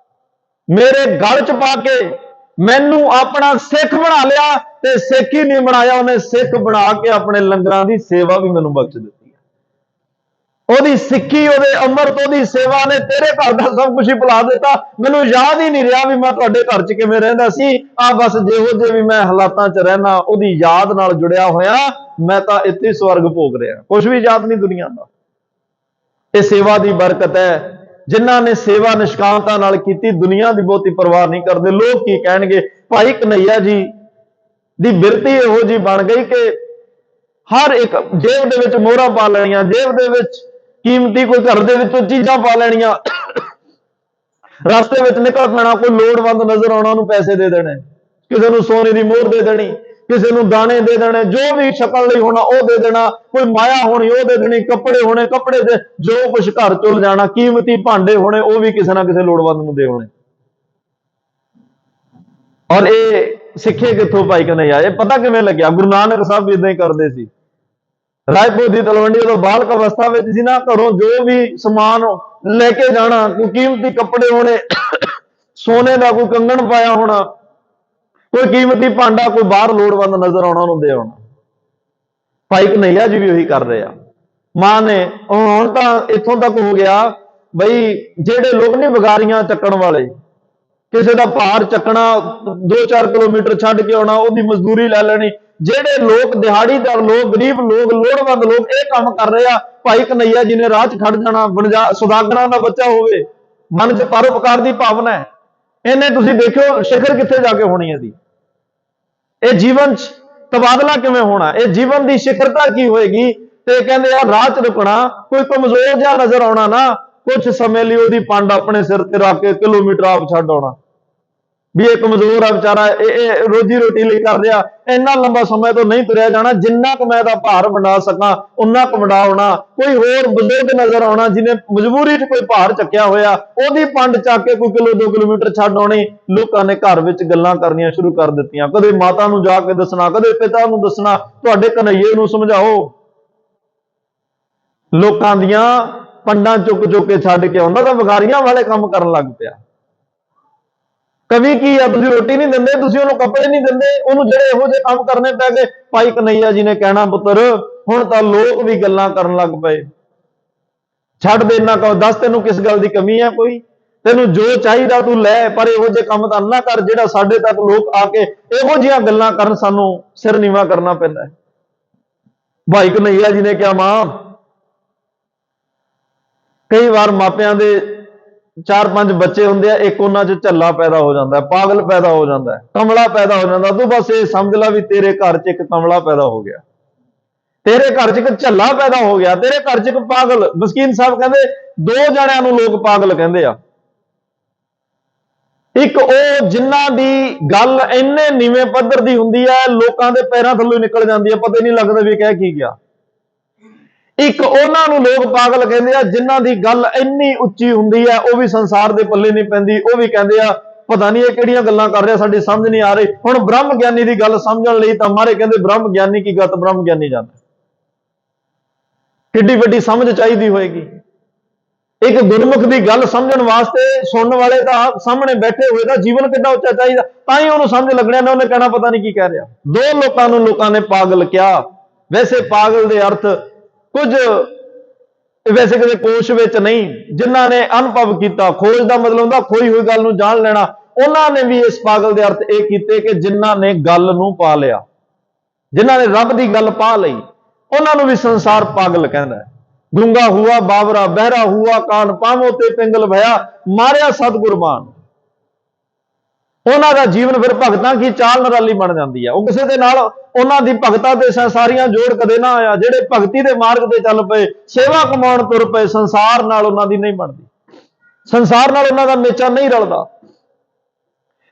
ਮੇਰੇ ਗਲ 'ਚ ਪਾ ਕੇ ਮੈਨੂੰ ਆਪਣਾ ਸਿੱਖ ਬਣਾ ਲਿਆ, ਤੇ ਸਿੱਖ ਹੀ ਨਹੀਂ ਬਣਾਇਆ, ਉਹਨੇ ਸਿੱਖ ਬਣਾ ਕੇ ਆਪਣੇ ਲੰਗਰਾਂ ਦੀ ਸੇਵਾ ਵੀ ਮੈਨੂੰ ਬਖਸ਼ ਦਿੱਤੀ। ਉਹਦੀ ਸਿੱਖੀ, ਉਹਦੇ ਅੰਮ੍ਰਿਤ, ਉਹਦੀ ਸੇਵਾ ਨੇ ਤੇਰੇ ਘਰ ਦਾ ਸਭ ਕੁਝ ਹੀ ਭੁਲਾ ਦਿੱਤਾ। ਮੈਨੂੰ ਯਾਦ ਹੀ ਨਹੀਂ ਰਿਹਾ ਵੀ ਮੈਂ ਤੁਹਾਡੇ ਘਰ 'ਚ ਕਿਵੇਂ ਰਹਿੰਦਾ ਸੀ। ਆ ਬਸ ਜਿਹੋ ਜਿਹੇ ਵੀ ਮੈਂ ਹਾਲਾਤਾਂ 'ਚ ਰਹਿਣਾ, ਉਹਦੀ ਯਾਦ ਨਾਲ ਜੁੜਿਆ ਹੋਇਆ ਮੈਂ ਤਾਂ ਇੱਥੇ ਸਵਰਗ ਭੋਗ ਰਿਹਾ, ਕੁਝ ਵੀ ਯਾਦ ਨਹੀਂ ਦੁਨੀਆ ਦਾ। ਇਹ ਸੇਵਾ ਦੀ ਬਰਕਤ ਹੈ। ਜਿਨ੍ਹਾਂ ਨੇ ਸੇਵਾ ਨਿਸ਼ਕਾਮਤਾ ਨਾਲ ਕੀਤੀ, ਦੁਨੀਆ ਦੀ ਬਹੁਤੀ ਪਰਵਾਹ ਨਹੀਂ ਕਰਦੇ, ਲੋਕ ਕੀ ਕਹਿਣਗੇ। ਭਾਈ ਕਨਈਆ ਜੀ ਦੀ ਬਿਰਤੀ ਇਹੋ ਜਿਹੀ ਬਣ ਗਈ ਕਿ ਹਰ ਇੱਕ ਜੇਬ ਦੇ ਵਿੱਚ ਮੋਹਰਾਂ ਪਾ ਲੈਣੀਆਂ, ਜੇਬ ਦੇ ਵਿੱਚ ਕੀਮਤੀ ਕੋਈ ਘਰ ਦੇ ਵਿੱਚੋਂ ਚੀਜ਼ਾਂ ਪਾ ਲੈਣੀਆਂ, ਰਸਤੇ ਵਿੱਚ ਨਿਕਲ ਪੈਣਾ, ਕੋਈ ਲੋੜਵੰਦ ਨਜ਼ਰ ਆਉਣਾ ਉਹਨੂੰ ਪੈਸੇ ਦੇ ਦੇਣੇ, ਕਿਸੇ ਨੂੰ ਸੋਨੇ ਦੀ ਮੋਹਰ ਦੇ ਦੇਣੀ, ਕਿਸੇ ਨੂੰ ਦਾਣੇ ਦੇ ਦੇਣੇ, ਜੋ ਵੀ ਸ਼ਕਲ ਲਈ ਹੋਣਾ ਉਹ ਦੇ ਦੇਣਾ, ਕੋਈ ਮਾਇਆ ਹੋਣੀ ਉਹ ਦੇ ਦੇਣੀ, ਕੱਪੜੇ ਹੋਣੇ ਕੱਪੜੇ ਦੇ, ਜੋ ਕੁਝ ਘਰ ਚੁੱਲ ਜਾਣਾ, ਕੀਮਤੀ ਭਾਂਡੇ ਹੋਣੇ ਉਹ ਵੀ ਕਿਸੇ ਨਾ ਕਿਸੇ ਲੋੜਵੰਦ ਨੂੰ ਦੇ ਹੋਣੇ। ਔਰ ਇਹ ਸਿੱਖੇ ਕਿੱਥੋਂ ਭਾਈ ਕਨਈਆ? ਇਹ ਪਤਾ ਕਿਵੇਂ ਲੱਗਿਆ? ਗੁਰੂ ਨਾਨਕ ਸਾਹਿਬ ਵੀ ਇਦਾਂ ਹੀ ਕਰਦੇ ਸੀ। ਰਾਏਪੁਰ ਦੀ ਤਲਵੰਡੀ ਉਦੋਂ ਬਾਲਕ ਅਵਸਥਾ ਵਿੱਚ ਸੀ ਨਾ, ਘਰੋਂ ਜੋ ਵੀ ਸਮਾਨ ਲੈ ਕੇ ਜਾਣਾ, ਕੋਈ ਕੀਮਤੀ ਕੱਪੜੇ ਹੋਣੇ, ਸੋਨੇ ਦਾ ਕੋਈ ਕੰਗਣ ਪਾਇਆ ਹੋਣਾ, ਕੋਈ ਕੀਮਤੀ ਭਾਂਡਾ, ਕੋਈ ਬਾਹਰ ਲੋੜਵੰਦ ਨਜ਼ਰ ਆਉਣਾ ਉਹਨੂੰ ਦੇ ਆਉਣਾ। ਭਾਈ ਕਨਈਆ ਜੀ ਵੀ ਉਹੀ ਕਰ ਰਹੇ ਆ। ਮਾਂ ਨੇ ਹੁਣ ਤਾਂ ਇੱਥੋਂ ਤੱਕ ਹੋ ਗਿਆ ਬਈ ਜਿਹੜੇ ਲੋਕ ਨਹੀਂ ਵਗਾਰੀਆਂ ਚੱਕਣ ਵਾਲੇ, ਕਿਸੇ ਦਾ ਭਾਰ ਚੱਕਣਾ 2-4 ਕਿਲੋਮੀਟਰ ਛੱਡ ਕੇ ਆਉਣਾ, ਉਹਦੀ ਮਜ਼ਦੂਰੀ ਲੈ ਲੈਣੀ। ਜਿਹੜੇ ਲੋਕ ਦਿਹਾੜੀਦਾਰ ਲੋਕ, ਗਰੀਬ ਲੋਕ, ਲੋੜਵੰਦ ਲੋਕ ਇਹ ਕੰਮ ਕਰ ਰਹੇ ਆ, ਭਾਈ ਕਨਈਆ ਜੀ ਨੇ ਰਾਹ 'ਚ ਖੜ ਜਾਣਾ। ਸੁਦਾਗਰਾਂ ਦਾ ਬੱਚਾ ਹੋਵੇ, ਮਨ 'ਚ ਪਰਉਪਕਾਰ ਦੀ ਭਾਵਨਾ ਹੈ, ਇਹਨੇ ਤੁਸੀਂ ਦੇਖਿਓ ਸਿਖਰ ਕਿੱਥੇ ਜਾ ਕੇ ਹੋਣੀ ਇਹਦੀ। ਇਹ ਜੀਵਨ 'ਚ ਤਬਾਦਲਾ ਕਿਵੇਂ ਹੋਣਾ, ਇਹ ਜੀਵਨ ਦੀ ਸਿਖਰਤਾ ਕੀ ਹੋਏਗੀ। ਤੇ ਕਹਿੰਦੇ ਆ ਰਾਹ 'ਚ ਰੁਕਣਾ, ਕੋਈ ਕਮਜ਼ੋਰ ਜਿਹਾ ਨਜ਼ਰ ਆਉਣਾ ਨਾ, ਕੁਝ ਸਮੇਂ ਲਈ ਉਹਦੀ ਪੰਡ ਆਪਣੇ ਸਿਰ ਤੇ ਰੱਖ ਕੇ ਕਿਲੋਮੀਟਰ ਆਪ ਛੱਡ ਆਉਣਾ ਵੀ ਇਹ ਕਮਜ਼ੋਰ ਆ ਵਿਚਾਰਾ, ਇਹ ਰੋਜੀ ਰੋਟੀ ਲਈ ਕਰ ਰਿਹਾ, ਇੰਨਾ ਲੰਬਾ ਸਮੇਂ ਤੋਂ ਨਹੀਂ ਤੁਰਿਆ ਜਾਣਾ, ਜਿੰਨਾ ਕੁ ਮੈਂ ਇਹਦਾ ਭਾਰ ਵੰਡਾ ਸਕਾਂ ਉਨਾ ਕੁ ਵੰਡਾ ਆਉਣਾ। ਕੋਈ ਹੋਰ ਬਜ਼ੁਰਗ ਨਜ਼ਰ ਆਉਣਾ ਜਿਹਨੇ ਮਜਬੂਰੀ 'ਚ ਕੋਈ ਭਾਰ ਚੱਕਿਆ ਹੋਇਆ, ਉਹਦੀ ਪੰਡ ਚੱਕ ਕੇ ਕੋਈ 1-2 ਕਿਲੋਮੀਟਰ ਛੱਡ ਆਉਣੀ। ਲੋਕਾਂ ਨੇ ਘਰ ਵਿੱਚ ਗੱਲਾਂ ਕਰਨੀਆਂ ਸ਼ੁਰੂ ਕਰ ਦਿੱਤੀਆਂ, ਕਦੇ ਮਾਤਾ ਨੂੰ ਜਾ ਕੇ ਦੱਸਣਾ, ਕਦੇ ਪਿਤਾ ਨੂੰ ਦੱਸਣਾ, ਤੁਹਾਡੇ ਕਨਈਏ ਨੂੰ ਸਮਝਾਓ। ਲੋਕਾਂ ਦੀਆਂ ਪੰਡਾਂ ਚੁੱਕ ਚੁੱਕ ਕੇ ਛੱਡ ਕੇ ਆਉਂਦਾ ਤਾਂ ਵਗਾਰੀਆਂ ਵਾਲੇ ਕੰਮ ਕਰਨ ਲੱਗ ਪਿਆ। ਕਵੀ ਕੀ ਆ, ਤੁਸੀਂ ਰੋਟੀ ਨਹੀਂ ਦਿੰਦੇ, ਤੁਸੀਂ ਉਹਨੂੰ ਕੱਪੜੇ ਨਹੀਂ ਦਿੰਦੇ, ਉਹਨੂੰ ਜਿਹੜੇ ਇਹੋ ਜਿਹੇ ਕੰਮ ਕਰਨੇ ਪੈ ਗਏ। ਭਾਈ ਕਨਈਆ ਜੀ ਨੇ ਕਹਿਣਾ, ਪੁੱਤਰ ਹੁਣ ਤਾਂ ਲੋਕ ਵੀ ਗੱਲਾਂ ਕਰਨ ਲੱਗ ਪਏ, ਛੱਡ ਦੇ ਨਾ ਕਹੋ, ਦੱਸ ਤੈਨੂੰ ਕਿਸ ਗੱਲ ਦੀ ਕਮੀ ਹੈ? ਕੋਈ ਤੈਨੂੰ ਜੋ ਚਾਹੀਦਾ ਤੂੰ ਲੈ, ਪਰ ਇਹੋ ਜਿਹੇ ਕੰਮ ਤਾਂ ਨਾ ਕਰ ਜਿਹੜਾ ਸਾਡੇ ਤੱਕ ਲੋਕ ਆ ਕੇ ਇਹੋ ਜਿਹੀਆਂ ਗੱਲਾਂ ਕਰਨ, ਸਾਨੂੰ ਸਿਰ ਨੀਵਾਂ ਕਰਨਾ ਪੈਂਦਾ ਹੈ। ਭਾਈ ਕਨਈਆ ਜੀ ਨੇ ਕਿਹਾ, ਮਾਂ ਕਈ ਵਾਰ ਮਾਪਿਆਂ ਦੇ 4-5 ਬੱਚੇ ਹੁੰਦੇ ਆ, ਇੱਕ ਉਹਨਾਂ 'ਚ ਝੱਲਾ ਪੈਦਾ ਹੋ ਜਾਂਦਾ, ਪਾਗਲ ਪੈਦਾ ਹੋ ਜਾਂਦਾ, ਕਮਲਾ ਪੈਦਾ ਹੋ ਜਾਂਦਾ। ਤੂੰ ਬਸ ਇਹ ਸਮਝ ਲੈ ਵੀ ਤੇਰੇ ਘਰ 'ਚ ਇੱਕ ਕਮਲਾ ਪੈਦਾ ਹੋ ਗਿਆ। तेरे घर च एक झल्ला पैदा हो गया, तेरे घर च एक पागल। मस्कीन साहब कहते दो जणिਆਂ ਨੂੰ लोग पागल कहते ਆ। एक ਉਹ ਜਿਨ੍ਹਾਂ ਦੀ ਗੱਲ ਇੰਨੇ ਨੀਵੇਂ ਪੱਧਰ ਦੀ ਹੁੰਦੀ ਹੈ, ਲੋਕਾਂ ਦੇ ਪੈਰਾਂ ਥੱਲੋਂ ਨਿਕਲ ਜਾਂਦੀ ਹੈ, ਪਤਾ ਨਹੀਂ ਲੱਗਦਾ ਵੀ ਕਹਿ ਕੀ ਗਿਆ। ਇੱਕ ਉਹਨਾਂ ਨੂੰ ਲੋਕ ਪਾਗਲ ਕਹਿੰਦੇ ਆ ਜਿਨ੍ਹਾਂ ਦੀ ਗੱਲ ਇੰਨੀ ਉੱਚੀ ਹੁੰਦੀ ਹੈ, ਉਹ ਵੀ ਸੰਸਾਰ ਦੇ ਪੱਲੇ ਨਹੀਂ ਪੈਂਦੀ। ਉਹ ਵੀ ਕਹਿੰਦੇ ਆ ਪਤਾ ਨਹੀਂ ਇਹ ਕਿਹੜੀਆਂ ਗੱਲਾਂ ਕਰ ਰਿਹਾ, ਸਾਡੀ ਸਮਝ ਨਹੀਂ ਆ ਰਹੀ। ਹੁਣ ਬ੍ਰਹਮ ਗਿਆਨੀ ਦੀ ਗੱਲ ਸਮਝਣ ਲਈ ਤਾਂ ਮਾਰੇ ਕਹਿੰਦੇ ਬ੍ਰਹਮ ਗਿਆਨੀ ਕੀ ਗਤ ਬ੍ਰਹਮ ਗਿਆਨੀ ਜਾਂਦਾ। ਕਿੱਡੀ ਵੱਡੀ ਸਮਝ ਚਾਹੀਦੀ ਹੋਏਗੀ। ਇੱਕ ਗੁਰਮੁਖ ਦੀ ਗੱਲ ਸਮਝਣ ਵਾਸਤੇ ਸੁਣਨ ਵਾਲੇ ਦਾ ਸਾਹਮਣੇ ਬੈਠੇ ਹੋਏ ਦਾ ਜੀਵਨ ਕਿੱਡਾ ਉੱਚਾ ਚਾਹੀਦਾ, ਤਾਂ ਹੀ ਉਹਨੂੰ ਸਮਝ ਲੱਗਣਾ ਨਾ। ਉਹਨੇ ਕਹਿਣਾ ਪਤਾ ਨਹੀਂ ਕੀ ਕਹਿ ਰਿਹਾ। ਦੋ ਲੋਕਾਂ ਨੂੰ ਲੋਕਾਂ ਨੇ ਪਾਗਲ ਕਿਹਾ। ਵੈਸੇ ਪਾਗਲ ਦੇ ਅਰਥ ਕੁਝ ਵੈਸੇ ਕਿਤੇ ਕੋਸ਼ ਵਿੱਚ ਨਹੀਂ, ਜਿਨ੍ਹਾਂ ਨੇ ਅਨੁਭਵ ਕੀਤਾ। ਖੋਜ ਦਾ ਮਤਲਬ ਹੁੰਦਾ ਖੋਈ ਹੋਈ ਗੱਲ ਨੂੰ ਜਾਣ ਲੈਣਾ। ਉਹਨਾਂ ਨੇ ਵੀ ਇਸ ਪਾਗਲ ਦੇ ਅਰਥ ਇਹ ਕੀਤੇ ਕਿ ਜਿਨ੍ਹਾਂ ਨੇ ਗੱਲ ਨੂੰ ਪਾ ਲਿਆ, ਜਿਨ੍ਹਾਂ ਨੇ ਰੱਬ ਦੀ ਗੱਲ ਪਾ ਲਈ, ਉਹਨਾਂ ਨੂੰ ਵੀ ਸੰਸਾਰ ਪਾਗਲ ਕਹਿੰਦਾ ਹੈ। ਗੂੰਗਾ ਹੁਆ ਬਾਵਰਾ, ਬਹਿਰਾ ਹੁਆ ਕਾਨ, ਪਾਵੋਂ ਤੇ ਪਿੰਗਲ ਭਇਆ, ਮਾਰਿਆ ਸਤਿਗੁਰ ਬਾਣ। ਉਹਨਾਂ ਦਾ ਜੀਵਨ ਫਿਰ ਭਗਤਾਂ ਕੀ ਚਾਲ ਨਿਰਾਲੀ ਬਣ ਜਾਂਦੀ ਹੈ। ਉਹ ਕਿਸੇ ਦੇ ਨਾਲ ਉਹਨਾਂ ਦੀ ਭਗਤਾਂ ਤੇ ਸਾਰੀਆਂ ਜੋੜ ਕਦੇ ਨਾ ਆਇਆ। ਜਿਹੜੇ ਭਗਤੀ ਦੇ ਮਾਰਗ ਤੇ ਚੱਲ ਪਏ, ਸੇਵਾ ਕਮਾਉਣ ਤੁਰ ਪਏ, ਸੰਸਾਰ ਨਾਲ ਉਹਨਾਂ ਦੀ ਨਹੀਂ ਬਣਦੀ, ਸੰਸਾਰ ਨਾਲ ਉਹਨਾਂ ਦਾ ਮੇਚਾ ਨਹੀਂ ਰਲਦਾ।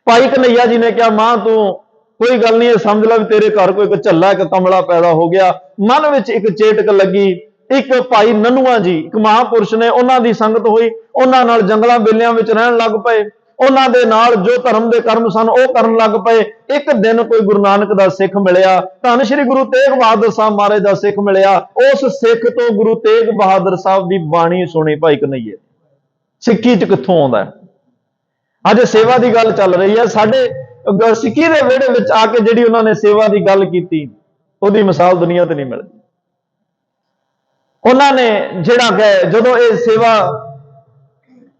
ਭਾਈ ਕਨਈਆ ਜੀ ਨੇ ਕਿਹਾ ਮਾਂ ਤੂੰ ਕੋਈ ਗੱਲ ਨਹੀਂ, ਇਹ ਸਮਝ ਲੈ ਵੀ ਤੇਰੇ ਘਰ ਕੋਈ ਇੱਕ ਝੱਲਾ ਇੱਕ ਕਮਲਾ ਪੈਦਾ ਹੋ ਗਿਆ। ਮਨ ਵਿੱਚ ਇੱਕ ਚੇਟਕ ਲੱਗੀ। ਇੱਕ ਭਾਈ ਨਨੂਆ ਜੀ ਇੱਕ ਮਹਾਂਪੁਰਸ਼ ਨੇ, ਉਹਨਾਂ ਦੀ ਸੰਗਤ ਹੋਈ, ਉਹਨਾਂ ਨਾਲ ਜੰਗਲਾਂ ਬੇਲਿਆਂ ਵਿੱਚ ਰਹਿਣ ਲੱਗ ਪਏ। ਉਹਨਾਂ ਦੇ ਨਾਲ ਜੋ ਧਰਮ ਦੇ ਕਰਮ ਸਨ ਉਹ ਕਰਨ ਲੱਗ ਪਏ। ਇੱਕ ਦਿਨ ਕੋਈ ਗੁਰੂ ਨਾਨਕ ਦਾ ਸਿੱਖ ਮਿਲਿਆ, ਧੰਨ ਸ਼੍ਰੀ ਗੁਰੂ ਤੇਗ ਬਹਾਦਰ ਸਾਹਿਬ ਮਹਾਰਾਜ ਦਾ ਸਿੱਖ ਮਿਲਿਆ। ਉਸ ਸਿੱਖ ਤੋਂ ਗੁਰੂ ਤੇਗ ਬਹਾਦਰ ਸਾਹਿਬ ਦੀ ਬਾਣੀ ਸੁਣੀ ਭਾਈ ਕਨਈਏ। ਸਿੱਖੀ ਚ ਕਿੱਥੋਂ ਆਉਂਦਾ ਹੈ? ਅੱਜ ਸੇਵਾ ਦੀ ਗੱਲ ਚੱਲ ਰਹੀ ਹੈ। ਸਾਡੇ ਸਿੱਖੀ ਦੇ ਵਿਹੜੇ ਵਿੱਚ ਆ ਕੇ ਜਿਹੜੀ ਉਹਨਾਂ ਨੇ ਸੇਵਾ ਦੀ ਗੱਲ ਕੀਤੀ, ਉਹਦੀ ਮਿਸਾਲ ਦੁਨੀਆ ਤੇ ਨਹੀਂ ਮਿਲਦੀ। ਉਹਨਾਂ ਨੇ ਜਿਹੜਾ ਕਿ ਜਦੋਂ ਇਹ ਸੇਵਾ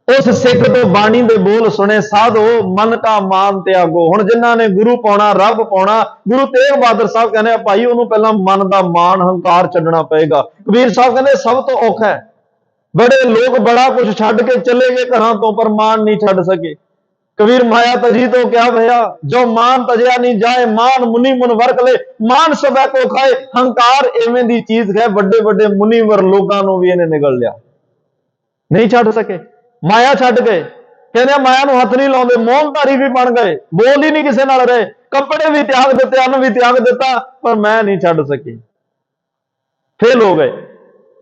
ਉਸ ਸਿੱਖ ਤੋਂ ਬਾਣੀ ਦੇ ਬੋਲ ਸੁਣੇ, ਸਾਧੋ ਮਨ ਕਾ ਮਾਨ ਤਿਆਗੋ। ਹੁਣ ਜਿਨ੍ਹਾਂ ਨੇ ਗੁਰੂ ਪਾਉਣਾ, ਰੱਬ ਪਾਉਣਾ, ਗੁਰੂ ਤੇਗ ਬਹਾਦਰ ਸਾਹਿਬ ਕਹਿੰਦੇ ਆ ਭਾਈ ਉਹਨੂੰ ਪਹਿਲਾਂ ਮਨ ਦਾ ਮਾਣ ਹੰਕਾਰ ਛੱਡਣਾ ਪਏਗਾ। ਕਬੀਰ ਸਾਹਿਬ ਕਹਿੰਦੇ ਸਭ ਤੋਂ ਔਖਾ ਹੈ। ਬੜੇ ਲੋਕ ਬੜਾ ਕੁਝ ਛੱਡ ਕੇ ਚਲੇ ਗਏ ਘਰਾਂ ਤੋਂ, ਪਰ ਮਾਣ ਨਹੀਂ ਛੱਡ ਸਕੇ। ਕਬੀਰ ਮਾਇਆ ਤਜੀ ਤੋਂ ਕਿਆ ਭਇਆ, ਜੋ ਮਾਨ ਤਜਿਆ ਨਹੀਂ ਜਾਏ, ਮਾਨ ਮੁਨੀ ਮੁਨ ਵਰਕ ਲੈ, ਮਾਨ ਸਭੈ ਕੋ ਖਾਏ। ਹੰਕਾਰ ਐਵੇਂ ਦੀ ਚੀਜ਼ ਹੈ, ਵੱਡੇ ਵੱਡੇ ਮੁਨੀਵਰ ਲੋਕਾਂ ਨੂੰ ਵੀ ਇਹਨੇ ਨਿਗਲ ਲਿਆ, ਨਹੀਂ ਛੱਡ ਸਕੇ। ਮਾਇਆ ਛੱਡ ਗਏ, ਕਹਿੰਦੇ ਮਾਇਆ ਨੂੰ ਹੱਥ ਨਹੀਂ ਲਾਉਂਦੇ, ਮੋਹਨਧਾਰੀ ਵੀ ਬਣ ਗਏ, ਬੋਲ ਹੀ ਨਹੀਂ ਕਿਸੇ ਨਾਲ ਰਹੇ, ਕੱਪੜੇ ਵੀ ਤਿਆਗ ਦਿੱਤੇ, ਅੰਨ ਵੀ ਤਿਆਗ ਦਿੱਤਾ, ਪਰ ਮੈਂ ਨਹੀਂ ਛੱਡ ਸਕੀ, ਫੇਲ ਹੋ ਗਏ।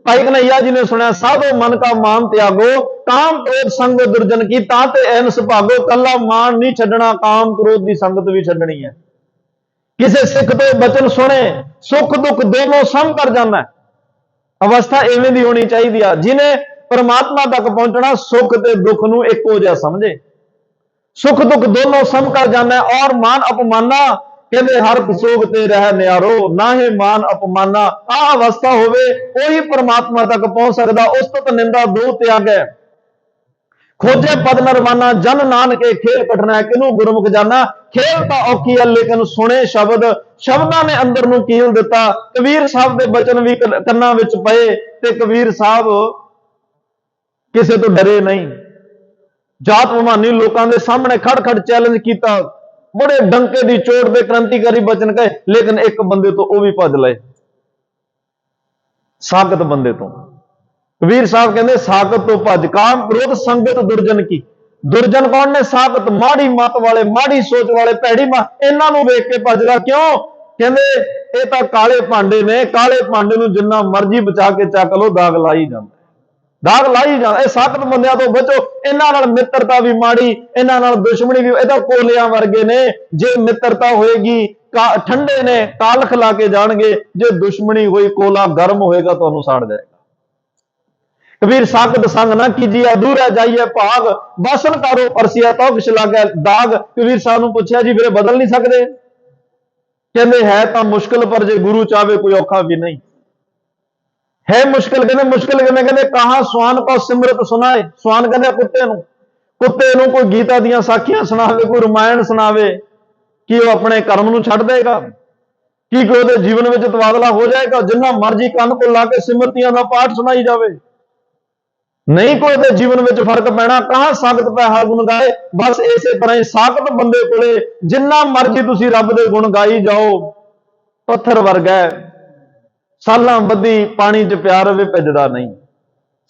ਭਾਈ ਕਨਈਆ ਜੀ ਨੇ ਸੁਣਿਆ ਸਾਧੋ ਮਨ ਕਾ ਮਾਨ ਤਿਆਗੋ, ਕਾਮ ਕ੍ਰੋਧ ਸੰਗ ਦੁਰਜਨ ਕੀ, ਤਾਂ ਤੇ ਐਨਸ ਭਾਗੋ। ਕੱਲਾ ਮਾਨ ਨਹੀਂ ਛੱਡਣਾ, ਕਾਮ ਕ੍ਰੋਧ ਦੀ ਸੰਗਤ ਵੀ ਛੱਡਣੀ ਹੈ। ਕਿਸੇ ਸਿੱਖ ਤੋਂ ਬਚਨ ਸੁਣੇ, ਸੁੱਖ ਦੁੱਖ ਦੋਨੋਂ ਸਮ ਕਰ ਜਾਂਦਾ। ਅਵਸਥਾ ਐਵੇਂ ਦੀ ਹੋਣੀ ਚਾਹੀਦੀ ਆ। ਜਿਹਨੇ ਪਰਮਾਤਮਾ ਤੱਕ ਪਹੁੰਚਣਾ, ਸੁੱਖ ਤੇ ਦੁੱਖ ਨੂੰ ਇੱਕੋ ਜਿਹਾ ਸਮਝੇ, ਸੁੱਖ ਦੁੱਖ ਦੋਨੋਂ ਸਮ ਕਰ ਜਾਂਦਾ। ਔਰ ਮਾਨ ਅਪਮਾਨਾ ਕਹਿੰਦੇ ਹਰ ਸੋਗ ਤੇ ਰਹਿ ਨਿਆਰੋ, ਨਾ ਹੀ ਮਾਨ ਅਪਮਾਨਾ। ਆਹ ਅਵਸਥਾ ਹੋਵੇ ਉਹੀ ਪਰਮਾਤਮਾ ਤੱਕ ਪਹੁੰਚ ਸਕਦਾ। ਉਸਤਤ ਨਿੰਦਾ ਦੋ ਤਿਆਗੈ, ਖੋਜੇ ਪਦ ਨਰਮਾਨਾ, ਜਨ ਨਾਨਕੇ ਖੇਲ ਕਟਣਾ। ਕਿਨੂੰ ਗੁਰਮੁਖ ਜਾਣਾ, ਖੇਲ ਤਾਂ ਔਖੀ ਹੈ ਲੇਕਿਨ ਸੁਣੇ ਸ਼ਬਦ, ਸ਼ਬਦਾਂ ਨੇ ਅੰਦਰ ਨੂੰ ਕੀਲ ਦਿੱਤਾ। ਕਬੀਰ ਸਾਹਿਬ ਦੇ ਬਚਨ ਵੀ ਕੰਨਾਂ ਵਿੱਚ ਪਏ, ਤੇ ਕਬੀਰ ਸਾਹਿਬ ਕਿਸੇ ਤੋਂ ਡਰੇ ਨਹੀਂ। ਜਾਤ ਭਵਾਨੀ ਲੋਕਾਂ ਦੇ ਸਾਹਮਣੇ ਖੜ ਖੜ ਚੈਲੰਜ ਕੀਤਾ, ਬੜੇ ਡੰਕੇ ਦੀ ਚੋਟ ਦੇ ਕ੍ਰਾਂਤੀਕਾਰੀ ਬਚਨ ਕਹੇ, ਲੇਕਿਨ ਇੱਕ ਬੰਦੇ ਤੋਂ ਉਹ ਵੀ ਭੱਜ ਲਏ, ਸਾਖਤ ਬੰਦੇ ਤੋਂ। ਕਬੀਰ ਸਾਹਿਬ ਕਹਿੰਦੇ ਸਾਖਤ ਤੋਂ ਭੱਜ, ਕਾਮ ਕ੍ਰੋਧ ਸੰਗਤ ਦੁਰਜਨ ਕੀ। ਦੁਰਜਨ ਕੌਣ ਨੇ? ਸਾਖਤ, ਮਾੜੀ ਮੱਤ ਵਾਲੇ, ਮਾੜੀ ਸੋਚ ਵਾਲੇ, ਭੈੜੀ ਇਹਨਾਂ ਨੂੰ ਵੇਖ ਕੇ ਭੱਜਦਾ ਕਿਉਂ? ਕਹਿੰਦੇ ਇਹ ਤਾਂ ਕਾਲੇ ਭਾਂਡੇ ਨੇ, ਕਾਲੇ ਭਾਂਡੇ ਨੂੰ ਜਿੰਨਾ ਮਰਜ਼ੀ ਬਚਾ ਕੇ ਚੱਕ ਲੋ, ਦਾਗ ਲਾਈ ਜਾਂਦਾ, ਦਾਗ ਲਾਈ ਜਾਂਦਾ। ਇਹ ਸਾਖਤ ਬੰਦਿਆਂ ਤੋਂ ਬਚੋ। ਇਹਨਾਂ ਨਾਲ ਮਿੱਤਰਤਾ ਵੀ ਮਾੜੀ, ਇਹਨਾਂ ਨਾਲ ਦੁਸ਼ਮਣੀ ਵੀ। ਇਹ ਤਾਂ ਕੋਲਿਆਂ ਵਰਗੇ ਨੇ, ਜੇ ਮਿੱਤਰਤਾ ਹੋਏਗੀ ਠੰਡੇ ਨੇ, ਕਾਲਖ ਲਾ ਕੇ ਜਾਣਗੇ, ਜੇ ਦੁਸ਼ਮਣੀ ਹੋਈ ਕੋਲਾ ਗਰਮ ਹੋਏਗਾ, ਤੁਹਾਨੂੰ ਸਾੜ ਜਾਏਗਾ। ਕਬੀਰ ਸਾਖਤ ਸੰਗ ਨਾ ਕੀਜੀਏ, ਦੂਰ ਜਾਈਏ ਭਾਗ, ਬਸਨ ਕਰੋ ਪਰਸਿਆ ਤੋ ਕਿਛ ਲਾਗੈ ਦਾਗ। ਕਬੀਰ ਸਾਹਿਬ ਨੂੰ ਪੁੱਛਿਆ ਜੀ ਫਿਰ ਬਦਲ ਨਹੀਂ ਸਕਦੇ? ਕਹਿੰਦੇ ਹੈ ਤਾਂ ਮੁਸ਼ਕਿਲ, ਪਰ ਜੇ ਗੁਰੂ ਚਾਵੇ ਕੋਈ ਔਖਾ ਵੀ ਨਹੀਂ ਹੈ। ਮੁਸ਼ਕਿਲ ਕਹਿੰਦੇ ਮੁਸ਼ਕਿਲ ਕਿਵੇਂ? ਕਹਿੰਦੇ ਕਹਾ ਸਵਾਨ ਕੋ ਸਿਮਰਤ ਸੁਨਾਏ। ਸਵਾਨ ਕਹਿੰਦੇ ਕੁੱਤੇ ਨੂੰ, ਕੁੱਤੇ ਨੂੰ ਕੋਈ ਗੀਤਾ ਦੀਆਂ ਸਾਖੀਆਂ ਸੁਣਾਵੇ, ਕੋਈ ਰਮਾਇਣ ਸੁਣਾਵੇ, ਕੀ ਉਹ ਆਪਣੇ ਕਰਮ ਨੂੰ ਛੱਡ ਦੇਗਾ? ਕੀ ਕੋਈ ਉਹਦੇ ਜੀਵਨ ਵਿੱਚ ਤਬਾਦਲਾ ਹੋ ਜਾਏਗਾ? ਜਿੰਨਾ ਮਰਜ਼ੀ ਕੰਨ ਕੋਲ ਲਾ ਕੇ ਸਿਮਰਤੀਆਂ ਦਾ ਪਾਠ ਸੁਣਾਈ ਜਾਵੇ, ਨਹੀਂ ਕੋਈ ਉਹਦੇ ਜੀਵਨ ਵਿੱਚ ਫਰਕ ਪੈਣਾ। ਕਹਾਂ ਸਾਖਤ ਪੈ ਹਰ ਗੁਣ ਗਾਏ। ਬਸ ਇਸੇ ਤਰ੍ਹਾਂ ਹੀ ਸਾਖਤ ਬੰਦੇ ਕੋਲੇ ਜਿੰਨਾ ਮਰਜ਼ੀ ਤੁਸੀਂ ਰੱਬ ਦੇ ਗੁਣ ਗਾਈ ਜਾਓ, ਪੱਥਰ ਵਰਗਾ, ਸਾਲਾਂ ਬੱਧੀ ਪਾਣੀ 'ਚ ਪਿਆ ਰਵੇ, ਭਿੱਜਦਾ ਨਹੀਂ।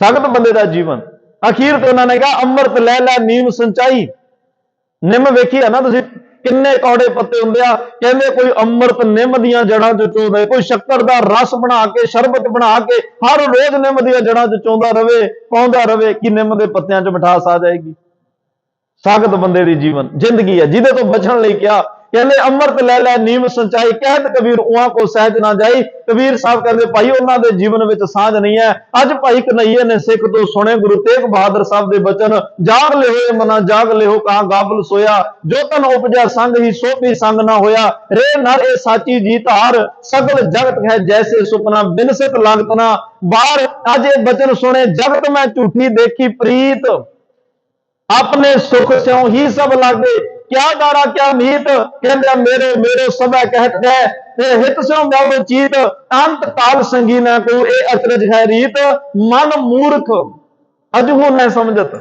ਸਖਤ ਬੰਦੇ ਦਾ ਜੀਵਨ। ਅਖੀਰ ਤੇ ਉਹਨਾਂ ਨੇ ਕਿਹਾ ਅੰਮ੍ਰਿਤ ਲੈ ਲੈ ਨੀਮ ਸਿੰਚਾਈ। ਨਿੰਮ ਵੇਖੀ ਹੈ ਨਾ ਤੁਸੀਂ, ਕਿੰਨੇ ਕੌੜੇ ਪੱਤੇ ਹੁੰਦੇ ਆ। ਕਹਿੰਦੇ ਕੋਈ ਅੰਮ੍ਰਿਤ ਨਿੰਮ ਦੀਆਂ ਜੜ੍ਹਾਂ 'ਚ ਚੋਂਦਾ, ਕੋਈ ਸ਼ੱਕਰ ਦਾ ਰਸ ਬਣਾ ਕੇ, ਸ਼ਰਬਤ ਬਣਾ ਕੇ ਹਰ ਰੋਜ਼ ਨਿੰਮ ਦੀਆਂ ਜੜ੍ਹਾਂ 'ਚ ਚੋਂਦਾ ਰਵੇ, ਪਾਉਂਦਾ ਰਵੇ, ਕਿ ਨਿੰਮ ਦੇ ਪੱਤਿਆਂ 'ਚ ਮਿਠਾਸ ਆ ਜਾਏਗੀ। ਸਾਖਤ ਬੰਦੇ ਦੀ ਜੀਵਨ ਜ਼ਿੰਦਗੀ ਹੈ, ਜਿਹਦੇ ਤੋਂ ਬਚਣ ਲਈ ਕਿਹਾ। ਕਹਿੰਦੇ ਅੰਮ੍ਰਿਤ ਲੈ ਲੈ ਨੀਮ ਸਿੰਚਾਈ, ਕਹਿਤ ਕਬੀਰ ਉਹਾਂ ਕੋ ਸਹਿਜ ਨਾ ਜਾਈ। ਕਬੀਰ ਸਾਹਿਬ ਕਹਿੰਦੇ ਭਾਈ ਉਹਨਾਂ ਦੇ ਜੀਵਨ ਵਿੱਚ ਸਾਂਝ ਨਹੀਂ ਹੈ। ਅੱਜ ਭਾਈ ਕਨਈਏ ਨੇ ਸਿੱਖ ਤੋਂ ਸੁਣੇ ਗੁਰੂ ਤੇਗ ਬਹਾਦਰ ਸਾਹਿਬ ਦੇ ਬਚਨ, ਜਾਗ ਲਿਓ ਮਨਾ ਜਾਗ ਲਿਓ, ਕਹਾ ਗਾਬਲ ਸੋਇਆ, ਜੋ ਤਨ ਉਪਜਿਆ ਸੰਗ ਹੀ ਸੋ ਵੀ ਸੰਗ ਨਾ ਹੋਇਆ। ਰੇ ਨਰ ਇਹ ਸਾਚੀ ਜੀ ਧਾਰ, ਸਗਲ ਜਗਤ ਹੈ ਜੈਸੇ ਸੁਪਨਾ, ਬਿਨਸਤ ਲਾਗਤ ਨਾ ਬਾਹਰ। ਅੱਜ ਇਹ ਬਚਨ ਸੁਣੇ, ਜਗਤ ਮੈਂ ਝੂਠੀ ਦੇਖੀ ਪ੍ਰੀਤ, अपने सुख स्यों ही सब लागे, क्या दारा क्या मीत। कहते मेरो मेरो सब कहत है, हित स्यों मैं चीत, अंत काल संगीना को ए अचरज है रीत, मन मूर्ख अजहू न समझत।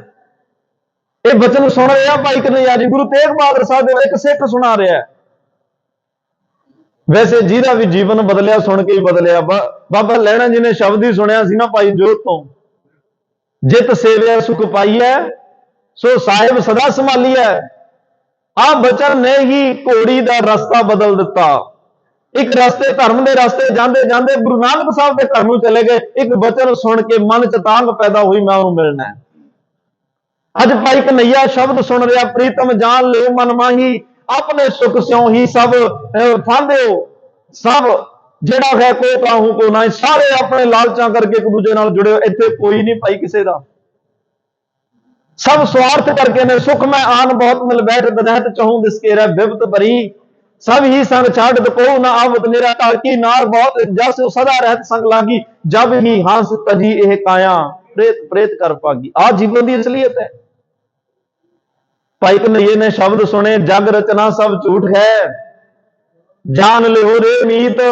ये बचन सुन रहे हैं भाई कन्हैया जी, गुरु तेग बहादुर साहब एक सिख सुना रहा है। वैसे जिहदा भी जीवन बदलिया सुन के ही बदलिया। बाबा लैणा जी ने शब्द ही सुनिया सी ना भाई जोत तो, जित सेविया सुख पाई है, सो साहिब सदा संभाली है। आ बचन ने ही घोड़ी का रास्ता बदल दिता। एक रास्ते धर्म के रास्ते जाते जाते गुरु नानक साहब के घर में चले गए। एक बचन सुन के मन च तांग पैदा हुई, मैं उन्हें मिलना है। अज भाई कन्हैया शब्द सुन रहा, प्रीतम जान लो मन माही, अपने सुख स्यों ही सब फांदे हो। सब जेड़ा है कोई काहू को ना, सारे अपने लालचा करके एक दूजे नाल जुड़े हो। इत्थे कोई नहीं भाई किसी का, सब स्वार्थ करके ने। सुख में आन बहुत मिल बैठ, दनहत चहूं दिसके रह बिपत भरी, सब ही संग छाड़ को ना आवत मेरा, ताकि नार बहुत जस सदा रहत संग लागी, जब ही हंस तजी एह काया, प्रेत प्रेत कर पागी। आज जीवन की असलियत है। भाई कन्हैये ने शब्द सुने, जग रचना सब झूठ है, जान लियो रे मीत,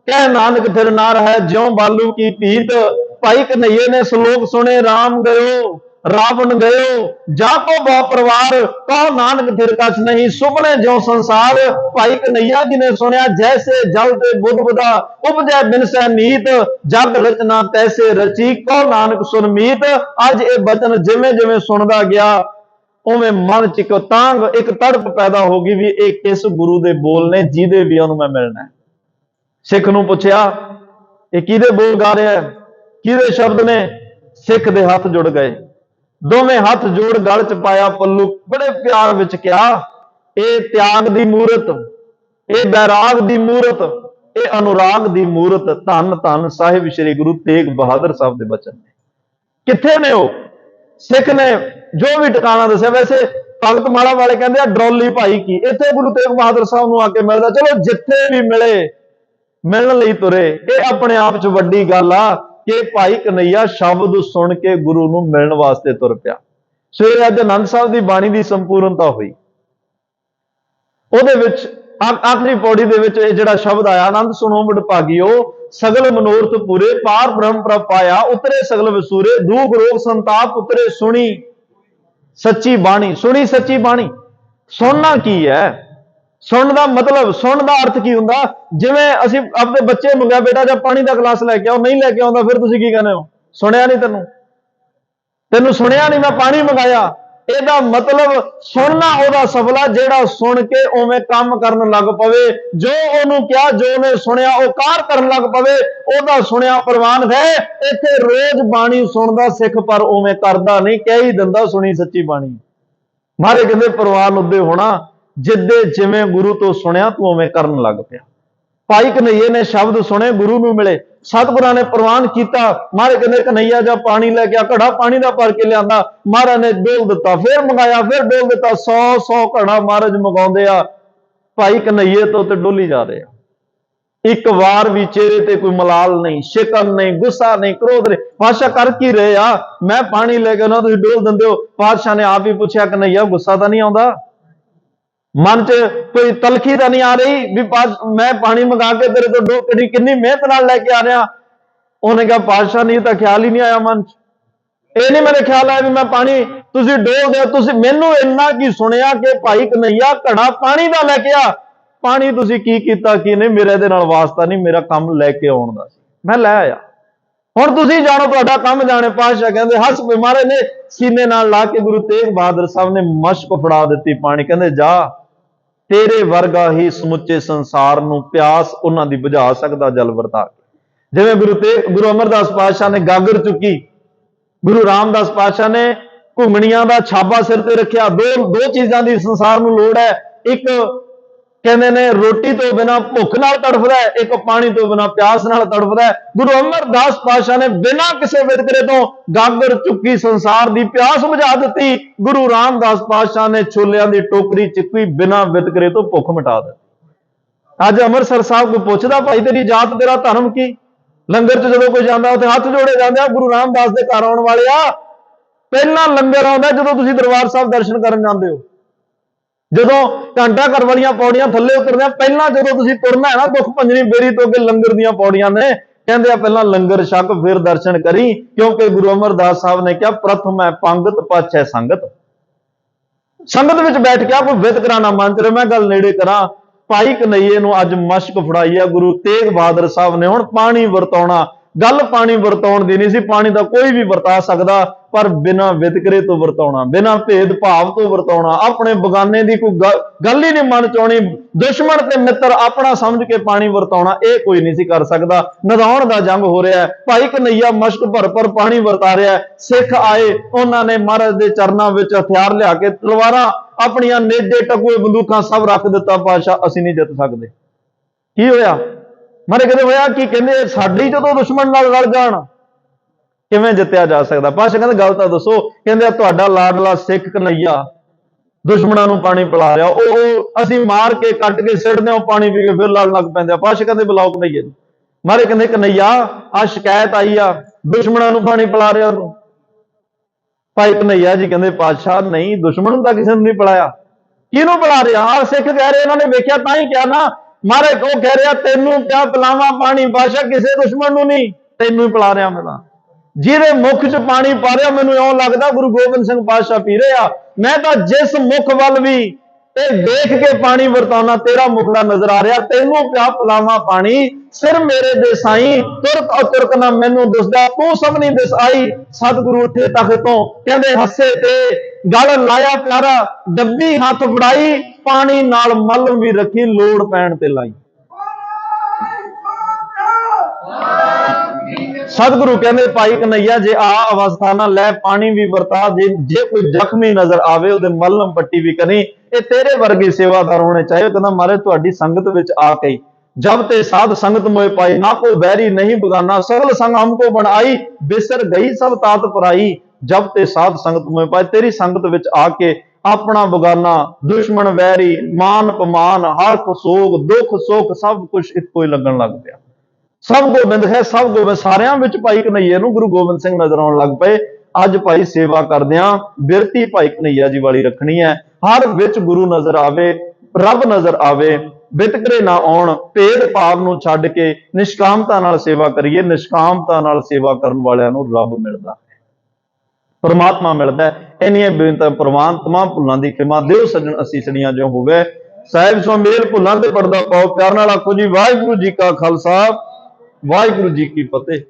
कह नानक फिर ना रहा ज्यों बालू की पीत। भाई कन्हैये ने श्लोक सुने, राम गयो रावण गयो, जाको बहु परिवार, कहो नानक फिर कछ नहीं, सुपने ज्यों संसार। भाई कन्हैया जी ने सुनिया, जैसे जल ते बुध बुधा, उपजै बिनसै नीत, जग रचना तैसे रची, कहो नानक सुन मीत। अज ये बचन जिवें जिवें सुनदा गया, उवें मन च एक तांग, एक तड़प पैदा होगी भी एक किस गुरु दे बोल ने, जिहदे भी उहनूं मैं मिलना है। सिख नूं पुछया, ये किहदे बोल गा रहा है, किहदे शब्द ने? सिख दे हाथ जुड़ गए, दोवें हाथ जोड़ गल च पाया पल्लू, बड़े प्यार विच कहा, ये त्याग दी मूरत, ये बैराग दी मूरत, ये अनुराग दी मूरत, धन धन साहिब श्री गुरु तेग बहादुर साहब दे बचन ने। किथे ने वो सिख ने जो भी ठिकाना दसिया। वैसे भगत माला वाले कहते हैं डरौली भाई की, इत्थे गुरु तेग बहादुर साहब नूं आके मिलदा। चलो जिथे भी मिले मिलण लई तुरे, ये अपने आप च वड्डी गल आ कि भाई कन्हैया शब्द सुन के गुरु नूं मिलण वास्ते तुर पिया। सवेरे अज आनंद साहब की बाणी की संपूर्णता हुई, ਉਹਦੇ ਵਿੱਚ आखिरी पौड़ी ਦੇ ਵਿੱਚ ਇਹ ਜਿਹੜਾ शब्द आया, आनंद सुनो वडभागियो, सगल मनोरथ पूरे, पार ब्रह्म प्रभ पाया, उतरे सगल विसूरे, दुख रोग संताप उतरे, सुनी सच्ची बाणी। सुनी सच्ची बाणी सुनना की है? सुनने का मतलब, सुनने का अर्थ की हुंदा? जिवें असीं अपने बच्चे मंगिया, बेटा जब पानी का गिलास लैके आओ, नहीं लैके आउंदा, फिर तुसीं की कहने हो? सुनिया नहीं तैनूं, तैनूं सुनिया नहीं, मैं पानी मंगाया। ਇਹਦਾ मतलब सुनना ਉਹਦਾ ਸਫਲਾ, ਜਿਹੜਾ सुन के उवें काम करन लग पवे, जो ਉਹਨੂੰ ਕਿਹਾ, जो ਉਹਨੇ ਸੁਣਿਆ ਉਹ ਕਾਰ ਕਰਨ ਲੱਗ ਪਵੇ, ਉਹਦਾ ਸੁਣਿਆ ਪ੍ਰਵਾਨ ਹੈ। ਇੱਥੇ ਰੋਜ਼ ਬਾਣੀ ਸੁਣਦਾ ਸਿੱਖ, ਪਰ ਉਵੇਂ ਕਰਦਾ ਨਹੀਂ, ਕਹਿ ਹੀ ਦਿੰਦਾ ਸੁਣੀ ਸੱਚੀ ਬਾਣੀ। ਮਾਰੇ ਕਹਿੰਦੇ ਪ੍ਰਵਾਨ ਉਦੇ ਹੋਣਾ ਜਿੱਦੇ ਜਿਵੇਂ ਗੁਰੂ ਤੋਂ ਸੁਣਿਆ ਤੂੰ ਉਵੇਂ ਕਰਨ ਲੱਗ ਪਿਆ। ਭਾਈ ਕਨਈਏ ਨੇ ਸ਼ਬਦ ਸੁਣੇ, ਗੁਰੂ ਨੂੰ ਮਿਲੇ, सतगुरां ने प्रवान किया। महाराज कहते कन्हैया जा पानी लैके आ, घड़ा पानी का भर के लिया, महाराज ने डोल दिता, फिर मंगाया, फिर डोल दिता, 100 घड़ा महाराज मंगाउंदे आ। भाई कन्हैये तो डोली जा रहे हैं। एक बार भी चेहरे ते कोई मलाल नहीं, शिकन नहीं, गुस्सा नहीं, क्रोध नहीं। पातशाह कर की रहे आ? मैं पानी लेके ना तुसीं डोल दिंदे हो। पातशाह ने आप ही पूछा, कन्हैया गुस्सा तो नहीं आउंदा? मन च कोई तलखी तो नहीं आ रही भी मैं पानी मंगा के तेरे तो कितनी मेहनत नाल लेके आ रहा? उन्हें कहा पातशाह नहीं तो ख्याल ही नहीं आया मन च, ये नहीं मेरे ख्याल आया भी मैं पानी तुसीं डोल दो। तुसीं मैनू इन्ना की सुनिया कि भाई कन्हैया घड़ा पानी का लैके आ, पानी तुसीं की कीता की नहीं, मेरे दे नाल वास्ता नहीं, मेरा काम लैके आउण दा सी। मैं लै आया। हुण तुसीं जाणो, तुहाडा काम जाणे। पातशाह कहंदे हस पे, महाराज ने सीने नाल ला के गुरु तेग बहादुर साहब ने मशक फड़ा दित्ती पानी। कहंदे जा, तेरे वर्गा ही समुचे संसार नूं प्यास उन्हां दी बुझा सकदा जल वरता के। जिवें गुरु अमरदास पातशाह ने गागर चुकी, गुरु रामदास पातशाह ने घुंगणियां दा छाबा सिर ते रखिया। दो चीज़ां दी संसार नूं लोड़ है, एक कहंदे ने रोटी तो बिना भुख नाल तड़फदा है, एक पानी तो बिना प्यास नाल तड़फदा है। गुरु अमरदास पातशाह ने बिना किसी वितकरे तो गागर चुकी, संसार दी प्यास बुझा दित्ती। गुरु रामदास पातशाह ने छोलियां दी टोकरी चुकी, बिना वितकरे तो भुख मिटा दित्ती। अज अमृतसर साहब को पुछदा, भाई तेरी जात तेरा धर्म की? लंगर च जदों कोई जांदा उत्थे हथ जोड़े जांदे आ, गुरु रामदास दे घर आउण वाले आ। पहला लंगर आउंदा जदों तुसीं दरबार साहब दर्शन करन जांदे हो। जदों घंटा घर वालियां पौड़ियां थल्ले उतरदे, पहला जदों तुसीं तुरना है ना दुख भंजनी बेरी तो अगे लंगर दीयां पौड़ियां ने। कहंदे आ पहला लंगर छक फिर दर्शन करी, क्योंकि गुरु अमरदास साहब ने कहा प्रथम है पंगत पछ है संगत। संगत विच बैठ के कोई वितकरा ना मन च रहे। मैं गल नेड़े करा, भाई कन्हैये नूं अज मशक फड़ाई है गुरु तेग बहादुर साहब ने। हुण पानी वरताउणा, गल पानी वरताउण दी नहीं सी, पानी दा कोई भी वरता सकदा, पर बिना वितकरे तो वरताउणा, बिना भेद भाव तो वरताउणा, अपने बगाने दी कोई गल ही नहीं मन च आउणी, दुश्मन ते मित्र अपना समझ के पानी वरताउणा, ये कोई नहीं सी कर सकदा। नदाउण दा जंग हो रहा है, भाई कन्हैया मशक भर पानी वरता रहा है। सिख आए, उन्होंने महाराज के चरणों में हथियार लिया के तलवारां अपनियां नेजे टकुए बंदूकां सब रख दिता। पातशाह असीं नहीं जित सकदे। की होया? मारे कहते होया कि कहंदे साडी जदों दुश्मन नाल लड़ जाण किवें जित्या जा सकदा? पातशाह कहंदे गल तां दसो। कहंदे तुहाडा लाडला सिख कन्हैया दुश्मनां नूं पानी पिला रहा, ਉਹ ਅਸੀਂ मार के कट के सिटदे हां, पानी पी के फिर लड़ लग पैंदे। पातशाह कहंदे बुलाओ कन्हैया जी। मारे कहंदे कन्हैया आ शिकायत आई आ, दुश्मनां नूं पानी पिला रहा तूं। भाई कन्हैया जी कहंदे पातशाह नहीं, दुश्मन नूं तां किसे नूं नहीं पिलाया। किहनूं पिला रहा? आ सिख कह रहे, इन्होंने वेख्या तां ही क्या ना। मारे वो कह रहा तेनू क्या पिलावा पानी? पातशाह किसे दुश्मन नूं नहीं, तेनू ही पिला रहा मैं। जिहदे मुख च पानी पा रहा, मैनूं इउं लगदा गुरु गोबिंद सिंह पातशाह पी रहे आ। मैं तो जिस मुख वल भी देख के पानी वरताउणा, तेरा मुखड़ा नजर आ रहा, तेनू क्या पिलावा पानी? सिर मेरे दे साईं, तुरक अतुरक ना मैनू दसदा, तू सबनी दिस आई। सतगुरु उठे तख्तों, कहंदे हसे ते गल लाया प्यारा, डब्बी हथ फड़ाई, पानी नाल मलम भी रखी, लोड़ पैण ते लाई। सतगुरु कहंदे भाई कन्हैया जे आ अवस्था ना लै, पानी भी वरता, जे कोई जख्मी नजर आवे उहदे मलम पट्टी भी करी। ये तेरे वर्गे सेवादार होने चाहिए। कहंदा मारे तुहाडी संगत विच आके जब ते साध संगत मोए पाई, ना को बैरी नहीं बगाना, सगल संग हमको बनाई, बिसर गई सब तात पराई। जब ते साध संगत मोए पाई, तेरी संगत विच आके अपना बगाना, दुश्मन वैरी, मान अपमान, हर्ख सोग, दुख सुख सब कुछ इको ही लगन लग पिया। सब गोबिंद है, सब गोबिंद, सारियां विच भाई कन्हैये नूं गुरु गोबिंद सिंह नजर आउण लग पए। अज भाई सेवा करदियां बिरती भाई कन्हैया जी वाली रखनी है। हर विच गुरु नजर आवे, रब नजर आवे, वितकरे ना आउण, भेद भाव नूं छड्ड के निष्कामता नाल सेवा करिए। निष्कामता नाल सेवा करन वालिआं नूं रब मिलदा है, परमात्मा मिलदा है। इन्नियां बेनतां प्रवान तमाम भुलां दी खिमा दिओ सजण असीसणियां जो होवे। साहिब सो मेल भुलां ते पड़दा पाओ। प्यार नाल आखो जी वाहिगुरू जी का खालसा, वाहिगुरू जी की फतेह।